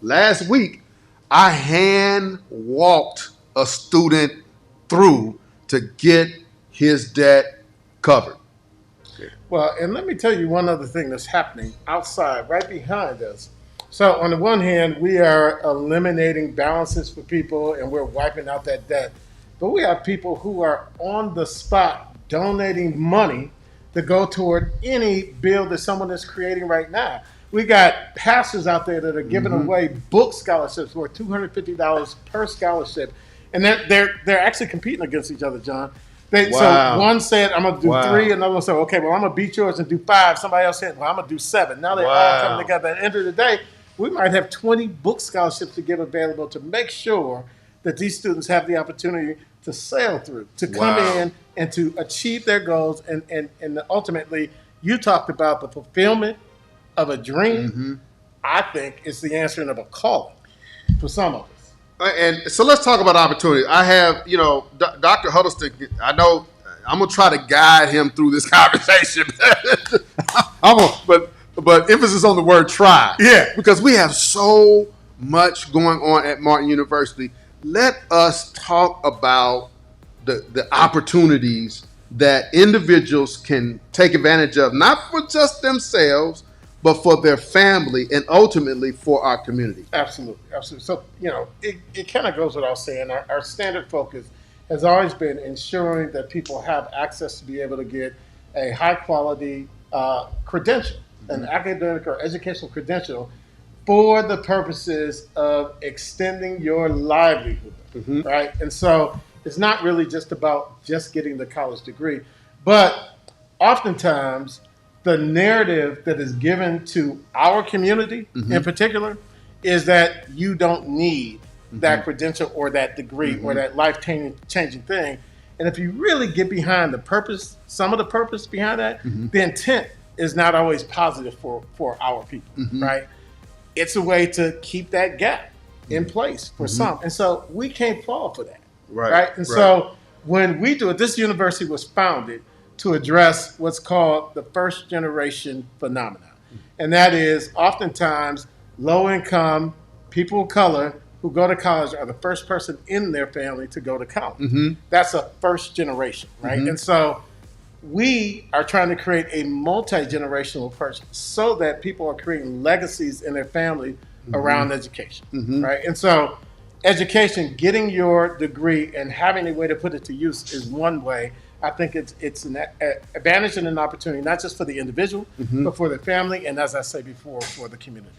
last week, I hand walked a student through to get his debt covered. Well, and let me tell you one other thing that's happening outside, right behind us. So on the one hand, we are eliminating balances for people and we're wiping out that debt. But we have people who are on the spot donating money to go toward any bill that someone is creating right now. We got pastors out there that are giving away book scholarships worth $250 per scholarship. And they're actually competing against each other, John. So one said, I'm going to do 3. Another one said, okay, well, I'm going to beat yours and do 5. Somebody else said, well, I'm going to do 7. Now they're all coming together. At the end of the day, we might have 20 book scholarships to give available to make sure that these students have the opportunity to sail through, to come in and to achieve their goals. And ultimately, you talked about the fulfillment of a dream. I think it's the answering of a calling for some of us. And so let's talk about opportunity. I have, Dr. Huddleston, I know I'm going to try to guide him through this conversation. But emphasis on the word try. Yeah. Because we have so much going on at Martin University. Let us talk about the opportunities that individuals can take advantage of, not for just themselves, but for their family and ultimately for our community. Absolutely. So, it kind of goes without saying, our standard focus has always been ensuring that people have access to be able to get a high quality credential, an academic or educational credential for the purposes of extending your livelihood, right? And so it's not really just about just getting the college degree, but oftentimes the narrative that is given to our community in particular is that you don't need that credential or that degree or that life-changing thing. And if you really get behind the purpose, some of the purpose behind that, the intent is not always positive for our people, right? It's a way to keep that gap in place for some. And so we can't fall for that, right? And so when we do it, this university was founded to address what's called the first generation phenomenon. And that is oftentimes low income people of color who go to college are the first person in their family to go to college. That's a first generation, right? And so we are trying to create a multi-generational person so that people are creating legacies in their family around education, right? And so education, getting your degree and having a way to put it to use is one way. I think it's an advantage and an opportunity, not just for the individual, but for the family, and as I say before, for the community.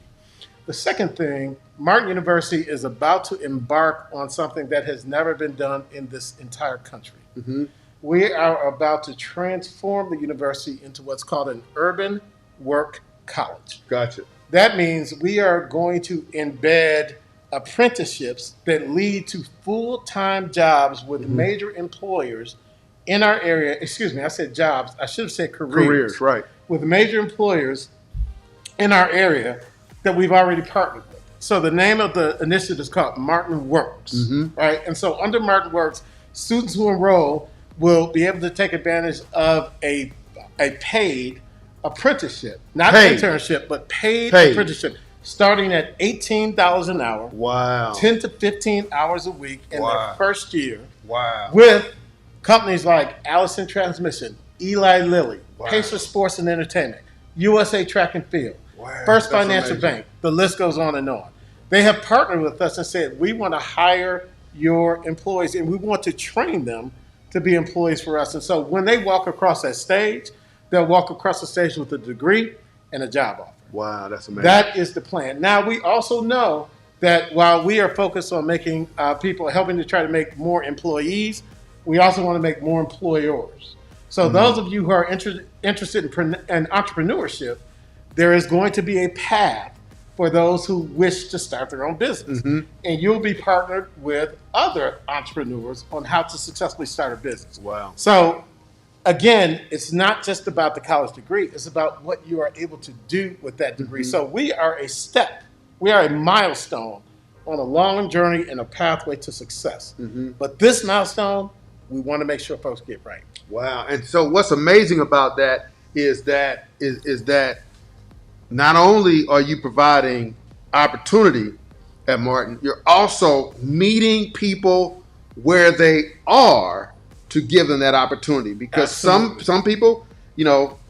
The second thing, Martin University is about to embark on something that has never been done in this entire country. We are about to transform the university into what's called an urban work college. Gotcha. That means we are going to embed apprenticeships that lead to full-time jobs with major employers in our area. Excuse me, I said jobs. I should have said careers. Careers, right. With major employers in our area that we've already partnered with. So the name of the initiative is called Martin Works, right? And so under Martin Works, students who enroll will be able to take advantage of a paid apprenticeship, not internship, but paid apprenticeship, starting at $18 an hour. Wow. 10 to 15 hours a week in their first year. Wow. With companies like Allison Transmission, Eli Lilly, Pacer Sports and Entertainment, USA Track and Field, First Financial Bank. The list goes on and on. They have partnered with us and said, we want to hire your employees and we want to train them to be employees for us. And so when they walk across that stage, they'll walk across the stage with a degree and a job offer. Wow, that's amazing. That is the plan. Now, we also know that while we are focused on making people, helping to try to make more employees, we also want to make more employers. So those of you who are interested in entrepreneurship, there is going to be a path for those who wish to start their own business. And you'll be partnered with other entrepreneurs on how to successfully start a business. Wow. So again, it's not just about the college degree, it's about what you are able to do with that degree. So we are a step, we are a milestone on a long journey and a pathway to success. But this milestone, we want to make sure folks get right. Wow. And so what's amazing about that is that not only are you providing opportunity at Martin, you're also meeting people where they are to give them that opportunity. Because some people,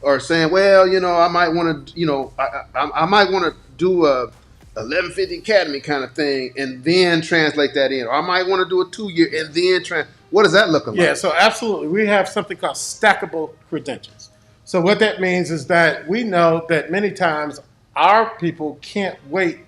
are saying, well, I might want to, I might want to do a 1150 Academy kind of thing and then translate that in. Or I might want to do a 2-year and then what does that look like? Yeah, so absolutely. We have something called stackable credentials. So what that means is that we know that many times our people can't wait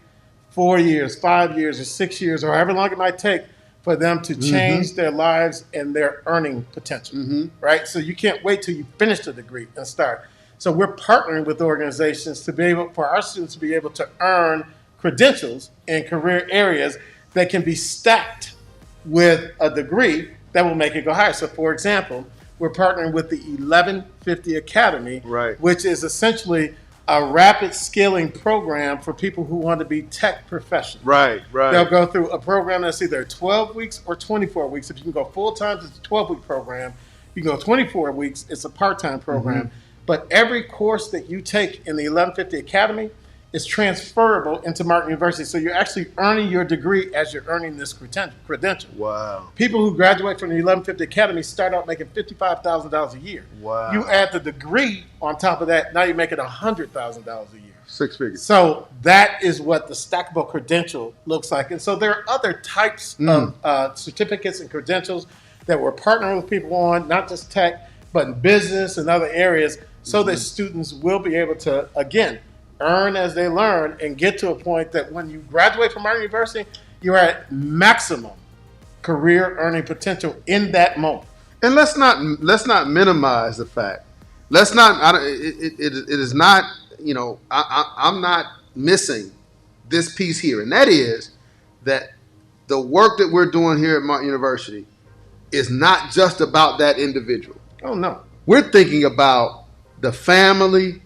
4 years, 5 years, or 6 years, or however long it might take for them to change their lives and their earning potential, right? So you can't wait till you finish the degree and start. So we're partnering with organizations to be able, for our students to be able to earn credentials in career areas that can be stacked with a degree that will make it go higher. So for example, we're partnering with the 1150 Academy, which is essentially a rapid scaling program for people who want to be tech professionals. Right. They'll go through a program that's either 12 weeks or 24 weeks. If you can go full-time, it's a 12-week program. If you can go 24 weeks, it's a part-time program. But every course that you take in the 1150 Academy is transferable into Martin University. So you're actually earning your degree as you're earning this credential. Wow. People who graduate from the 1150 Academy start out making $55,000 a year. Wow. You add the degree on top of that, now you're making $100,000 a year. 6 figures. So that is what the stackable credential looks like. And so there are other types of certificates and credentials that we're partnering with people on, not just tech, but in business and other areas, so that students will be able to, again, earn as they learn and get to a point that when you graduate from Martin University, you're at maximum career earning potential in that moment. And let's not minimize the fact. It is not, I'm not missing this piece here. And that is that the work that we're doing here at Martin University is not just about that individual. Oh, no. We're thinking about the family,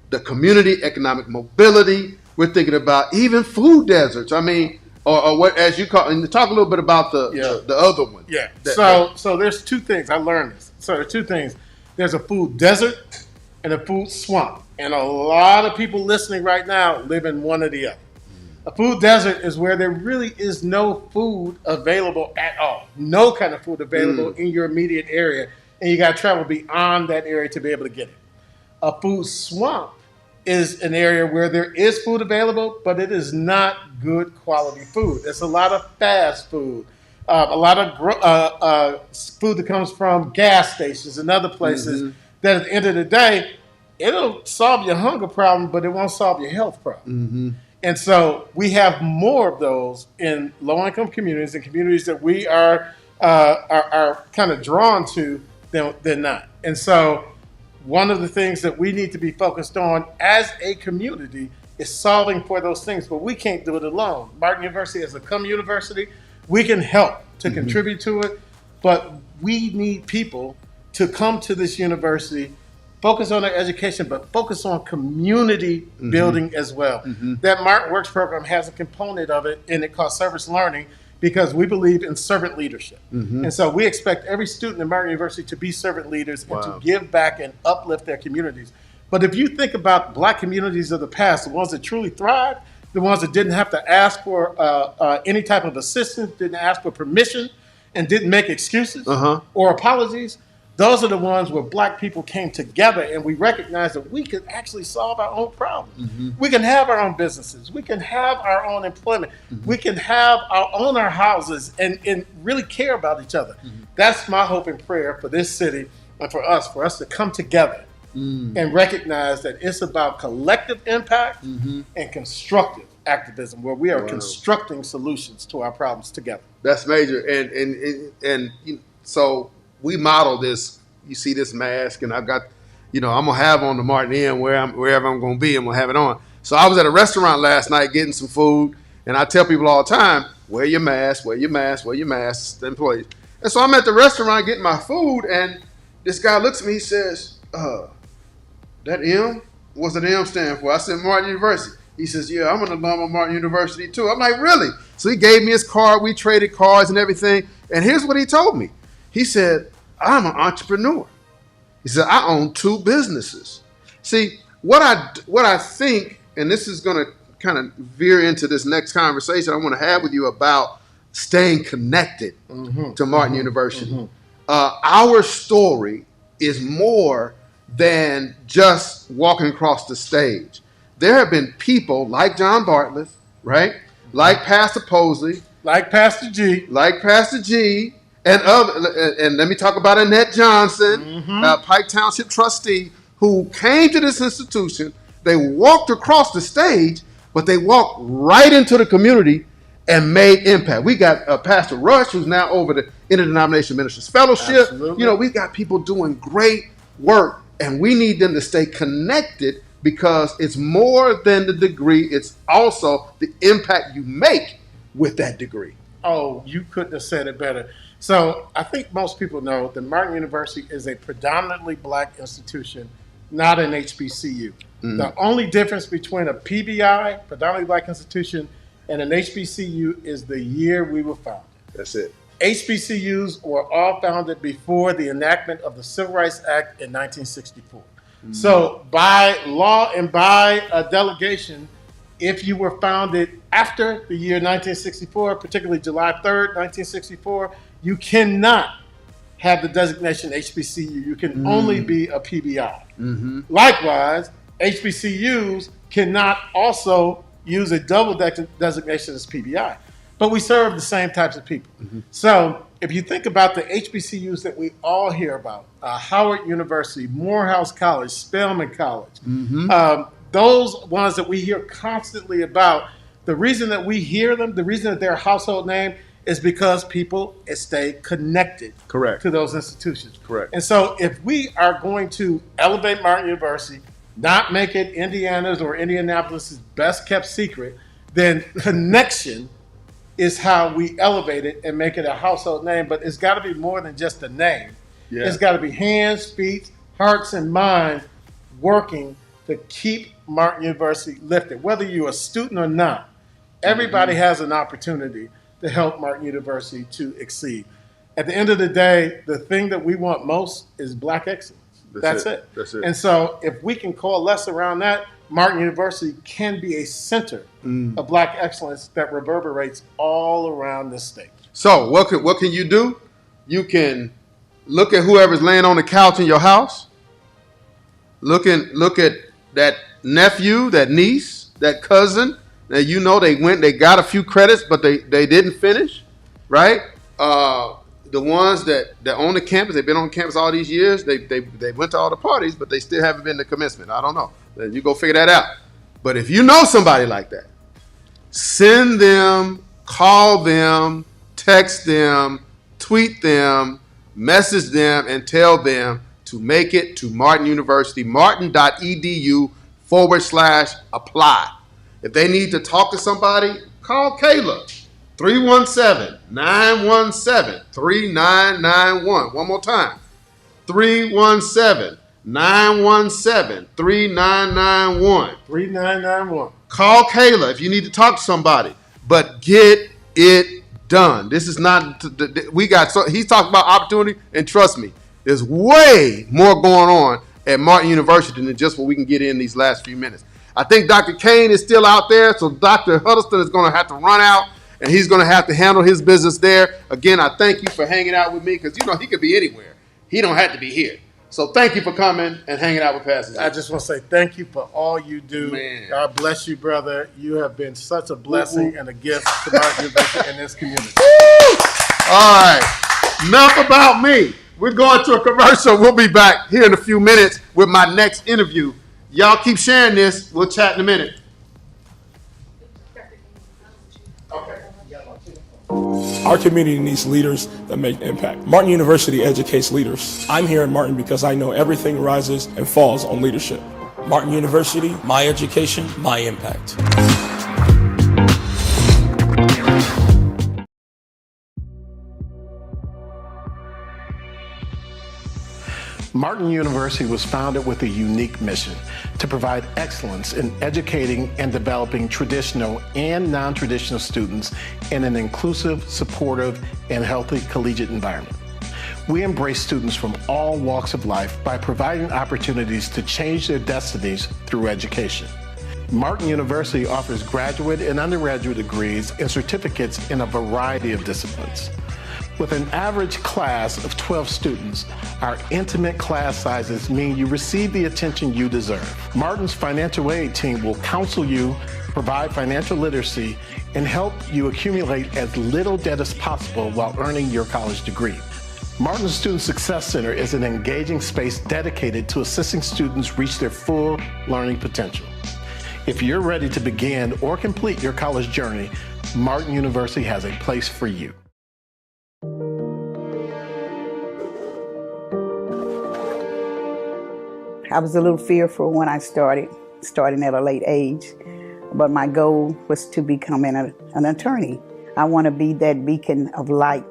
the community, economic mobility. We're thinking about even food deserts. I mean, or what, as you call, and talk a little bit about the other one. Yeah. So there's two things. I learned this. So there's two things. There's a food desert and a food swamp. And a lot of people listening right now live in one or the other. A food desert is where there really is no food available at all. No kind of food available in your immediate area. And you got to travel beyond that area to be able to get it. A food swamp is an area where there is food available, but it is not good quality food. It's a lot of fast food, a lot of food that comes from gas stations and other places that at the end of the day, it'll solve your hunger problem, but it won't solve your health problem. And so we have more of those in low-income communities and communities that we are kind of drawn to than not. And so one of the things that we need to be focused on as a community is solving for those things, but we can't do it alone. Martin University as a university, we can help to contribute to it, but we need people to come to this university, focus on their education, but focus on community building as well. That Martin Works program has a component of it, and it called service learning, because we believe in servant leadership. And so we expect every student at Martin University to be servant leaders and to give back and uplift their communities. But if you think about Black communities of the past, the ones that truly thrived, the ones that didn't have to ask for any type of assistance, didn't ask for permission, and didn't make excuses or apologies, those are the ones where Black people came together and we recognized that we could actually solve our own problems. We can have our own businesses. We can have our own employment. We can have own our houses and really care about each other. That's my hope and prayer for this city and for us to come together and recognize that it's about collective impact and constructive activism, where we are constructing solutions to our problems together. That's major. And so we model this. You see this mask, and I've got, I'm gonna have on the Martin Inn wherever I'm gonna be. I'm gonna have it on. So I was at a restaurant last night getting some food, and I tell people all the time, wear your mask, wear your mask, wear your mask, the employees. And so I'm at the restaurant getting my food, and this guy looks at me, he says, that M? What's the M stand for? I said, Martin University. He says, yeah, I'm an alum of Martin University too. I'm like, really? So he gave me his card, we traded cards and everything, and here's what he told me. He said, I'm an entrepreneur. He said, I own 2 businesses. See, what I think, and this is going to kind of veer into this next conversation I want to have with you about staying connected to Martin University. Our story is more than just walking across the stage. There have been people like John Bartlett, right? Like Pastor Posley. Like Pastor G. And let me talk about Annette Johnson, Pike Township trustee, who came to this institution. They walked across the stage, but they walked right into the community and made impact. We got Pastor Rush, who's now over the Interdenominational Ministers Fellowship. Absolutely. We got people doing great work, and we need them to stay connected because it's more than the degree. It's also the impact you make with that degree. Oh, you couldn't have said it better. So I think most people know that Martin University is a predominantly Black institution, not an HBCU. The only difference between a PBI, predominantly Black institution, and an HBCU is the year we were founded. That's it. HBCUs were all founded before the enactment of the Civil Rights Act in 1964. So by law and by a delegation, if you were founded after the year 1964, particularly July 3rd, 1964, you cannot have the designation HBCU. You can only be a PBI. Likewise, HBCUs cannot also use a double designation as PBI. But we serve the same types of people. So if you think about the HBCUs that we all hear about, Howard University, Morehouse College, Spelman College, those ones that we hear constantly about, the reason that we hear them, the reason that they're a household name is because people stay connected to those institutions. And so if we are going to elevate Martin University, not make it Indiana's or Indianapolis's best kept secret, then connection is how we elevate it and make it a household name. But it's got to be more than just a name. It's got to be hands, feet, hearts, and minds working to keep Martin University lifted. Whether you're a student or not, everybody has an opportunity to help Martin University to exceed. At the end of the day, the thing that we want most is Black excellence. That's it. That's it. And so if we can coalesce around that, Martin University can be a center of Black excellence that reverberates all around this state. So what can you do? You can look at whoever's laying on the couch in your house. Look at that nephew, that niece, that cousin. That you know they got a few credits, but they didn't finish, right? The ones that own the campus, they've been on campus all these years. They went to all the parties, but they still haven't been to commencement. I don't know. You go figure that out. But if you know somebody like that, send them, call them, text them, tweet them, message them, and tell them to make it to Martin University, martin.edu/apply. If they need to talk to somebody, call Kayla, 317-917-3991. One more time, 317-917-3991. 3991. Call Kayla if you need to talk to somebody, but get it done. This is not, he's talking about opportunity, and trust me, there's way more going on at Martin University than just what we can get in these last few minutes. I think Dr. Kane is still out there, so Dr. Huddleston is going to have to run out, and he's going to have to handle his business there. Again, I thank you for hanging out with me, because he could be anywhere. He don't have to be here. So thank you for coming and hanging out with Pastor Jay. I just want to say thank you for all you do. Man. God bless you, brother. You have been such a blessing and a gift to Martin University and this community. All right, enough about me. We're going to a commercial. We'll be back here in a few minutes with my next interview. Y'all keep sharing this. We'll chat in a minute. Our community needs leaders that make impact. Martin University educates leaders. I'm here in Martin because I know everything rises and falls on leadership. Martin University, my education, my impact. Martin University was founded with a unique mission to provide excellence in educating and developing traditional and non-traditional students in an inclusive, supportive, and healthy collegiate environment. We embrace students from all walks of life by providing opportunities to change their destinies through education. Martin University offers graduate and undergraduate degrees and certificates in a variety of disciplines. With an average class of 12 students, our intimate class sizes mean you receive the attention you deserve. Martin's financial aid team will counsel you, provide financial literacy, and help you accumulate as little debt as possible while earning your college degree. Martin's Student Success Center is an engaging space dedicated to assisting students reach their full learning potential. If you're ready to begin or complete your college journey, Martin University has a place for you. I was a little fearful when I starting at a late age, but my goal was to become an attorney. I want to be that beacon of light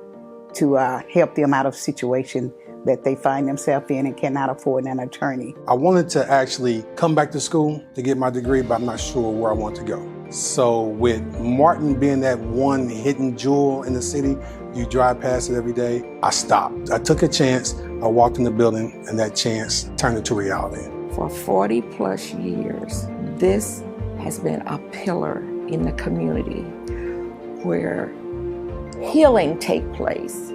to help them out of situation that they find themselves in and cannot afford an attorney. I wanted to actually come back to school to get my degree, but I'm not sure where I want to go. So with Martin being that one hidden jewel in the city, you drive past it every day, I stopped. I took a chance, I walked in the building, and that chance turned into reality. For 40 plus years, this has been a pillar in the community where healing takes place.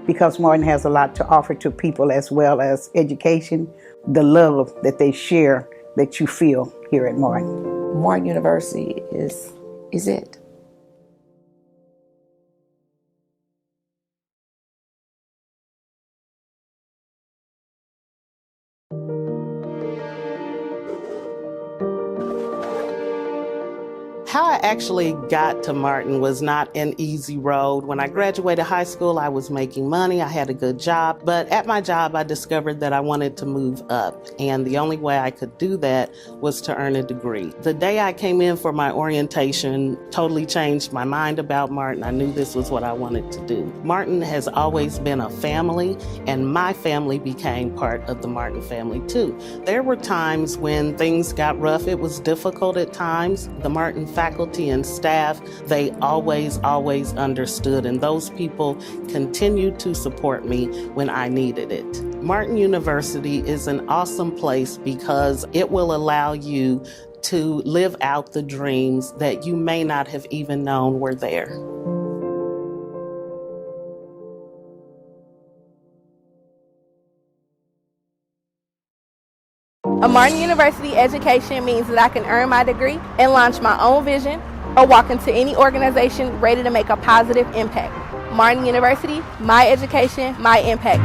Because Martin has a lot to offer to people as well as education, the love that they share that you feel here at Martin. Martin University is it. How I actually got to Martin was not an easy road. When I graduated high school, I was making money, I had a good job, but at my job, I discovered that I wanted to move up, and the only way I could do that was to earn a degree. The day I came in for my orientation totally changed my mind about Martin. I knew this was what I wanted to do. Martin has always been a family, and my family became part of the Martin family too. There were times when things got rough. It was difficult at times. The Martin faculty and staff, they always understood, and those people continued to support me when I needed it. Martin University is an awesome place because it will allow you to live out the dreams that you may not have even known were there. A Martin University education means that I can earn my degree and launch my own vision or walk into any organization ready to make a positive impact. Martin University, my education, my impact.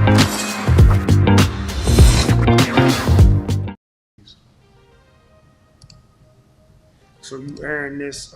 So you earn this.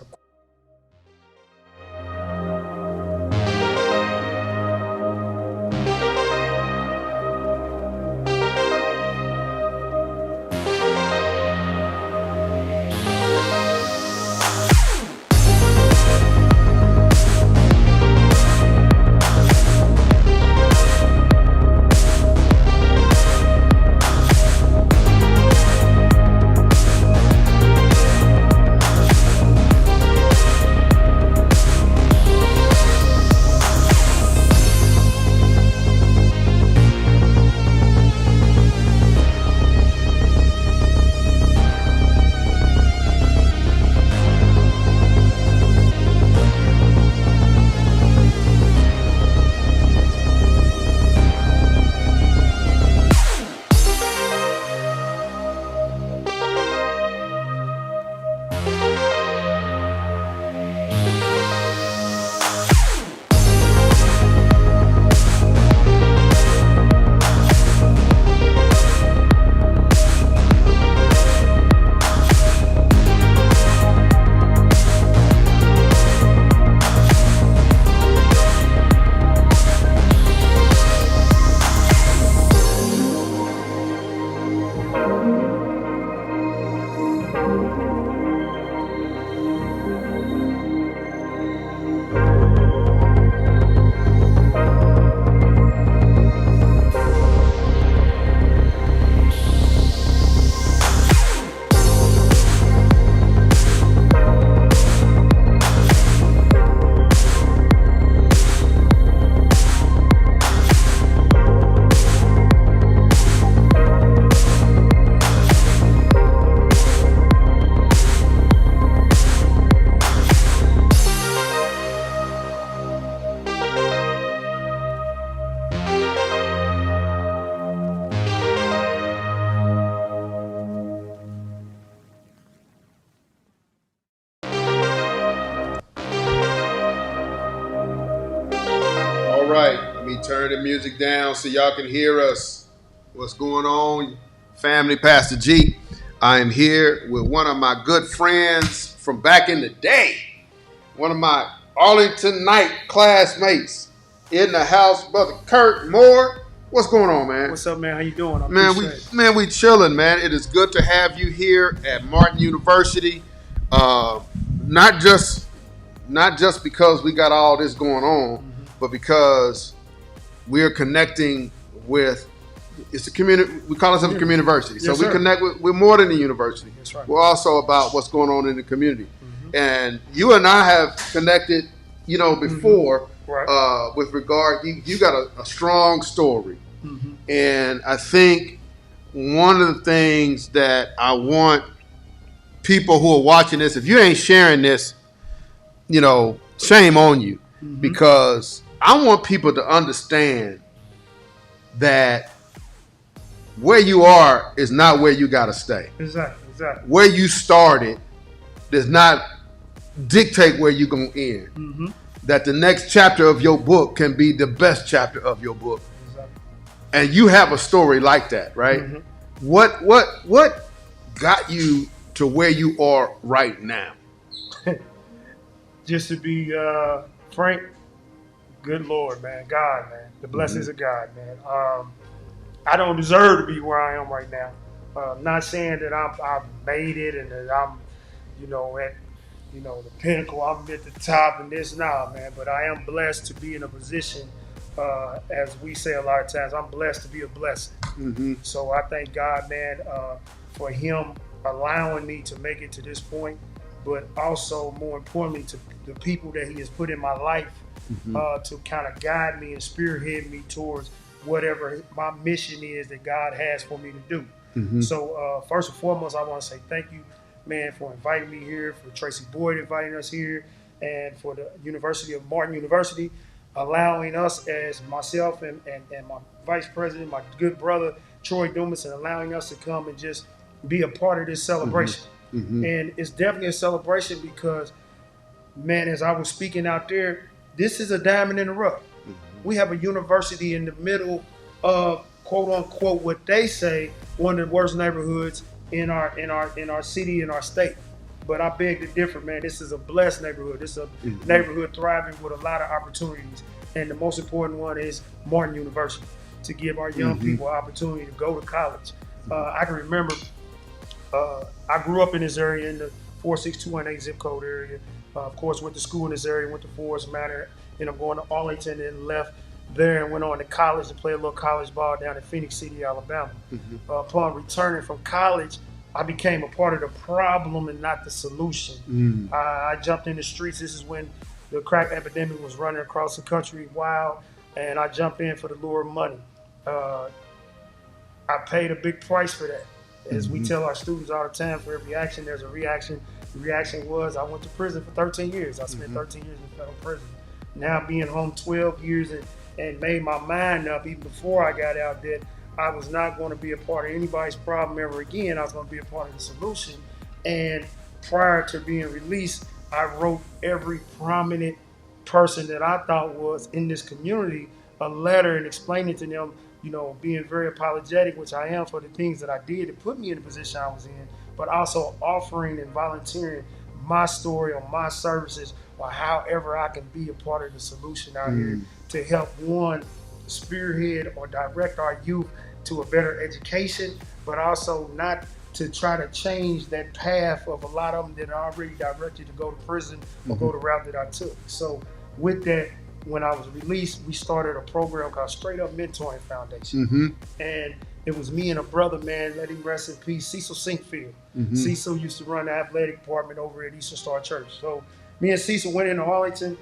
Turn the music down so y'all can hear us. What's going on, family? Pastor G. I am here with one of my good friends from back in the day. One of my Arlington Night classmates in the house, Brother Kurt Moore. What's going on, man? What's up, man? How you doing? We chilling, man. It is good to have you here at Martin University. Not just because we got all this going on, but because we're connecting with, it's a community, we call ourselves a communiversity. So we connect with, we're more than a university. That's right. We're also about what's going on in the community. And you and I have connected, before, with regard, you got a strong story. And I think one of the things that I want people who are watching this, if you ain't sharing this, shame on you. Because I want people to understand that where you are is not where you got to stay. Exactly. Where you started does not dictate where you're going to end. That the next chapter of your book can be the best chapter of your book. Exactly. And you have a story like that, right? What got you to where you are right now? Just to be frank, good Lord, man. God, man. The blessings of God, man. I don't deserve to be where I am right now. Not saying that I've made it and that I'm, at, the pinnacle. I'm at the top and this, man. But I am blessed to be in a position, as we say a lot of times, I'm blessed to be a blessing. So I thank God, man, for Him allowing me to make it to this point. but also more importantly to the people that he has put in my life to kind of guide me and spearhead me towards whatever my mission is that God has for me to do. So first and foremost, I want to say thank you, man, for inviting me here, for Tracy Boyd inviting us here, and for the University of Martin University allowing us as myself and my vice president, my good brother, Troy Dumas, and allowing us to come and just be a part of this celebration. And it's definitely a celebration because, man, as I was speaking out there, this is a diamond in the rough. We have a university in the middle of, quote unquote, what they say, one of the worst neighborhoods in our city, in our state. But I beg to differ, man. This is a blessed neighborhood. This is a neighborhood thriving with a lot of opportunities. And the most important one is Martin University, to give our young people opportunity to go to college. I can remember I grew up in this area, in the 46218 zip code area. Of course, went to school in this area, went to Forest Manor, ended up going to Arlington and left there and went on to college to play a little college ball down in Phoenix City, Alabama. Upon returning from college, I became a part of the problem and not the solution. I jumped in the streets. This is when the crack epidemic was running across the country wild, and I jumped in for the lure of money. I paid a big price for that. As we tell our students all the time, for every action, there's a reaction. The reaction was I went to prison for 13 years. I spent 13 years in federal prison. Now being home 12 years and made my mind up even before I got out that I was not going to be a part of anybody's problem ever again. I was going to be a part of the solution. And prior to being released, I wrote every prominent person that I thought was in this community a letter and explaining to them, you know, being very apologetic, which I am for the things that I did to put me in the position I was in, but also offering and volunteering my story or my services or however I can be a part of the solution out here to help one spearhead or direct our youth to a better education, but also not to try to change that path of a lot of them that are already directed to go to prison or go the route that I took. So with that, when I was released, we started a program called Straight Up Mentoring Foundation. And it was me and a brother, man, let him rest in peace, Cecil Sinkfield. Cecil used to run the athletic department over at Eastern Star Church. So me and Cecil went into Arlington.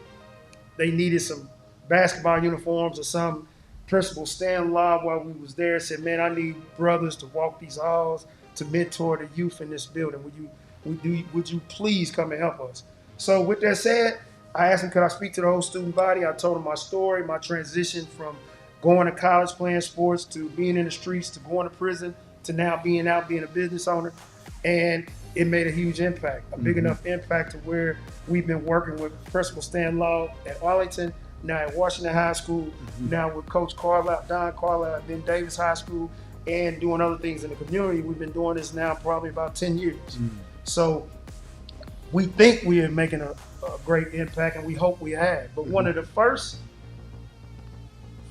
They needed some basketball uniforms or something. Principal Stan Lobb, while we was there, said, man, I need brothers to walk these halls to mentor the youth in this building. Would you please come and help us? So with that said, I asked him, could I speak to the whole student body? I told him my story, my transition from going to college, playing sports, to being in the streets, to going to prison, to now being out, being a business owner. And it made a huge impact, a big enough impact to where we've been working with Principal Stan Law at Arlington, now at Washington High School, now with Coach Carlisle, Don Carlisle at Ben Davis High School, and doing other things in the community. We've been doing this now probably about 10 years. So we think we are making a great impact, and we hope we have. But one of the first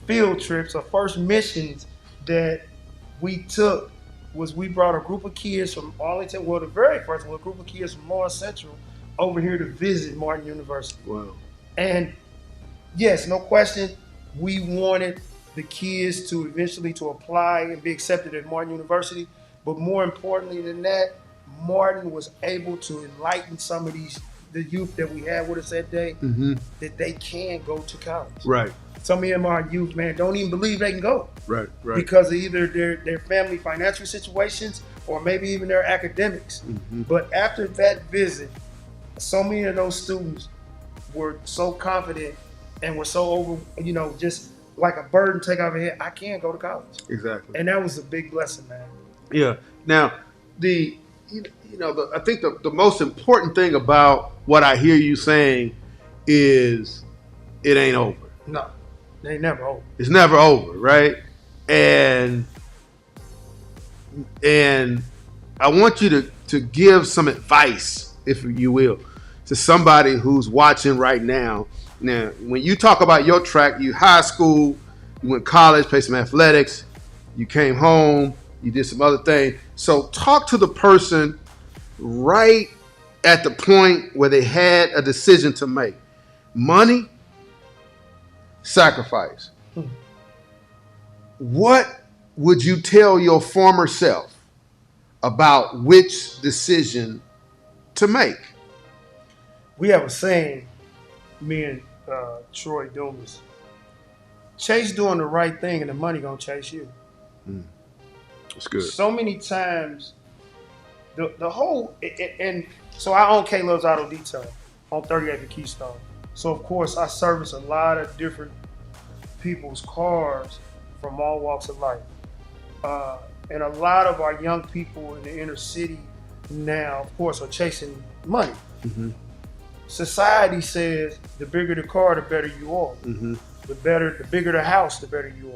field trips or first missions that we took was we brought a group of kids from Arlington, well, the very first one, a group of kids from Lawrence Central over here to visit Martin University. Wow. And yes, no question, we wanted the kids to eventually to apply and be accepted at Martin University. But more importantly than that, Martin was able to enlighten some of the youth that we had with us that day, that they can go to college. Right. Some of them, our youth, man, don't even believe they can go. Right. Because of either their family financial situations or maybe even their academics. But after that visit, so many of those students were so confident and were so over, just like a burden take off their head. I can't go to college. Exactly. And that was a big blessing, man. Yeah. Now, I think the most important thing about what I hear you saying is it ain't over. No, it ain't never over. It's never over, right? And I want you to give some advice, if you will, to somebody who's watching right now. Now, when you talk about your track, you high school, you went to college, played some athletics, you came home, you did some other things. So talk to the person right at the point where they had a decision to make. Money, sacrifice. What would you tell your former self about which decision to make? we have a saying, me and Troy Dumas, chase doing the right thing and the money gonna chase you. That's good. So many times, the whole, and so I own K Love's Auto Detail on 38th and Keystone. So of course I service a lot of different people's cars from all walks of life. And a lot of our young people in the inner city now, of course, are chasing money. Society says the bigger the car, the better you are. The bigger the house, the better you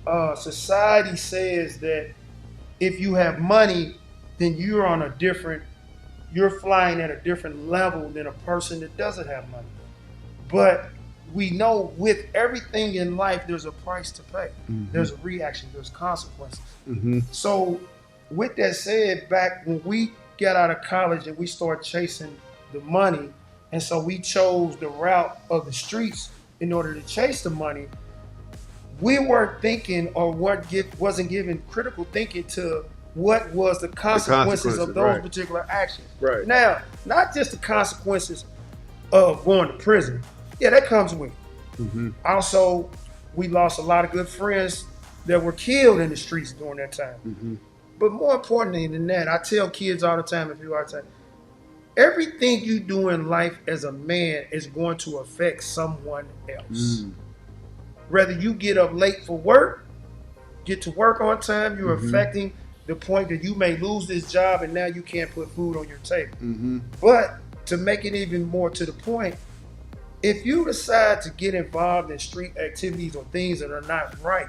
are. Society says that if you have money, then you're flying at a different level than a person that doesn't have money. But we know with everything in life, there's a price to pay. There's a reaction, there's consequences. So with that said, back when we got out of college and we started chasing the money, and so we chose the route of the streets in order to chase the money, we weren't thinking or wasn't giving critical thinking to what was the consequences of those particular actions. Now, not just the consequences of going to prison. Yeah, that comes with it. Also, we lost a lot of good friends that were killed in the streets during that time. But more importantly than that, I tell kids all the time, and people all the time, everything you do in life as a man is going to affect someone else. Whether you get up late for work, get to work on time, you're affecting the point that you may lose this job and now you can't put food on your table. But to make it even more to the point, if you decide to get involved in street activities or things that are not right,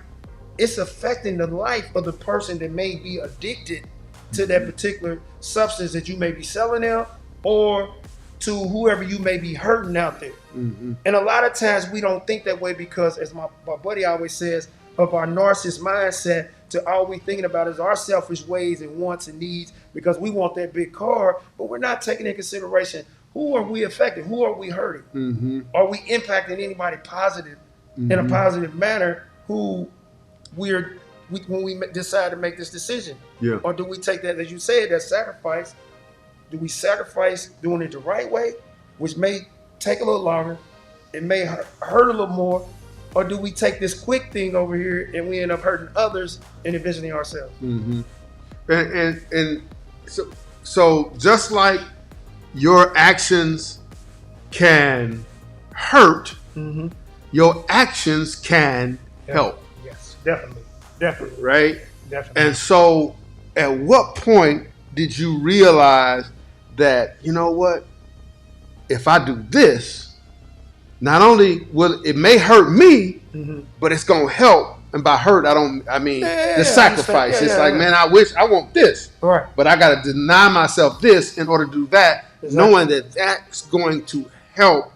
it's affecting the life of the person that may be addicted to that particular substance that you may be selling out, or to whoever you may be hurting out there. And a lot of times we don't think that way because, as my buddy always says, of our narcissist mindset, to all we thinking about is our selfish ways and wants and needs because we want that big car, but we're not taking into consideration who are we affecting, who are we hurting? Are we impacting anybody positive in a positive manner who when we decide to make this decision? Or do we take that, as you said, that sacrifice? Do we sacrifice doing it the right way, which may take a little longer, it may hurt a little more, or do we take this quick thing over here and we end up hurting others and eventually ourselves? And so just like your actions can hurt, your actions can help. Yes, definitely. Right? Definitely. And so at what point did you realize that, you know what, if I do this, not only will it may hurt me, but it's gonna help. And by hurt, I mean the sacrifice. It's like, man, I want this, but I gotta deny myself this in order to do that, knowing that that's going to help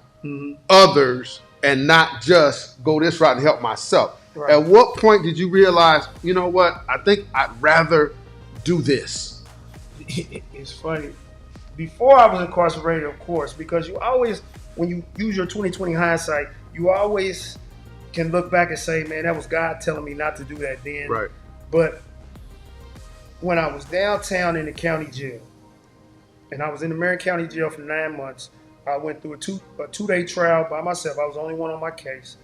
others and not just go this route and help myself. At what point did you realize, you know what, I think I'd rather do this? It's funny. Before I was incarcerated, of course, because you always, when you use your 20/20 hindsight, you always can look back and say, man, that was God telling me not to do that then. But when I was downtown in the county jail, and I was in the Marion County Jail for 9 months, I went through a two-day trial by myself. I was the only one on my case.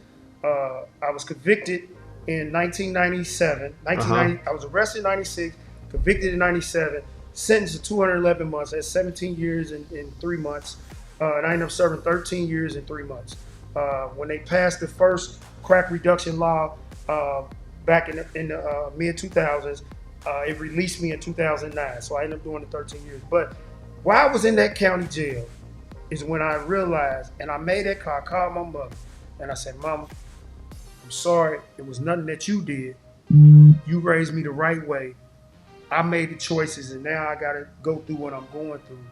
I was convicted in 1997. I was arrested in 96, convicted in 97, sentenced to 211 months. That's 17 years in 3 months. And I ended up serving 13 years in 3 months. When they passed the first crack reduction law back in the mid-2000s, it released me in 2009. So I ended up doing the 13 years. But while I was in that county jail is when I realized, and I made that call, I called my mother, and I said, Mama, I'm sorry. It was nothing that you did. You raised me the right way. I made the choices, and now I got to go through what I'm going through.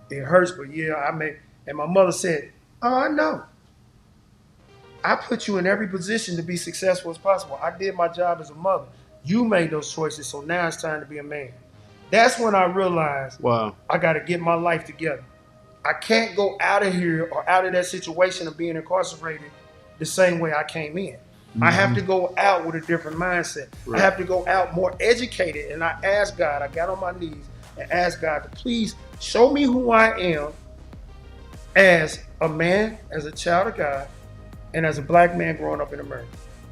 It hurts, but yeah, I made. And my mother said, oh, I know. I put you in every position to be successful as possible. I did my job as a mother. You made those choices, so now it's time to be a man. That's when I realized, I got to get my life together. I can't go out of here or out of that situation of being incarcerated the same way I came in. I have to go out with a different mindset. I have to go out more educated. And I asked God, I got on my knees and asked God to please show me who I am as a man, as a child of God, and as a black man growing up in America.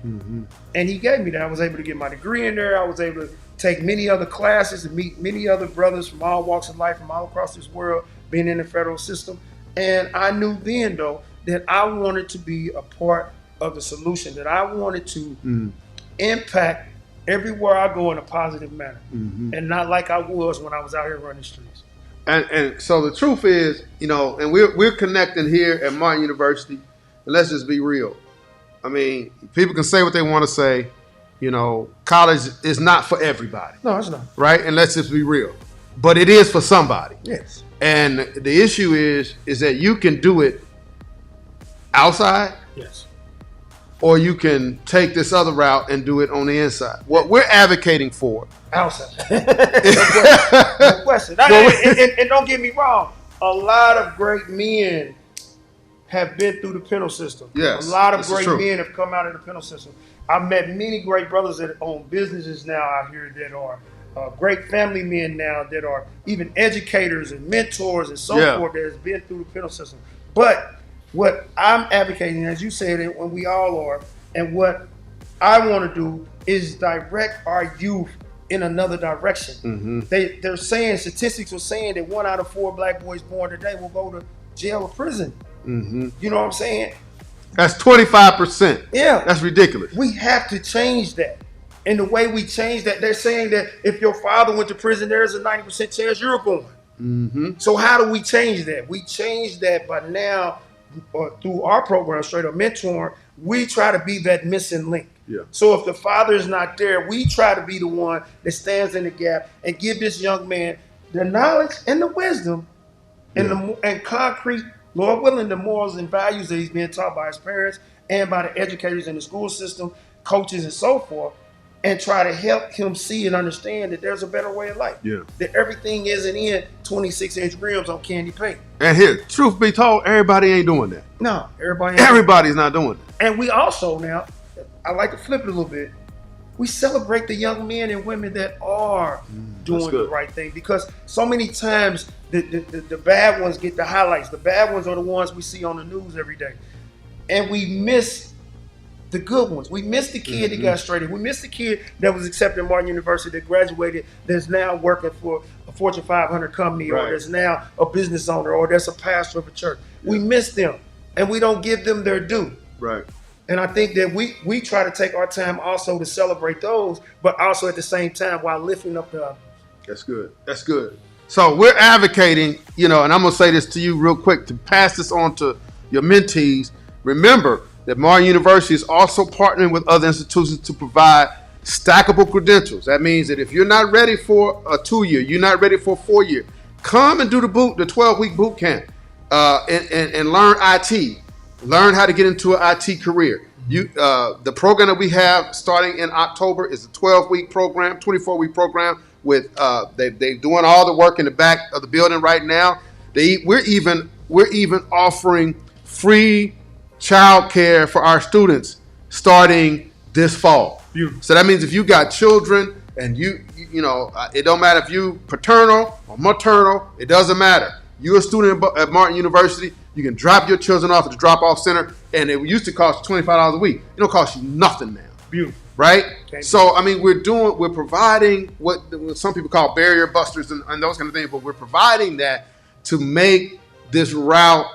Mm-hmm. And he gave me that. I was able to get my degree in there. I was able to take many other classes and meet many other brothers from all walks of life, from all across this world, being in the federal system. And I knew then, though, that I wanted to be a part of the solution, that I wanted to impact everywhere I go in a positive manner, and not like I was when I was out here running streets. And so the truth is, and we're connecting here at Martin University, and let's just be real. I mean, people can say what they want to say. College is not for everybody. No, it's not. Right? And let's just be real. But it is for somebody. Yes. And the issue is that you can do it outside. Yes. Or you can take this other route and do it on the inside. What we're advocating for. Outside. No question. And don't get me wrong. A lot of great men have been through the penal system. Yes, a lot of great men have come out of the penal system. I've met many great brothers that own businesses now out here that are great family men now, that are even educators and mentors and so forth, that has been through the penal system. But what I'm advocating, as you said, and when we all are, and what I want to do is direct our youth in another direction. They're saying, statistics are saying that 1 out of 4 black boys born today will go to jail or prison. You know what I'm saying? That's 25%. Yeah. That's ridiculous. We have to change that. And the way we change that, they're saying that if your father went to prison, there's a 90% chance you're going. So how do we change that? We change that by now, through our program, Straight Up Mentoring, we try to be that missing link. Yeah. So if the father is not there, we try to be the one that stands in the gap and give this young man the knowledge and the wisdom and concrete, Lord willing, the morals and values that he's being taught by his parents and by the educators in the school system, coaches and so forth, and try to help him see and understand that there's a better way of life. Yeah. That everything isn't in 26-inch rims on candy paint. And here, truth be told, everybody ain't doing that. No, everybody's not doing that. And we also now, I like to flip it a little bit, we celebrate the young men and women that are doing the right thing, because so many times the bad ones get the highlights. The bad ones are the ones we see on the news every day. And we miss the good ones. We miss the kid that got straightened. We miss the kid that was accepted at Martin University, that graduated, that's now working for a Fortune 500 company, or that's now a business owner, or that's a pastor of a church. We miss them, and we don't give them their due. Right. And I think that we try to take our time also to celebrate those, but also at the same time while lifting up the others. That's good. That's good. So we're advocating, and I'm going to say this to you real quick to pass this on to your mentees. Remember that Martin University is also partnering with other institutions to provide stackable credentials. That means that if you're not ready for a 2-year, you're not ready for a 4-year, come and do the 12-week boot camp and learn IT. Learn how to get into an IT career. The program that we have starting in October is a 12-week program, 24-week program with they're doing all the work in the back of the building right now. We're even offering free childcare for our students starting this fall. Beautiful. So that means if you got children and it don't matter if you paternal or maternal, it doesn't matter. You're a student at Martin University. You can drop your children off at the drop-off center, and it used to cost you $25 a week. It don't cost you nothing now. Beautiful. Right? So, I mean, we're providing what some people call barrier busters and those kind of things, but we're providing that to make this route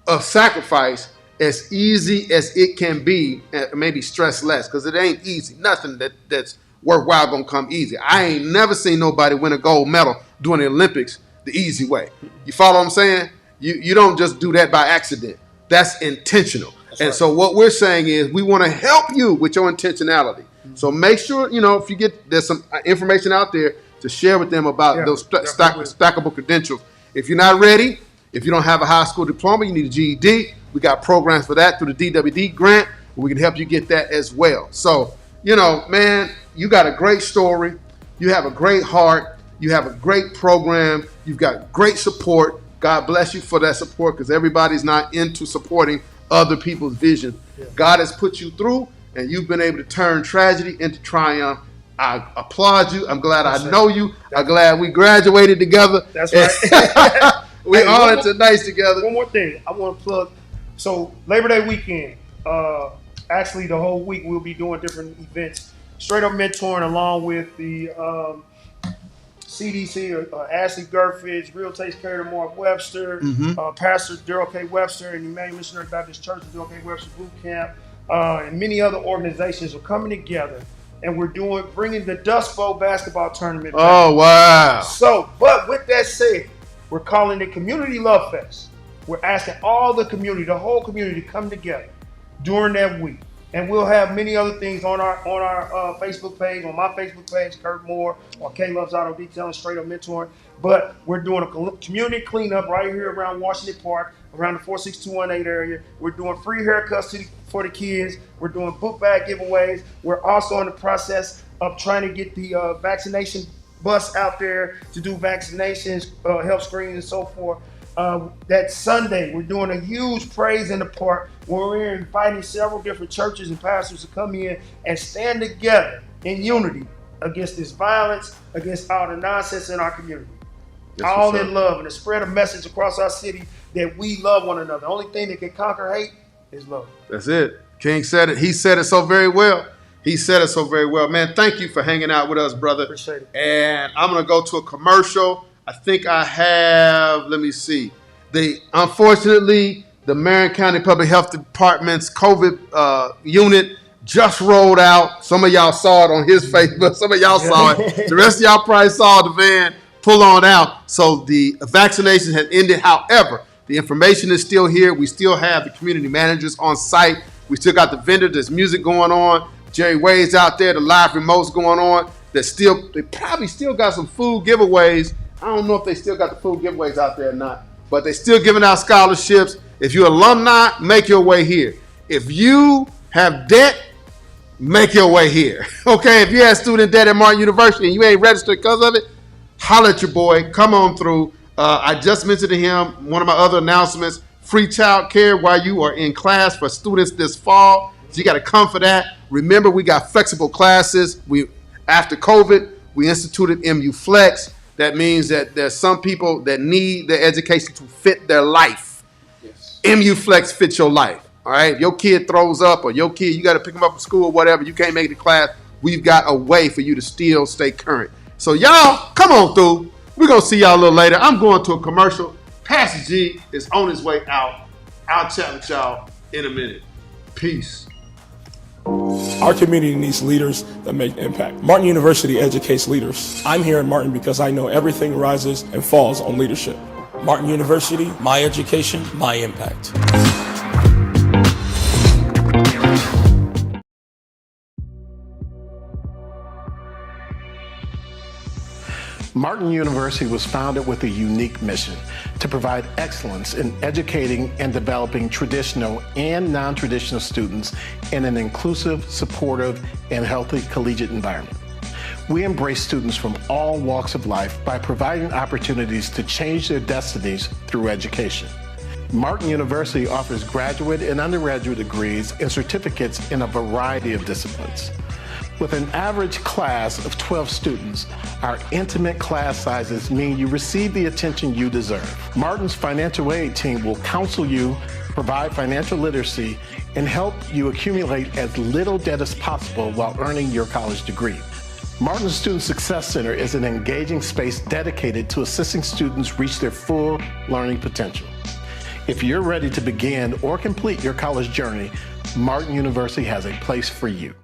of sacrifice as easy as it can be, and maybe stress less, because it ain't easy. Nothing that's worthwhile gonna come easy. I ain't never seen nobody win a gold medal during the Olympics the easy way. You follow what I'm saying? You don't just do that by accident. That's intentional. So what we're saying is we want to help you with your intentionality. So make sure, if there's some information out there to share with them about those stackable credentials. If you're not ready, if you don't have a high school diploma, you need a GED. We got programs for that through the DWD grant. We can help you get that as well. So, man, you got a great story. You have a great heart. You have a great program. You've got great support. God bless you for that support, because everybody's not into supporting other people's vision. Yeah. God has put you through, and you've been able to turn tragedy into triumph. I applaud you. I'm glad I know you. I'm glad we graduated together. That's right. We all into nice together. One more thing I want to plug. So Labor Day weekend, actually the whole week we'll be doing different events. Straight Up Mentoring along with the CDC, Ashley Gerfitz, Real Taste Care to Mark Webster, Pastor Daryl K. Webster, and Emmanuel Missionary Baptist Church, Daryl K. Webster Boot Camp, and many other organizations are coming together, and we're bringing the Dust Bowl basketball tournament back. Oh, wow. So, but with that said, we're calling it Community Love Fest. We're asking all the community, the whole community, to come together during that week. And we'll have many other things on our Facebook page, on my Facebook page, Kurt Moore, or K Loves Auto Detailing, Straight Up Mentoring. But we're doing a community cleanup right here around Washington Park, around the 46218 area. We're doing free haircuts for the kids. We're doing book bag giveaways. We're also in the process of trying to get the vaccination bus out there to do vaccinations, health screenings, and so forth. That Sunday, we're doing a huge praise in the park where we're inviting several different churches and pastors to come in and stand together in unity against this violence, against all the nonsense in our community. All in love, and to spread a message across our city that we love one another. The only thing that can conquer hate is love. That's it. King said it. He said it so very well. He said it so very well. Man, thank you for hanging out with us, brother. Appreciate it. And I'm going to go to a commercial. I think I have, let me see. Unfortunately, the Marion County Public Health Department's COVID unit just rolled out. Some of y'all saw it on his Facebook. Some of y'all saw it. The rest of y'all probably saw the van pull on out. So the vaccination has ended. However, the information is still here. We still have the community managers on site. We still got the vendor. There's music going on. Jerry Wade's out there. The live remotes going on. They probably still got some food giveaways. I don't know if they still got the food giveaways out there or not, but they're still giving out scholarships. If you're alumni, make your way here. If you have debt, make your way here. Okay, if you have student debt at Martin University and you ain't registered because of it, holler at your boy. Come on through. I just mentioned to him one of my other announcements, free child care while you are in class for students this fall. So you got to come for that. Remember, we got flexible classes. After COVID, we instituted MU Flex. That means that there's some people that need their education to fit their life. Yes. MU Flex fits your life. All right. If your kid throws up or your kid, you got to pick them up from school or whatever, you can't make it to class. We've got a way for you to still stay current. So y'all, come on through. We're going to see y'all a little later. I'm going to a commercial. Pastor G is on his way out. I'll chat with y'all in a minute. Peace. Our community needs leaders that make impact. Martin University educates leaders. I'm here in Martin because I know everything rises and falls on leadership. Martin University, my education, my impact. Martin University was founded with a unique mission to provide excellence in educating and developing traditional and non-traditional students in an inclusive, supportive, and healthy collegiate environment. We embrace students from all walks of life by providing opportunities to change their destinies through education. Martin University offers graduate and undergraduate degrees and certificates in a variety of disciplines. With an average class of 12 students, our intimate class sizes mean you receive the attention you deserve. Martin's financial aid team will counsel you, provide financial literacy, and help you accumulate as little debt as possible while earning your college degree. Martin's Student Success Center is an engaging space dedicated to assisting students reach their full learning potential. If you're ready to begin or complete your college journey, Martin University has a place for you.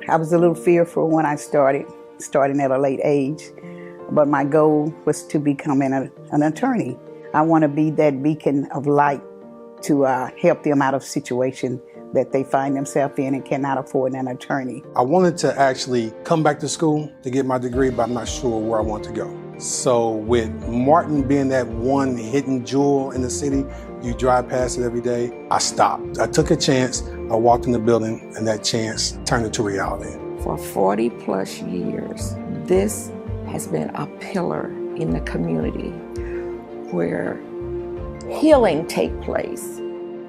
I was a little fearful when I starting at a late age, but my goal was to become an attorney. I want to be that beacon of light to help them out of situation that they find themselves in and cannot afford an attorney. I wanted to actually come back to school to get my degree, but I'm not sure where I want to go. So with Martin being that one hidden jewel in the city, you drive past it every day, I stopped. I took a chance, I walked in the building, and that chance turned into reality. For 40 plus years, this has been a pillar in the community where healing takes place.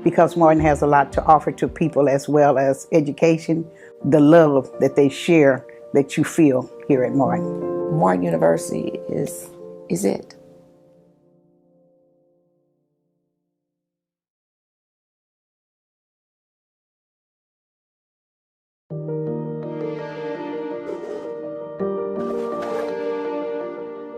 Because Martin has a lot to offer to people as well as education, the love that they share that you feel here at Martin. Martin University is it.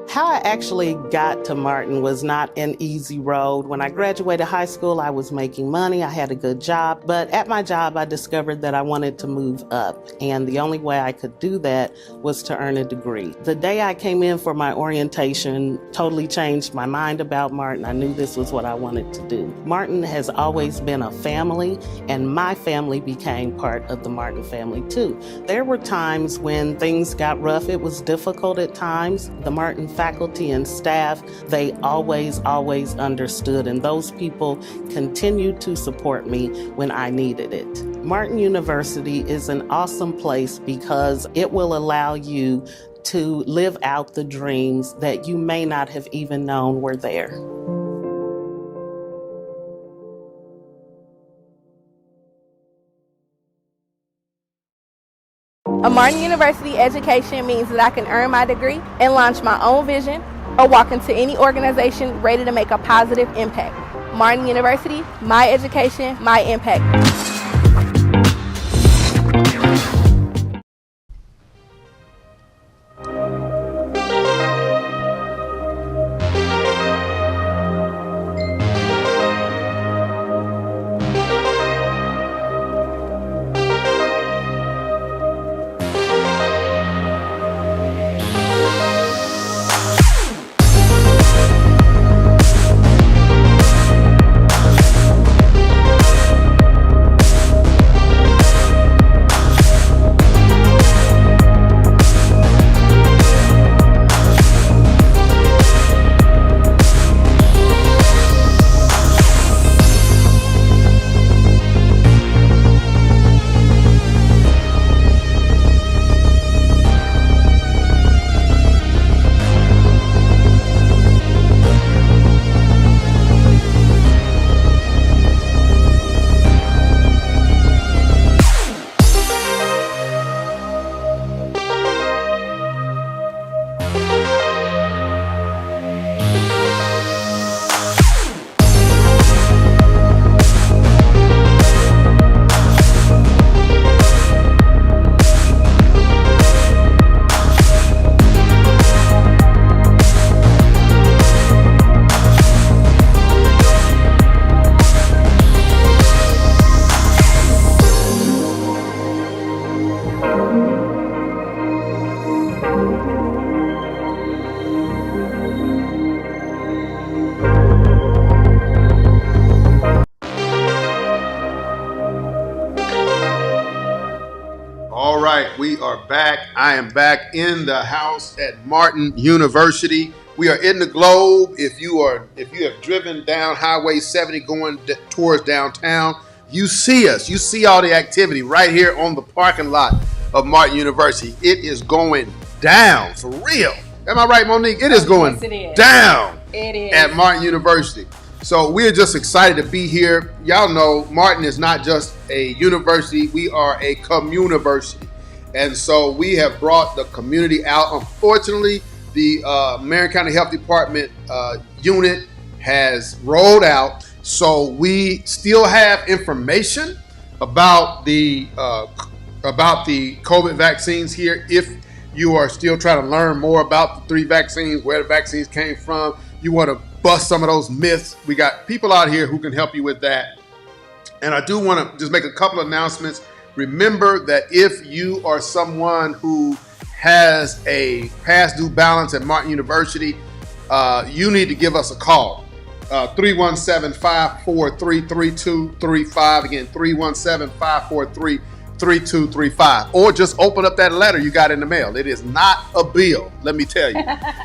How I actually got to Martin was not an easy road. When I graduated high school, I was making money, I had a good job, but at my job, I discovered that I wanted to move up, and the only way I could do that was to earn a degree. The day I came in for my orientation totally changed my mind about Martin. I knew this was what I wanted to do. Martin has always been a family, and my family became part of the Martin family too. There were times when things got rough. It was difficult at times. The Martin faculty and staff, they always understood, and those people continued to support me when I needed it. Martin University is an awesome place because it will allow you to live out the dreams that you may not have even known were there. A Martin University education means that I can earn my degree and launch my own vision or walk into any organization ready to make a positive impact. Martin University, my education, my impact. We are back. I am back in the house at Martin University. We are in the Globe. If you have driven down Highway 70 going towards downtown, you see us. You see all the activity right here on the parking lot of Martin University. It is going down for real. Am I right, Monique? It is going down at Martin University. So we are just excited to be here. Y'all know Martin is not just a university. We are a communiversity. And so we have brought the community out. Unfortunately, the Marion County Health Department unit has rolled out. So we still have information about the COVID vaccines here. If you are still trying to learn more about the 3 vaccines, where the vaccines came from, you want to bust some of those myths, we got people out here who can help you with that. And I do want to just make a couple of announcements. Remember that if you are someone who has a past due balance at Martin University, you need to give us a call. 317-543-3235. Again, 317-543-3235. Or just open up that letter you got in the mail. It is not a bill, let me tell you.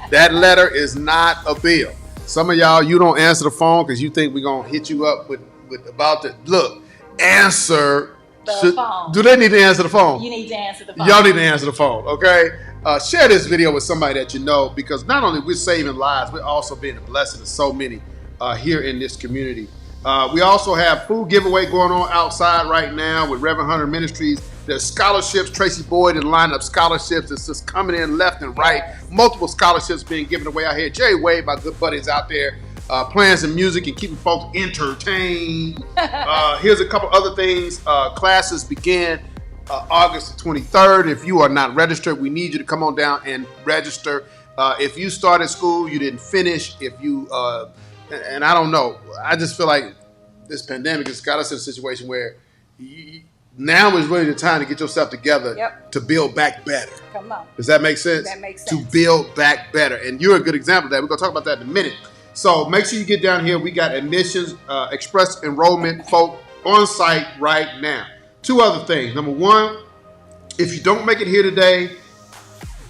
That letter is not a bill. Some of y'all, you don't answer the phone because you think we're going to hit you up with about the, look, answer the phone. Do they need to answer the phone? You need to answer the phone. Y'all need to answer the phone, okay? Share this video with somebody that you know, because not only we're saving lives, we're also being a blessing to so many here in this community. We also have food giveaway going on outside right now with Reverend Hunter Ministries. There's scholarships. Tracy Boyd and lineup scholarships. It's just coming in left and right. Multiple scholarships being given away out here. Jerry Wade, my good buddies out there, playing some music and keeping folks entertained. Here's a couple other things. Classes begin August 23rd. If you are not registered, we need you to come on down and register. If you started school, you didn't finish. If you, and I don't know, I just feel like this pandemic has got us in a situation where now is really the time to get yourself together to build back better. Come on. Does that make sense? That makes To sense. build back better. And you're a good example of that. We're going to talk about that in a minute. So make sure you get down here. We got admissions, express enrollment folk on site right now. Two other things. Number one, if you don't make it here today,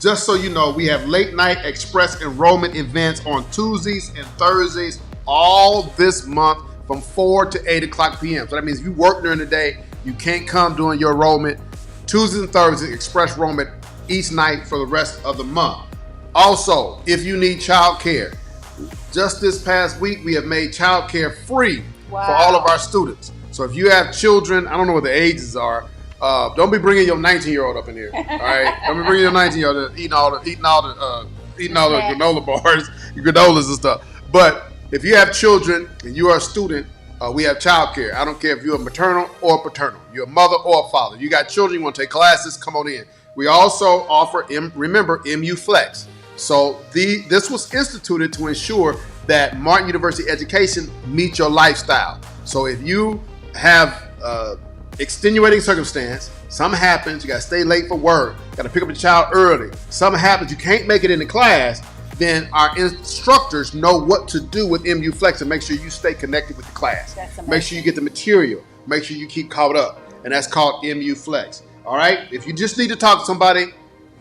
just so you know, we have late night express enrollment events on Tuesdays and Thursdays all this month from 4 to 8 o'clock p.m. So that means if you work during the day, you can't come during your enrollment. Tuesdays and Thursdays, express enrollment each night for the rest of the month. Also, if you need child care, just this past week, we have made child care free for all of our students. So if you have children, I don't know what the ages are, don't be bringing your 19-year-old up in here, all right? Don't be bringing your 19-year-old eating all the granola bars, granolas and stuff. But if you have children and you are a student, we have child care. I don't care if you're maternal or paternal. You're a mother or a father. You got children, you want to take classes, come on in. We also offer, remember, MU Flex. So this was instituted to ensure that Martin University education meets your lifestyle. So if you have extenuating circumstance, something happens, you got to stay late for work, got to pick up your child early, something happens, you can't make it into class, then our instructors know what to do with MU Flex and make sure you stay connected with the class. Make sure you get the material. Make sure you keep caught up. And that's called MU Flex. All right? If you just need to talk to somebody,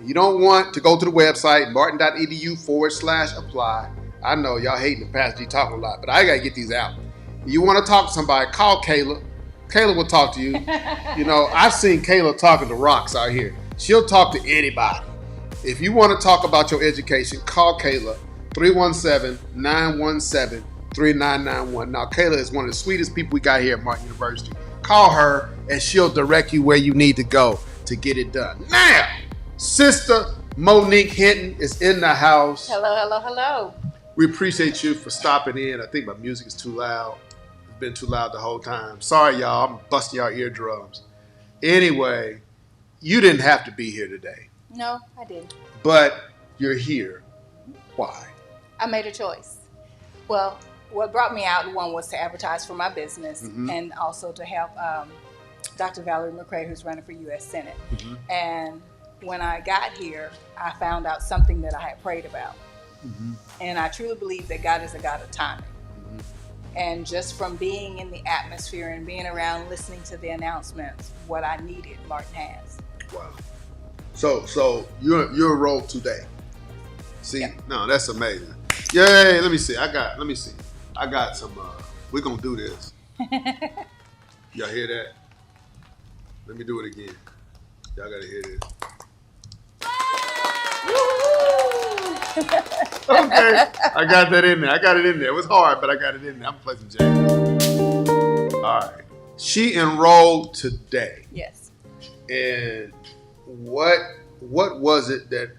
you don't want to go to the website, martin.edu/apply. I know y'all hating the Pastor G talking a lot, but I got to get these out. You want to talk to somebody, call Kayla. Kayla will talk to you. You know, I've seen Kayla talking to rocks out here. She'll talk to anybody. If you want to talk about your education, call Kayla, 317-917-3991. Now, Kayla is one of the sweetest people we got here at Martin University. Call her, and she'll direct you where you need to go to get it done. Now, Sister Monique Hinton is in the house. Hello, hello, hello. We appreciate you for stopping in. I think my music is too loud. It's been too loud the whole time. Sorry, y'all. I'm busting your eardrums. Anyway, you didn't have to be here today. No, I didn't. But you're here. Why? I made a choice. Well, what brought me out, one was to advertise for my business and also to help Dr. Valerie McCray, who's running for U.S. Senate. And when I got here, I found out something that I had prayed about. And I truly believe that God is a God of timing. And just from being in the atmosphere and being around listening to the announcements, what I needed, Martin has. Wow. So you're enrolled today. See, no, that's amazing. Yay! Let me see. I got some. We're gonna do this. Y'all hear that? Let me do it again. Y'all gotta hear this. Okay, I got that in there. I got it in there. It was hard, but I got it in there. I'm gonna play some jazz. All right. She enrolled today. Yes. And what was it that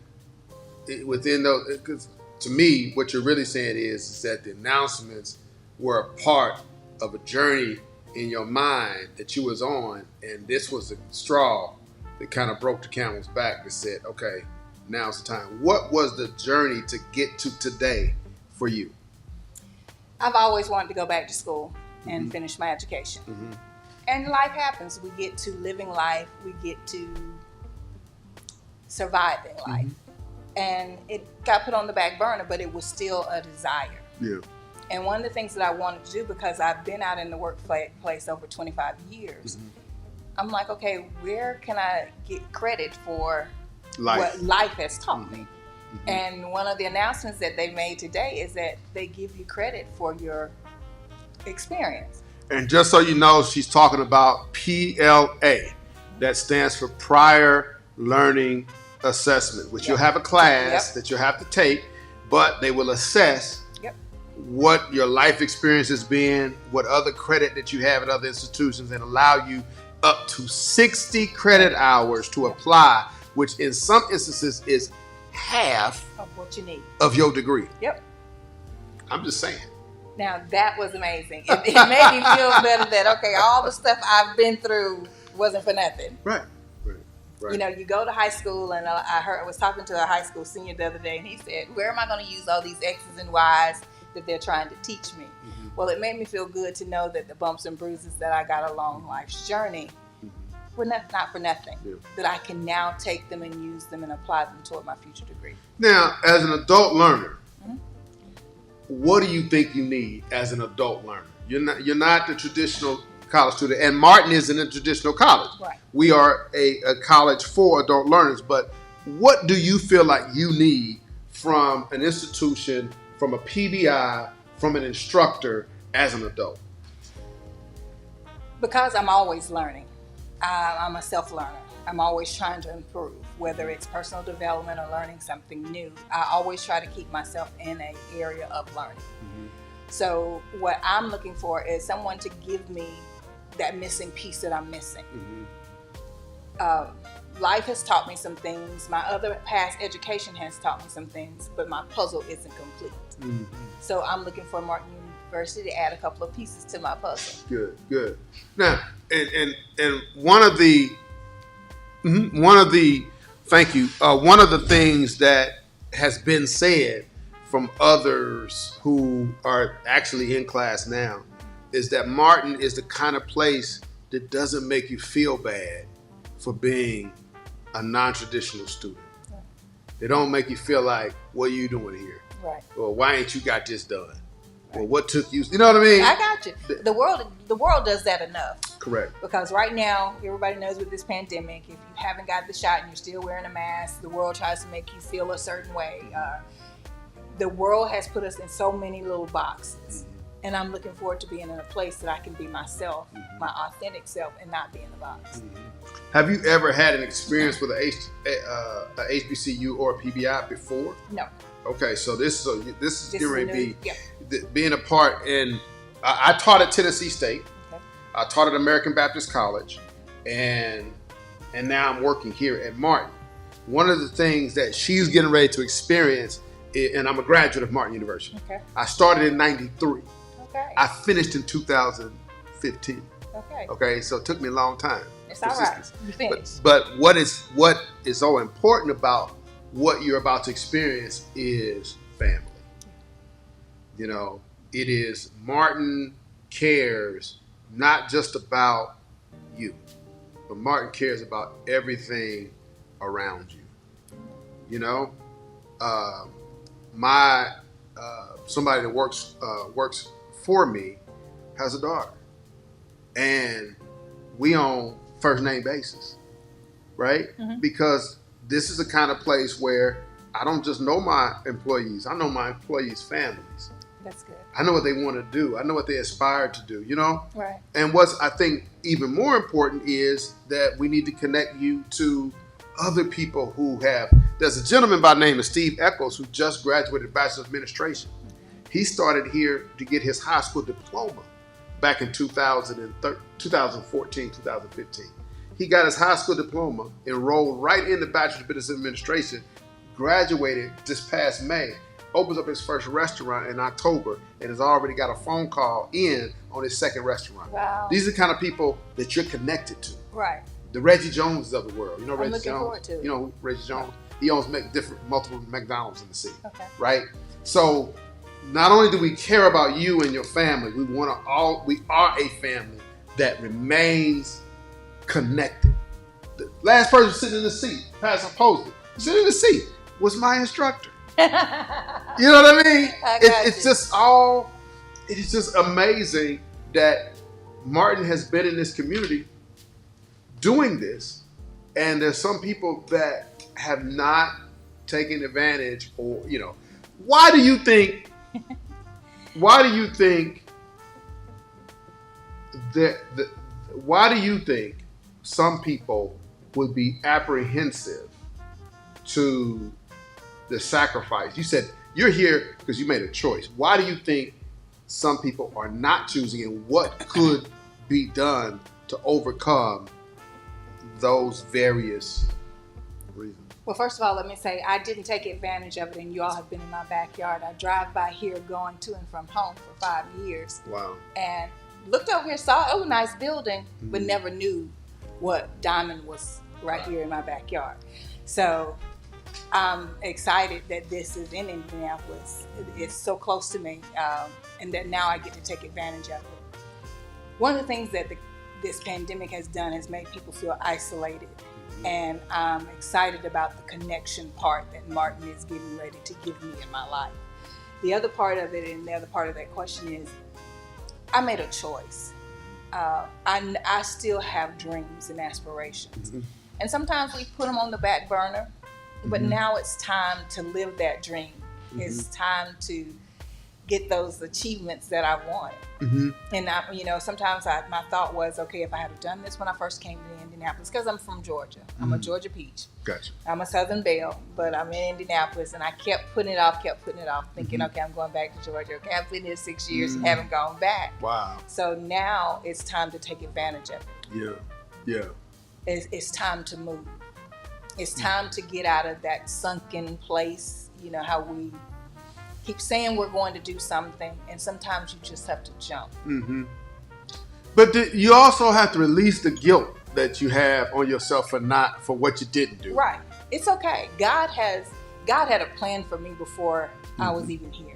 within those? Because to me, what you're really saying is that the announcements were a part of a journey in your mind that you was on, and this was the straw that kind of broke the camel's back that said, okay, now's the time. What was the journey to get to today for you? I've always wanted to go back to school and finish my education. And life happens. We get to living life. We get to surviving life. And it got put on the back burner, but it was still a desire. Yeah. And one of the things that I wanted to do, because I've been out in the workplace over 25 years, I'm like, okay, where can I get credit for what life has taught me? And one of the announcements that they made today is that they give you credit for your experience. And just so you know, she's talking about PLA. That stands for Prior Learning Assessment, which you'll have a class that you'll have to take, but they will assess what your life experience has been, what other credit that you have at other institutions, and allow you up to 60 credit hours to apply, which in some instances is half of what you need of your degree. Yep. I'm just saying. Now that was amazing. It made me feel better that, okay, all the stuff I've been through wasn't for nothing. Right. You know, you go to high school, and I was talking to a high school senior the other day, and he said, where am I going to use all these X's and Y's that they're trying to teach me? Mm-hmm. Well, it made me feel good to know that the bumps and bruises that I got along life's journey were not for nothing. Yeah. That I can now take them and use them and apply them toward my future degree. Now, as an adult learner, what do you think you need as an adult learner? You're not the traditional college student, and Martin isn't a traditional college. Right. We are a college for adult learners, but what do you feel like you need from an institution, from a PBI, from an instructor as an adult? Because I'm always learning. I'm a self-learner. I'm always trying to improve, whether it's personal development or learning something new. I always try to keep myself in an area of learning. Mm-hmm. So what I'm looking for is someone to give me that missing piece that I'm missing. Mm-hmm. Life has taught me some things. My other past education has taught me some things, but my puzzle isn't complete. Mm-hmm. So I'm looking for Martin University to add a couple of pieces to my puzzle. Good. Now, and one of the things that has been said from others who are actually in class now is that Martin is the kind of place that doesn't make you feel bad for being a non-traditional student. Right. They don't make you feel like, what are you doing here? Right. Or why ain't you got this done? Right. Or what took you, you know what I mean? I got you. The world does that enough. Correct. Because right now, everybody knows with this pandemic, if you haven't got the shot and you're still wearing a mask, the world tries to make you feel a certain way. The world has put us in so many little boxes. Mm-hmm. And I'm looking forward to being in a place that I can be myself, mm-hmm. my authentic self, and not be in the box. Mm-hmm. Have you ever had an experience with a HBCU or a PBI before? No. Okay, so this is going to be being a part in. I taught at Tennessee State. Okay. I taught at American Baptist College, and now I'm working here at Martin. One of the things that she's getting ready to experience, and I'm a graduate of Martin University. Okay. I started in '93. Okay. I finished in 2015. Okay, so it took me a long time. It's all right. You finished. But what is so important about what you're about to experience is family. You know, it is Martin cares not just about you, but Martin cares about everything around you. You know, somebody that works for me has a daughter, and we on first name basis, right? Mm-hmm. Because this is the kind of place where I don't just know my employees, I know my employees' families. That's good. I know what they want to do. I know what they aspire to do, you know? Right. And what's, I think, even more important is that we need to connect you to other people who have, there's a gentleman by the name of Steve Eccles who just graduated Bachelor of Administration. Mm-hmm. He started here to get his high school diploma back in 2014, 2015. He got his high school diploma, enrolled right in the Bachelor of Business Administration, graduated this past May, opens up his first restaurant in October, and has already got a phone call in on his second restaurant. Wow. These are the kind of people that you're connected to. Right. The Reggie Joneses of the world. You know Reggie Jones? I'm looking forward to it. You know Reggie Jones? He owns multiple McDonald's in the city. Okay. Right? So not only do we care about you and your family, we are a family that remains connected. The last person sitting in the seat, Pastor Posey, sitting in the seat, was my instructor. You know what I mean? It's just amazing that Martin has been in this community doing this, and there's some people that have not taken advantage, or, you know, why do you think some people would be apprehensive to the sacrifice? You said you're here because you made a choice. Why do you think some people are not choosing, and what could be done to overcome those various reasons? Well, first of all, let me say I didn't take advantage of it, and you all have been in my backyard. I drive by here going to and from home for 5 years. Wow. And looked over here, saw, oh, nice building, but never knew what diamond was right here in my backyard. So I'm excited that this is in Indianapolis. It's so close to me, and that now I get to take advantage of it. One of the things that this pandemic has done has made people feel isolated. And I'm excited about the connection part that Martin is getting ready to give me in my life. The other part of it, and the other part of that question is, I made a choice. I still have dreams and aspirations. And sometimes we put them on the back burner, but now it's time to live that dream. It's time to get those achievements that I wanted. And sometimes my thought was, okay, if I had done this when I first came to Indianapolis, because I'm from Georgia, I'm a Georgia peach. Gotcha. I'm a Southern Belle, but I'm in Indianapolis, and I kept putting it off, thinking, okay, I'm going back to Georgia. Okay, I've been here 6 years and haven't gone back. Wow. So now it's time to take advantage of it. Yeah. It's time to move. It's time to get out of that sunken place. You know how we keep saying we're going to do something, and sometimes you just have to jump. But you also have to release the guilt that you have on yourself for what you didn't do. Right. It's okay. God had a plan for me before I was even here.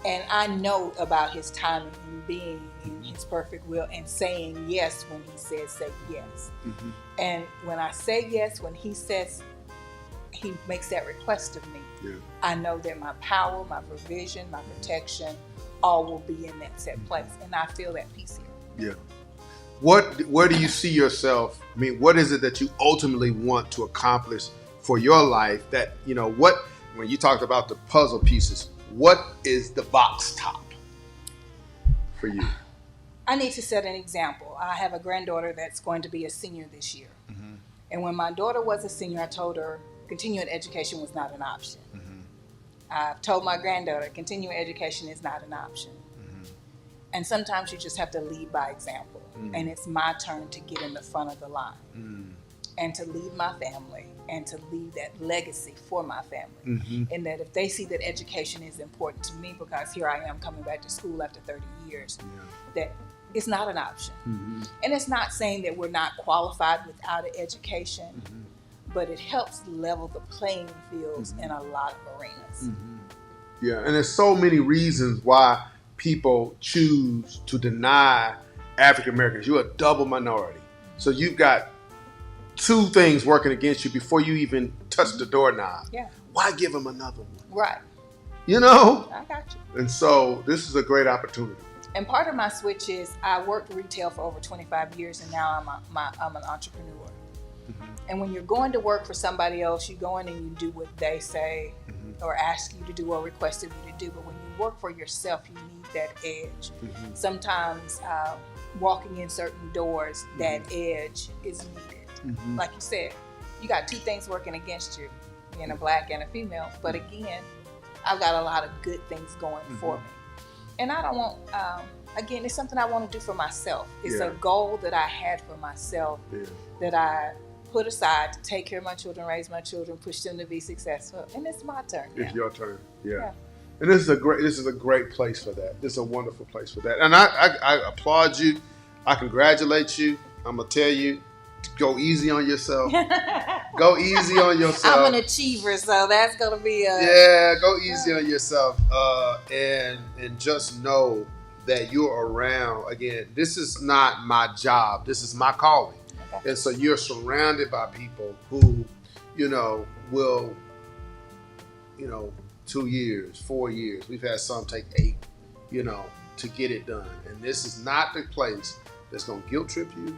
And I know about his timing and being in his perfect will and saying yes when he says say yes. And when I say yes, when he says he makes that request of me, I know that my power, my provision, my protection, all will be in that set place. And I feel that peace here. Yeah. Where do you see yourself? I mean, what is it that you ultimately want to accomplish for your life? That, when you talked about the puzzle pieces, what is the box top for you? I need to set an example. I have a granddaughter that's going to be a senior this year. And when my daughter was a senior, I told her continuing education was not an option. I've told my granddaughter continuing education is not an option. And sometimes you just have to lead by example. And it's my turn to get in the front of the line and to lead my family and to leave that legacy for my family. And that if they see that education is important to me, because here I am coming back to school after 30 years, that it's not an option. And it's not saying that we're not qualified without an education, but it helps level the playing fields in a lot of arenas. Yeah, and there's so many reasons why people choose to deny African Americans. You're a double minority. So you've got two things working against you before you even touch the doorknob. Yeah. Why give them another one? Right. You know? I got you. And so this is a great opportunity. And part of my switch is I worked retail for over 25 years, and now I'm an entrepreneur. And when you're going to work for somebody else, you go in and you do what they say or ask you to do or request of you to do. But when you work for yourself, you need that edge. Sometimes walking in certain doors, that edge is needed. Like you said, you got two things working against you, being a black and a female. But again, I've got a lot of good things going for me. And I don't want, again, it's something I want to do for myself. It's a goal that I had for myself that I put aside to take care of my children, raise my children, push them to be successful. And it's my turn now. It's your turn. Yeah. And this is a great place for that. This is a wonderful place for that. And I applaud you. I congratulate you. I'm going to tell you, go easy on yourself. Go easy on yourself. I'm an achiever, so that's going to be go easy on yourself. And just know that you're around. Again, this is not my job. This is my calling. Okay. And so you're surrounded by people who, will, 2 years, 4 years. We've had some take 8, to get it done. And this is not the place that's going to guilt trip you.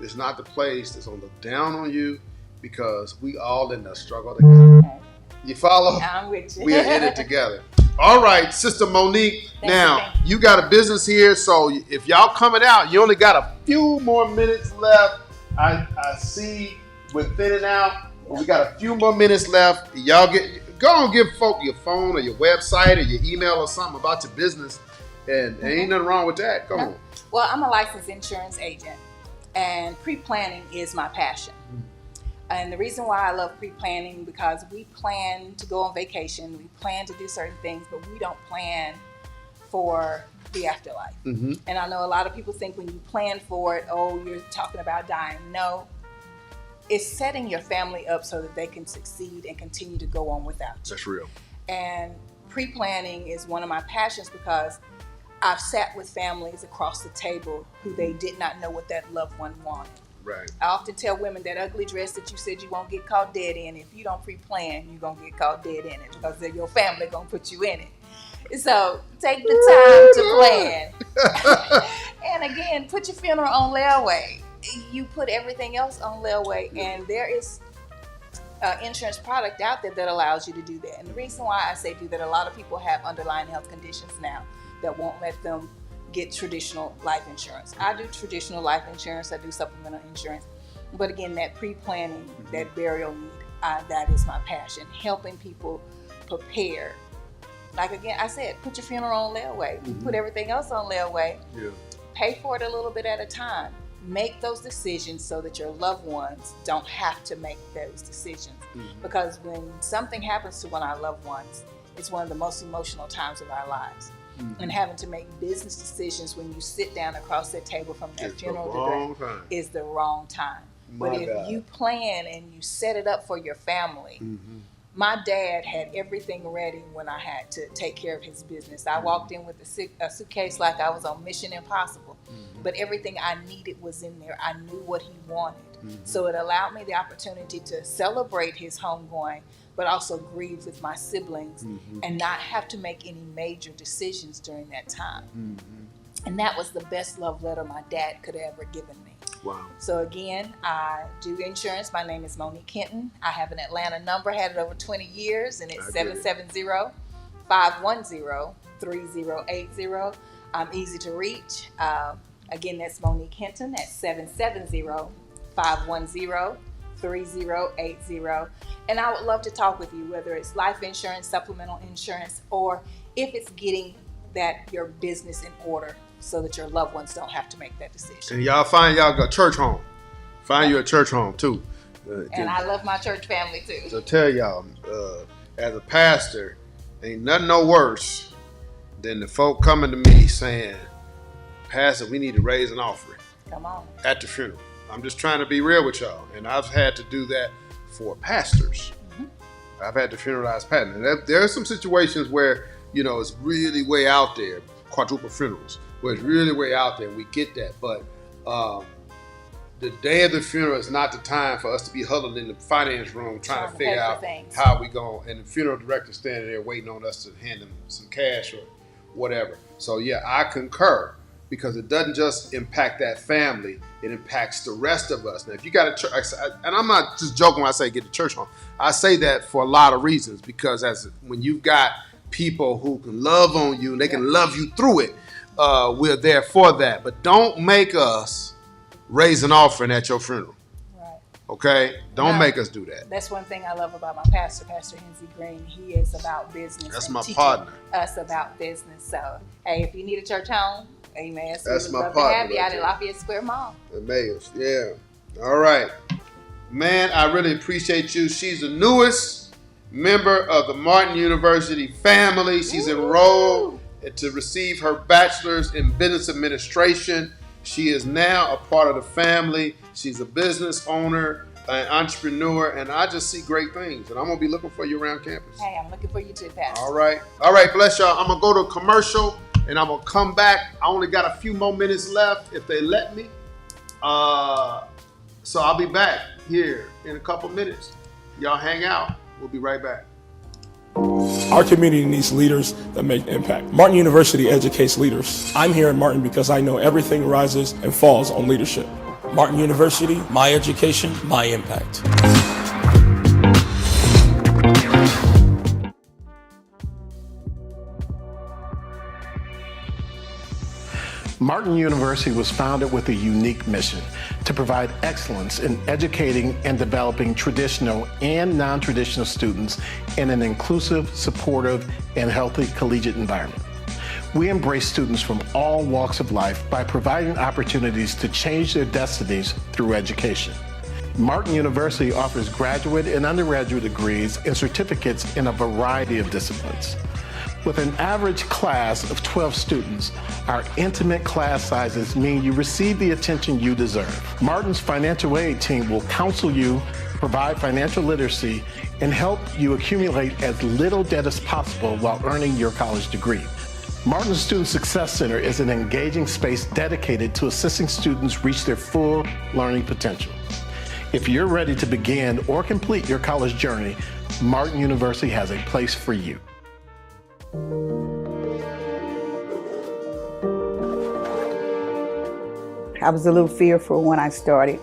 It's not the place that's going to look down on you, because we all in the struggle together. Okay. You follow? I'm with you. We are in it together. All right, Sister Monique. Now, you got a business here, so if y'all coming out, you only got a few more minutes left. I see we're thinning out. We got a few more minutes left. Y'all go and give folk your phone or your website or your email or something about your business. And ain't nothing wrong with that. Go on. Well, I'm a licensed insurance agent, and pre-planning is my passion. And the reason why I love pre-planning, because we plan to go on vacation, we plan to do certain things, but we don't plan for the afterlife. And I know a lot of people think when you plan for it, oh, you're talking about dying. No, it's setting your family up so that they can succeed and continue to go on without you. That's real. And pre-planning is one of my passions because I've sat with families across the table who they did not know what that loved one wanted. Right. I often tell women that ugly dress that you said you won't get caught dead in, if you don't pre-plan, you're going to get caught dead in it because your family going to put you in it. So take the time to plan. And again, put your funeral on layaway. You put everything else on layaway, and there is an insurance product out there that allows you to do that. And the reason why I say do that, a lot of people have underlying health conditions now that won't let them get traditional life insurance. I do traditional life insurance, I do supplemental insurance. But again, that pre-planning, that burial need, that is my passion, helping people prepare. Like again, I said, put your funeral on layaway. Put everything else on layaway. Pay for it a little bit at a time. Make those decisions so that your loved ones don't have to make those decisions. Because when something happens to one of our loved ones, it's one of the most emotional times of our lives. And having to make business decisions when you sit down across that table from that funeral is the wrong time. But if you plan and you set it up for your family, my dad had everything ready when I had to take care of his business. I walked in with a suitcase like I was on Mission Impossible, but everything I needed was in there. I knew what he wanted. So it allowed me the opportunity to celebrate his homegoing, but also grieve with my siblings and not have to make any major decisions during that time. And that was the best love letter my dad could have ever given me. Wow. So again, I do insurance. My name is Monique Kenton. I have an Atlanta number, had it over 20 years, and it's 770-510-3080. I'm easy to reach. Again, that's Monique Kenton at 770-510-3080. And I would love to talk with you, whether it's life insurance, supplemental insurance, or if it's getting your business in order so that your loved ones don't have to make that decision. And y'all find y'all a church home. Find you a church home too. And I love my church family too. So tell y'all, as a pastor, ain't nothing no worse than the folk coming to me saying, Pastor, we need to raise an offering. Come on. At the funeral. I'm just trying to be real with y'all. And I've had to do that for pastors. I've had to funeralize pastors. And there are some situations where, it's really way out there, quadruple funerals, where it's really way out there, and we get that. But the day of the funeral is not the time for us to be huddled in the finance room trying to figure out how we go. And the funeral director standing there waiting on us to hand them some cash or whatever. So yeah, I concur, because it doesn't just impact that family, it impacts the rest of us. Now, if you got a church, and I'm not just joking when I say get the church home. I say that for a lot of reasons, because when you've got people who can love on you and they can love you through it, we're there for that. But don't make us raise an offering at your funeral. Right. Okay? Don't make us do that. That's one thing I love about my pastor, Pastor Hensley Green. He is about business. That's my partner. Us about business. So, hey, if you need a church home, amen. So that's my partner. To have you out at Lafayette Square Mall. Emmaus, yeah. All right. Man, I really appreciate you. She's the newest member of the Martin University family. She's enrolled to receive her bachelor's in business administration. She is now a part of the family. She's a business owner, an entrepreneur, and I just see great things. And I'm going to be looking for you around campus. Hey, I'm looking for you too, Pastor. All right. All right, bless y'all. I'm going to go to a commercial, and I'm going to come back. I only got a few more minutes left if they let me. So I'll be back here in a couple minutes. Y'all hang out. We'll be right back. Our community needs leaders that make impact. Martin University educates leaders. I'm here at Martin because I know everything rises and falls on leadership. Martin University, my education, my impact. Martin University was founded with a unique mission to provide excellence in educating and developing traditional and non-traditional students in an inclusive, supportive, and healthy collegiate environment. We embrace students from all walks of life by providing opportunities to change their destinies through education. Martin University offers graduate and undergraduate degrees and certificates in a variety of disciplines. With an average class of 12 students, our intimate class sizes mean you receive the attention you deserve. Martin's financial aid team will counsel you, provide financial literacy, and help you accumulate as little debt as possible while earning your college degree. Martin's Student Success Center is an engaging space dedicated to assisting students reach their full learning potential. If you're ready to begin or complete your college journey, Martin University has a place for you. I was a little fearful when I starting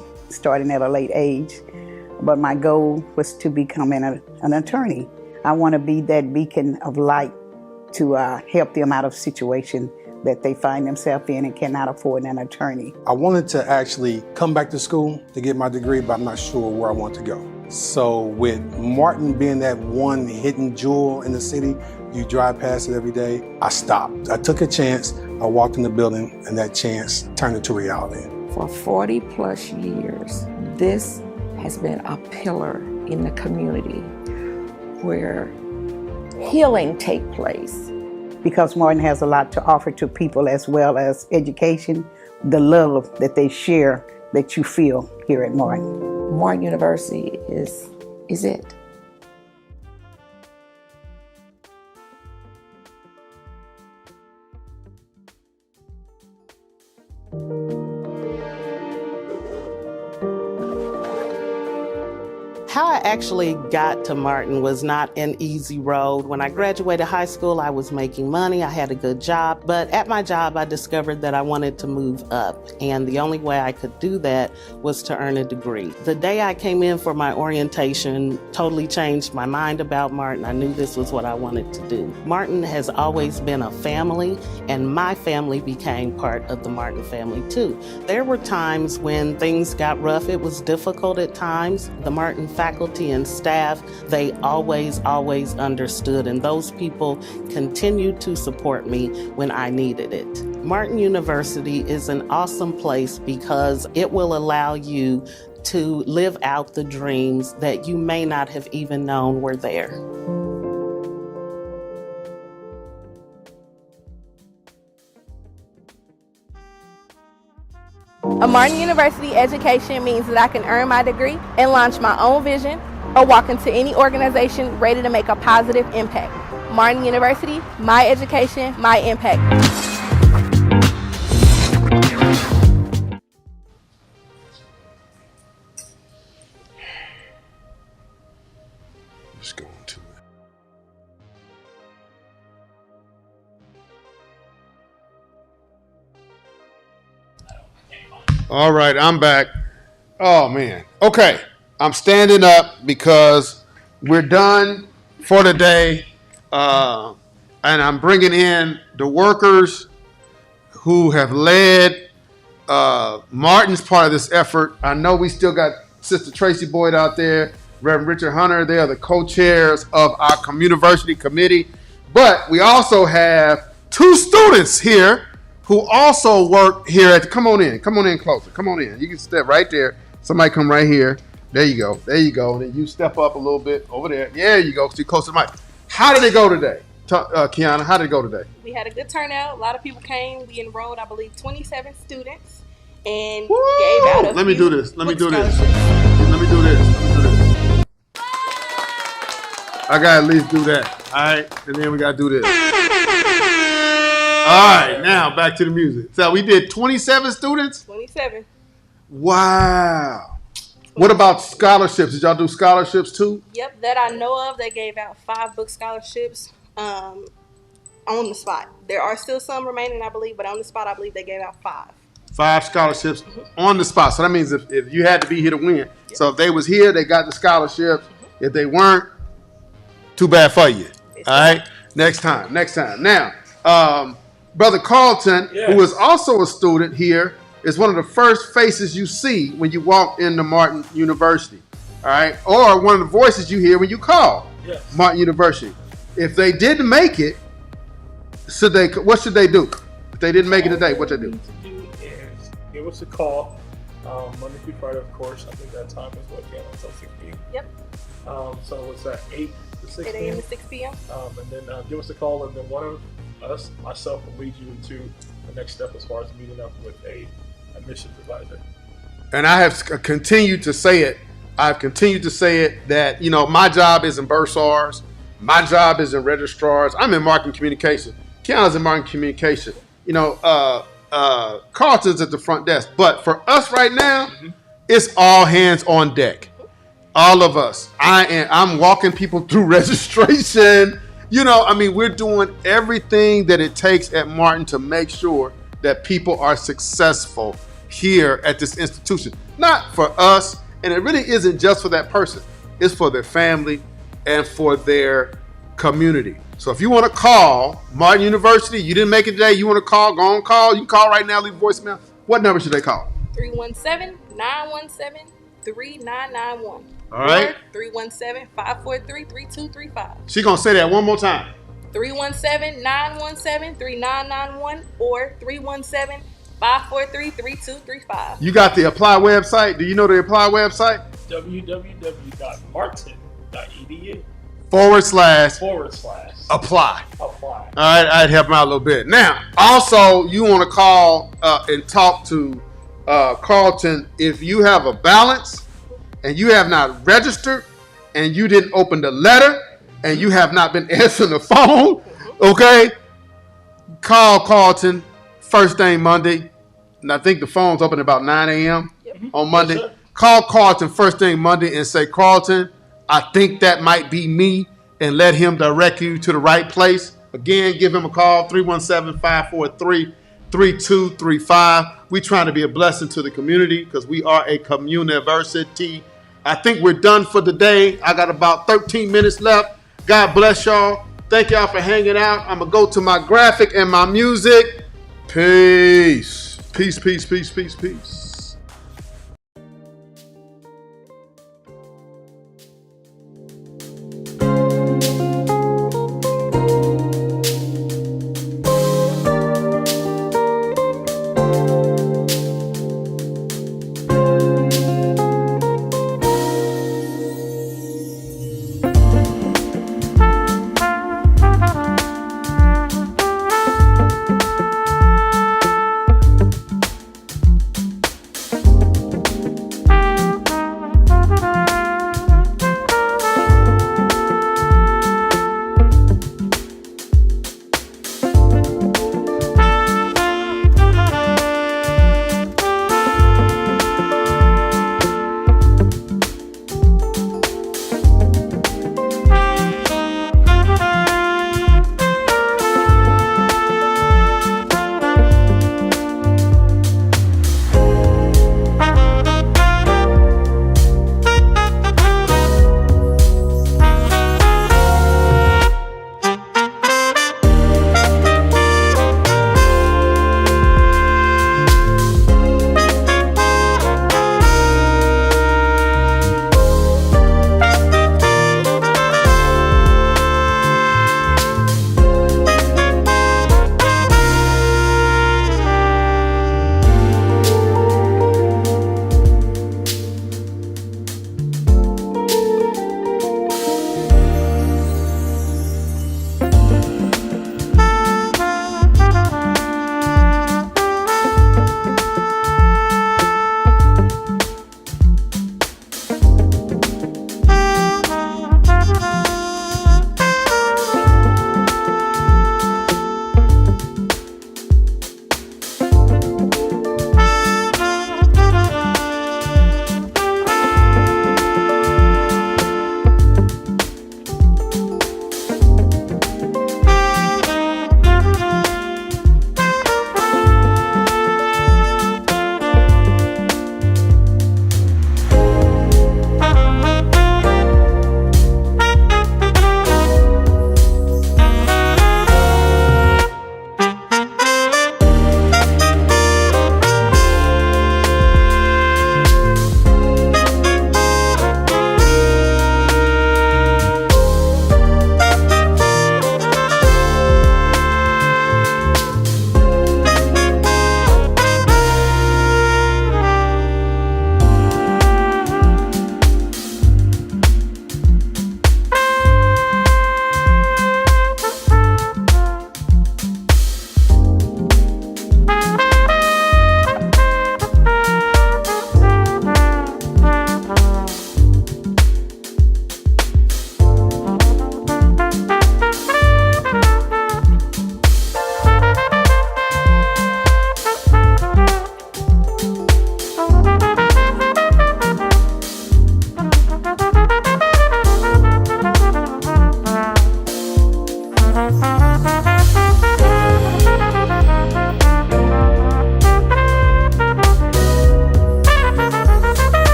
at a late age, but my goal was to become an attorney. I want to be that beacon of light to help them out of situation that they find themselves in and cannot afford an attorney. I wanted to actually come back to school to get my degree, but I'm not sure where I want to go. So with Martin being that one hidden jewel in the city, you drive past it every day, I stopped. I took a chance, I walked in the building, and that chance turned into reality. For 40 plus years, this has been a pillar in the community where healing takes place. Because Martin has a lot to offer to people as well as education, the love that they share that you feel here at Martin. Martin University is it. How I actually got to Martin was not an easy road. When I graduated high school, I was making money, I had a good job, but at my job, I discovered that I wanted to move up, and the only way I could do that was to earn a degree. The day I came in for my orientation totally changed my mind about Martin. I knew this was what I wanted to do. Martin has always been a family, and my family became part of the Martin family too. There were times when things got rough. It was difficult at times. The Martin faculty and staff, they always understood, and those people continued to support me when I needed it. Martin University is an awesome place because it will allow you to live out the dreams that you may not have even known were there. A Martin University education means that I can earn my degree and launch my own vision or walk into any organization ready to make a positive impact. Martin University, my education, my impact. Let's go into it. All right, I'm back. Oh, man. Okay, I'm standing up because we're done for the day, and I'm bringing in the workers who have led Martin's part of this effort. I know we still got Sister Tracy Boyd out there, Reverend Richard Hunter. They are the co-chairs of our Communiversity committee, but we also have two students here who also work here at, come on in closer, come on in. You can step right there. Somebody come right here. There you go. And then you step up a little bit over there. There you go, so you're close to the mic. How did it go today? Kiana, how did it go today? We had a good turnout. A lot of people came. We enrolled, I believe, 27 students and Woo! gave out Let me do this. I gotta at least do that. All right, and then we gotta do this. All right, now back to the music. So we did 27 students? 27. Wow. What about scholarships? Did y'all do scholarships too? Yep, that I know of. They gave out 5 book scholarships on the spot. There are still some remaining, I believe, but on the spot, I believe they gave out 5. 5 scholarships on the spot. So that means if you had to be here to win. Yep. So if they was here, they got the scholarships. If they weren't, too bad for you. All right? Next time. Now, Brother Carlton, who is also a student here, is one of the first faces you see when you walk into Martin University. All right, or one of the voices you hear when you call Martin University. If they didn't make it, what should they do? If they didn't make it today, what should they do? What you need to do is give us a call. Monday through Friday, of course. I think that time is what, again, until 6 p.m. Yep. So it's at 8 to 6 8 p.m. a.m. to 6 p.m. And then give us a call, and then one of us, myself, will lead you into the next step as far as meeting up with a admissions advisor. And I have continued to say it. I've continued to say it that, you know, my job is in bursars. My job is in registrars. I'm in marketing communication. Kiana's in marketing communication. You know, Carlton's at the front desk. But for us right now, it's all hands on deck. All of us. I'm walking people through registration. You know, I mean, we're doing everything that it takes at Martin to make sure that people are successful here at this institution. Not for us, and it really isn't just for that person. It's for their family and for their community. So if you want to call Martin University, you didn't make it today, you want to call, go on call. You can call right now, leave a voicemail. What number should they call? 317-917-3991. All right. 317-543-3235. She's going to say that one more time. 317-917-3991 or 317-543-3235. You got the Apply website. Do you know the Apply website? www.martin.edu /apply. All right, I'd help him out a little bit. Now, also, you want to call and talk to Carlton if you have a balance and you have not registered and you didn't open the letter and you have not been answering the phone. Okay, call Carlton first thing Monday, and I think the phone's open about 9 a.m. on Monday. Yes, call Carlton first thing Monday and say, Carlton, I think that might be me, and let him direct you to the right place. Again, give him a call, 317-543-3235. We're trying to be a blessing to the community because we are a communiversity. I think we're done for the day. I got about 13 minutes left. God bless y'all. Thank y'all for hanging out. I'm going to go to my graphic and my music. Peace. Peace, peace, peace, peace, peace.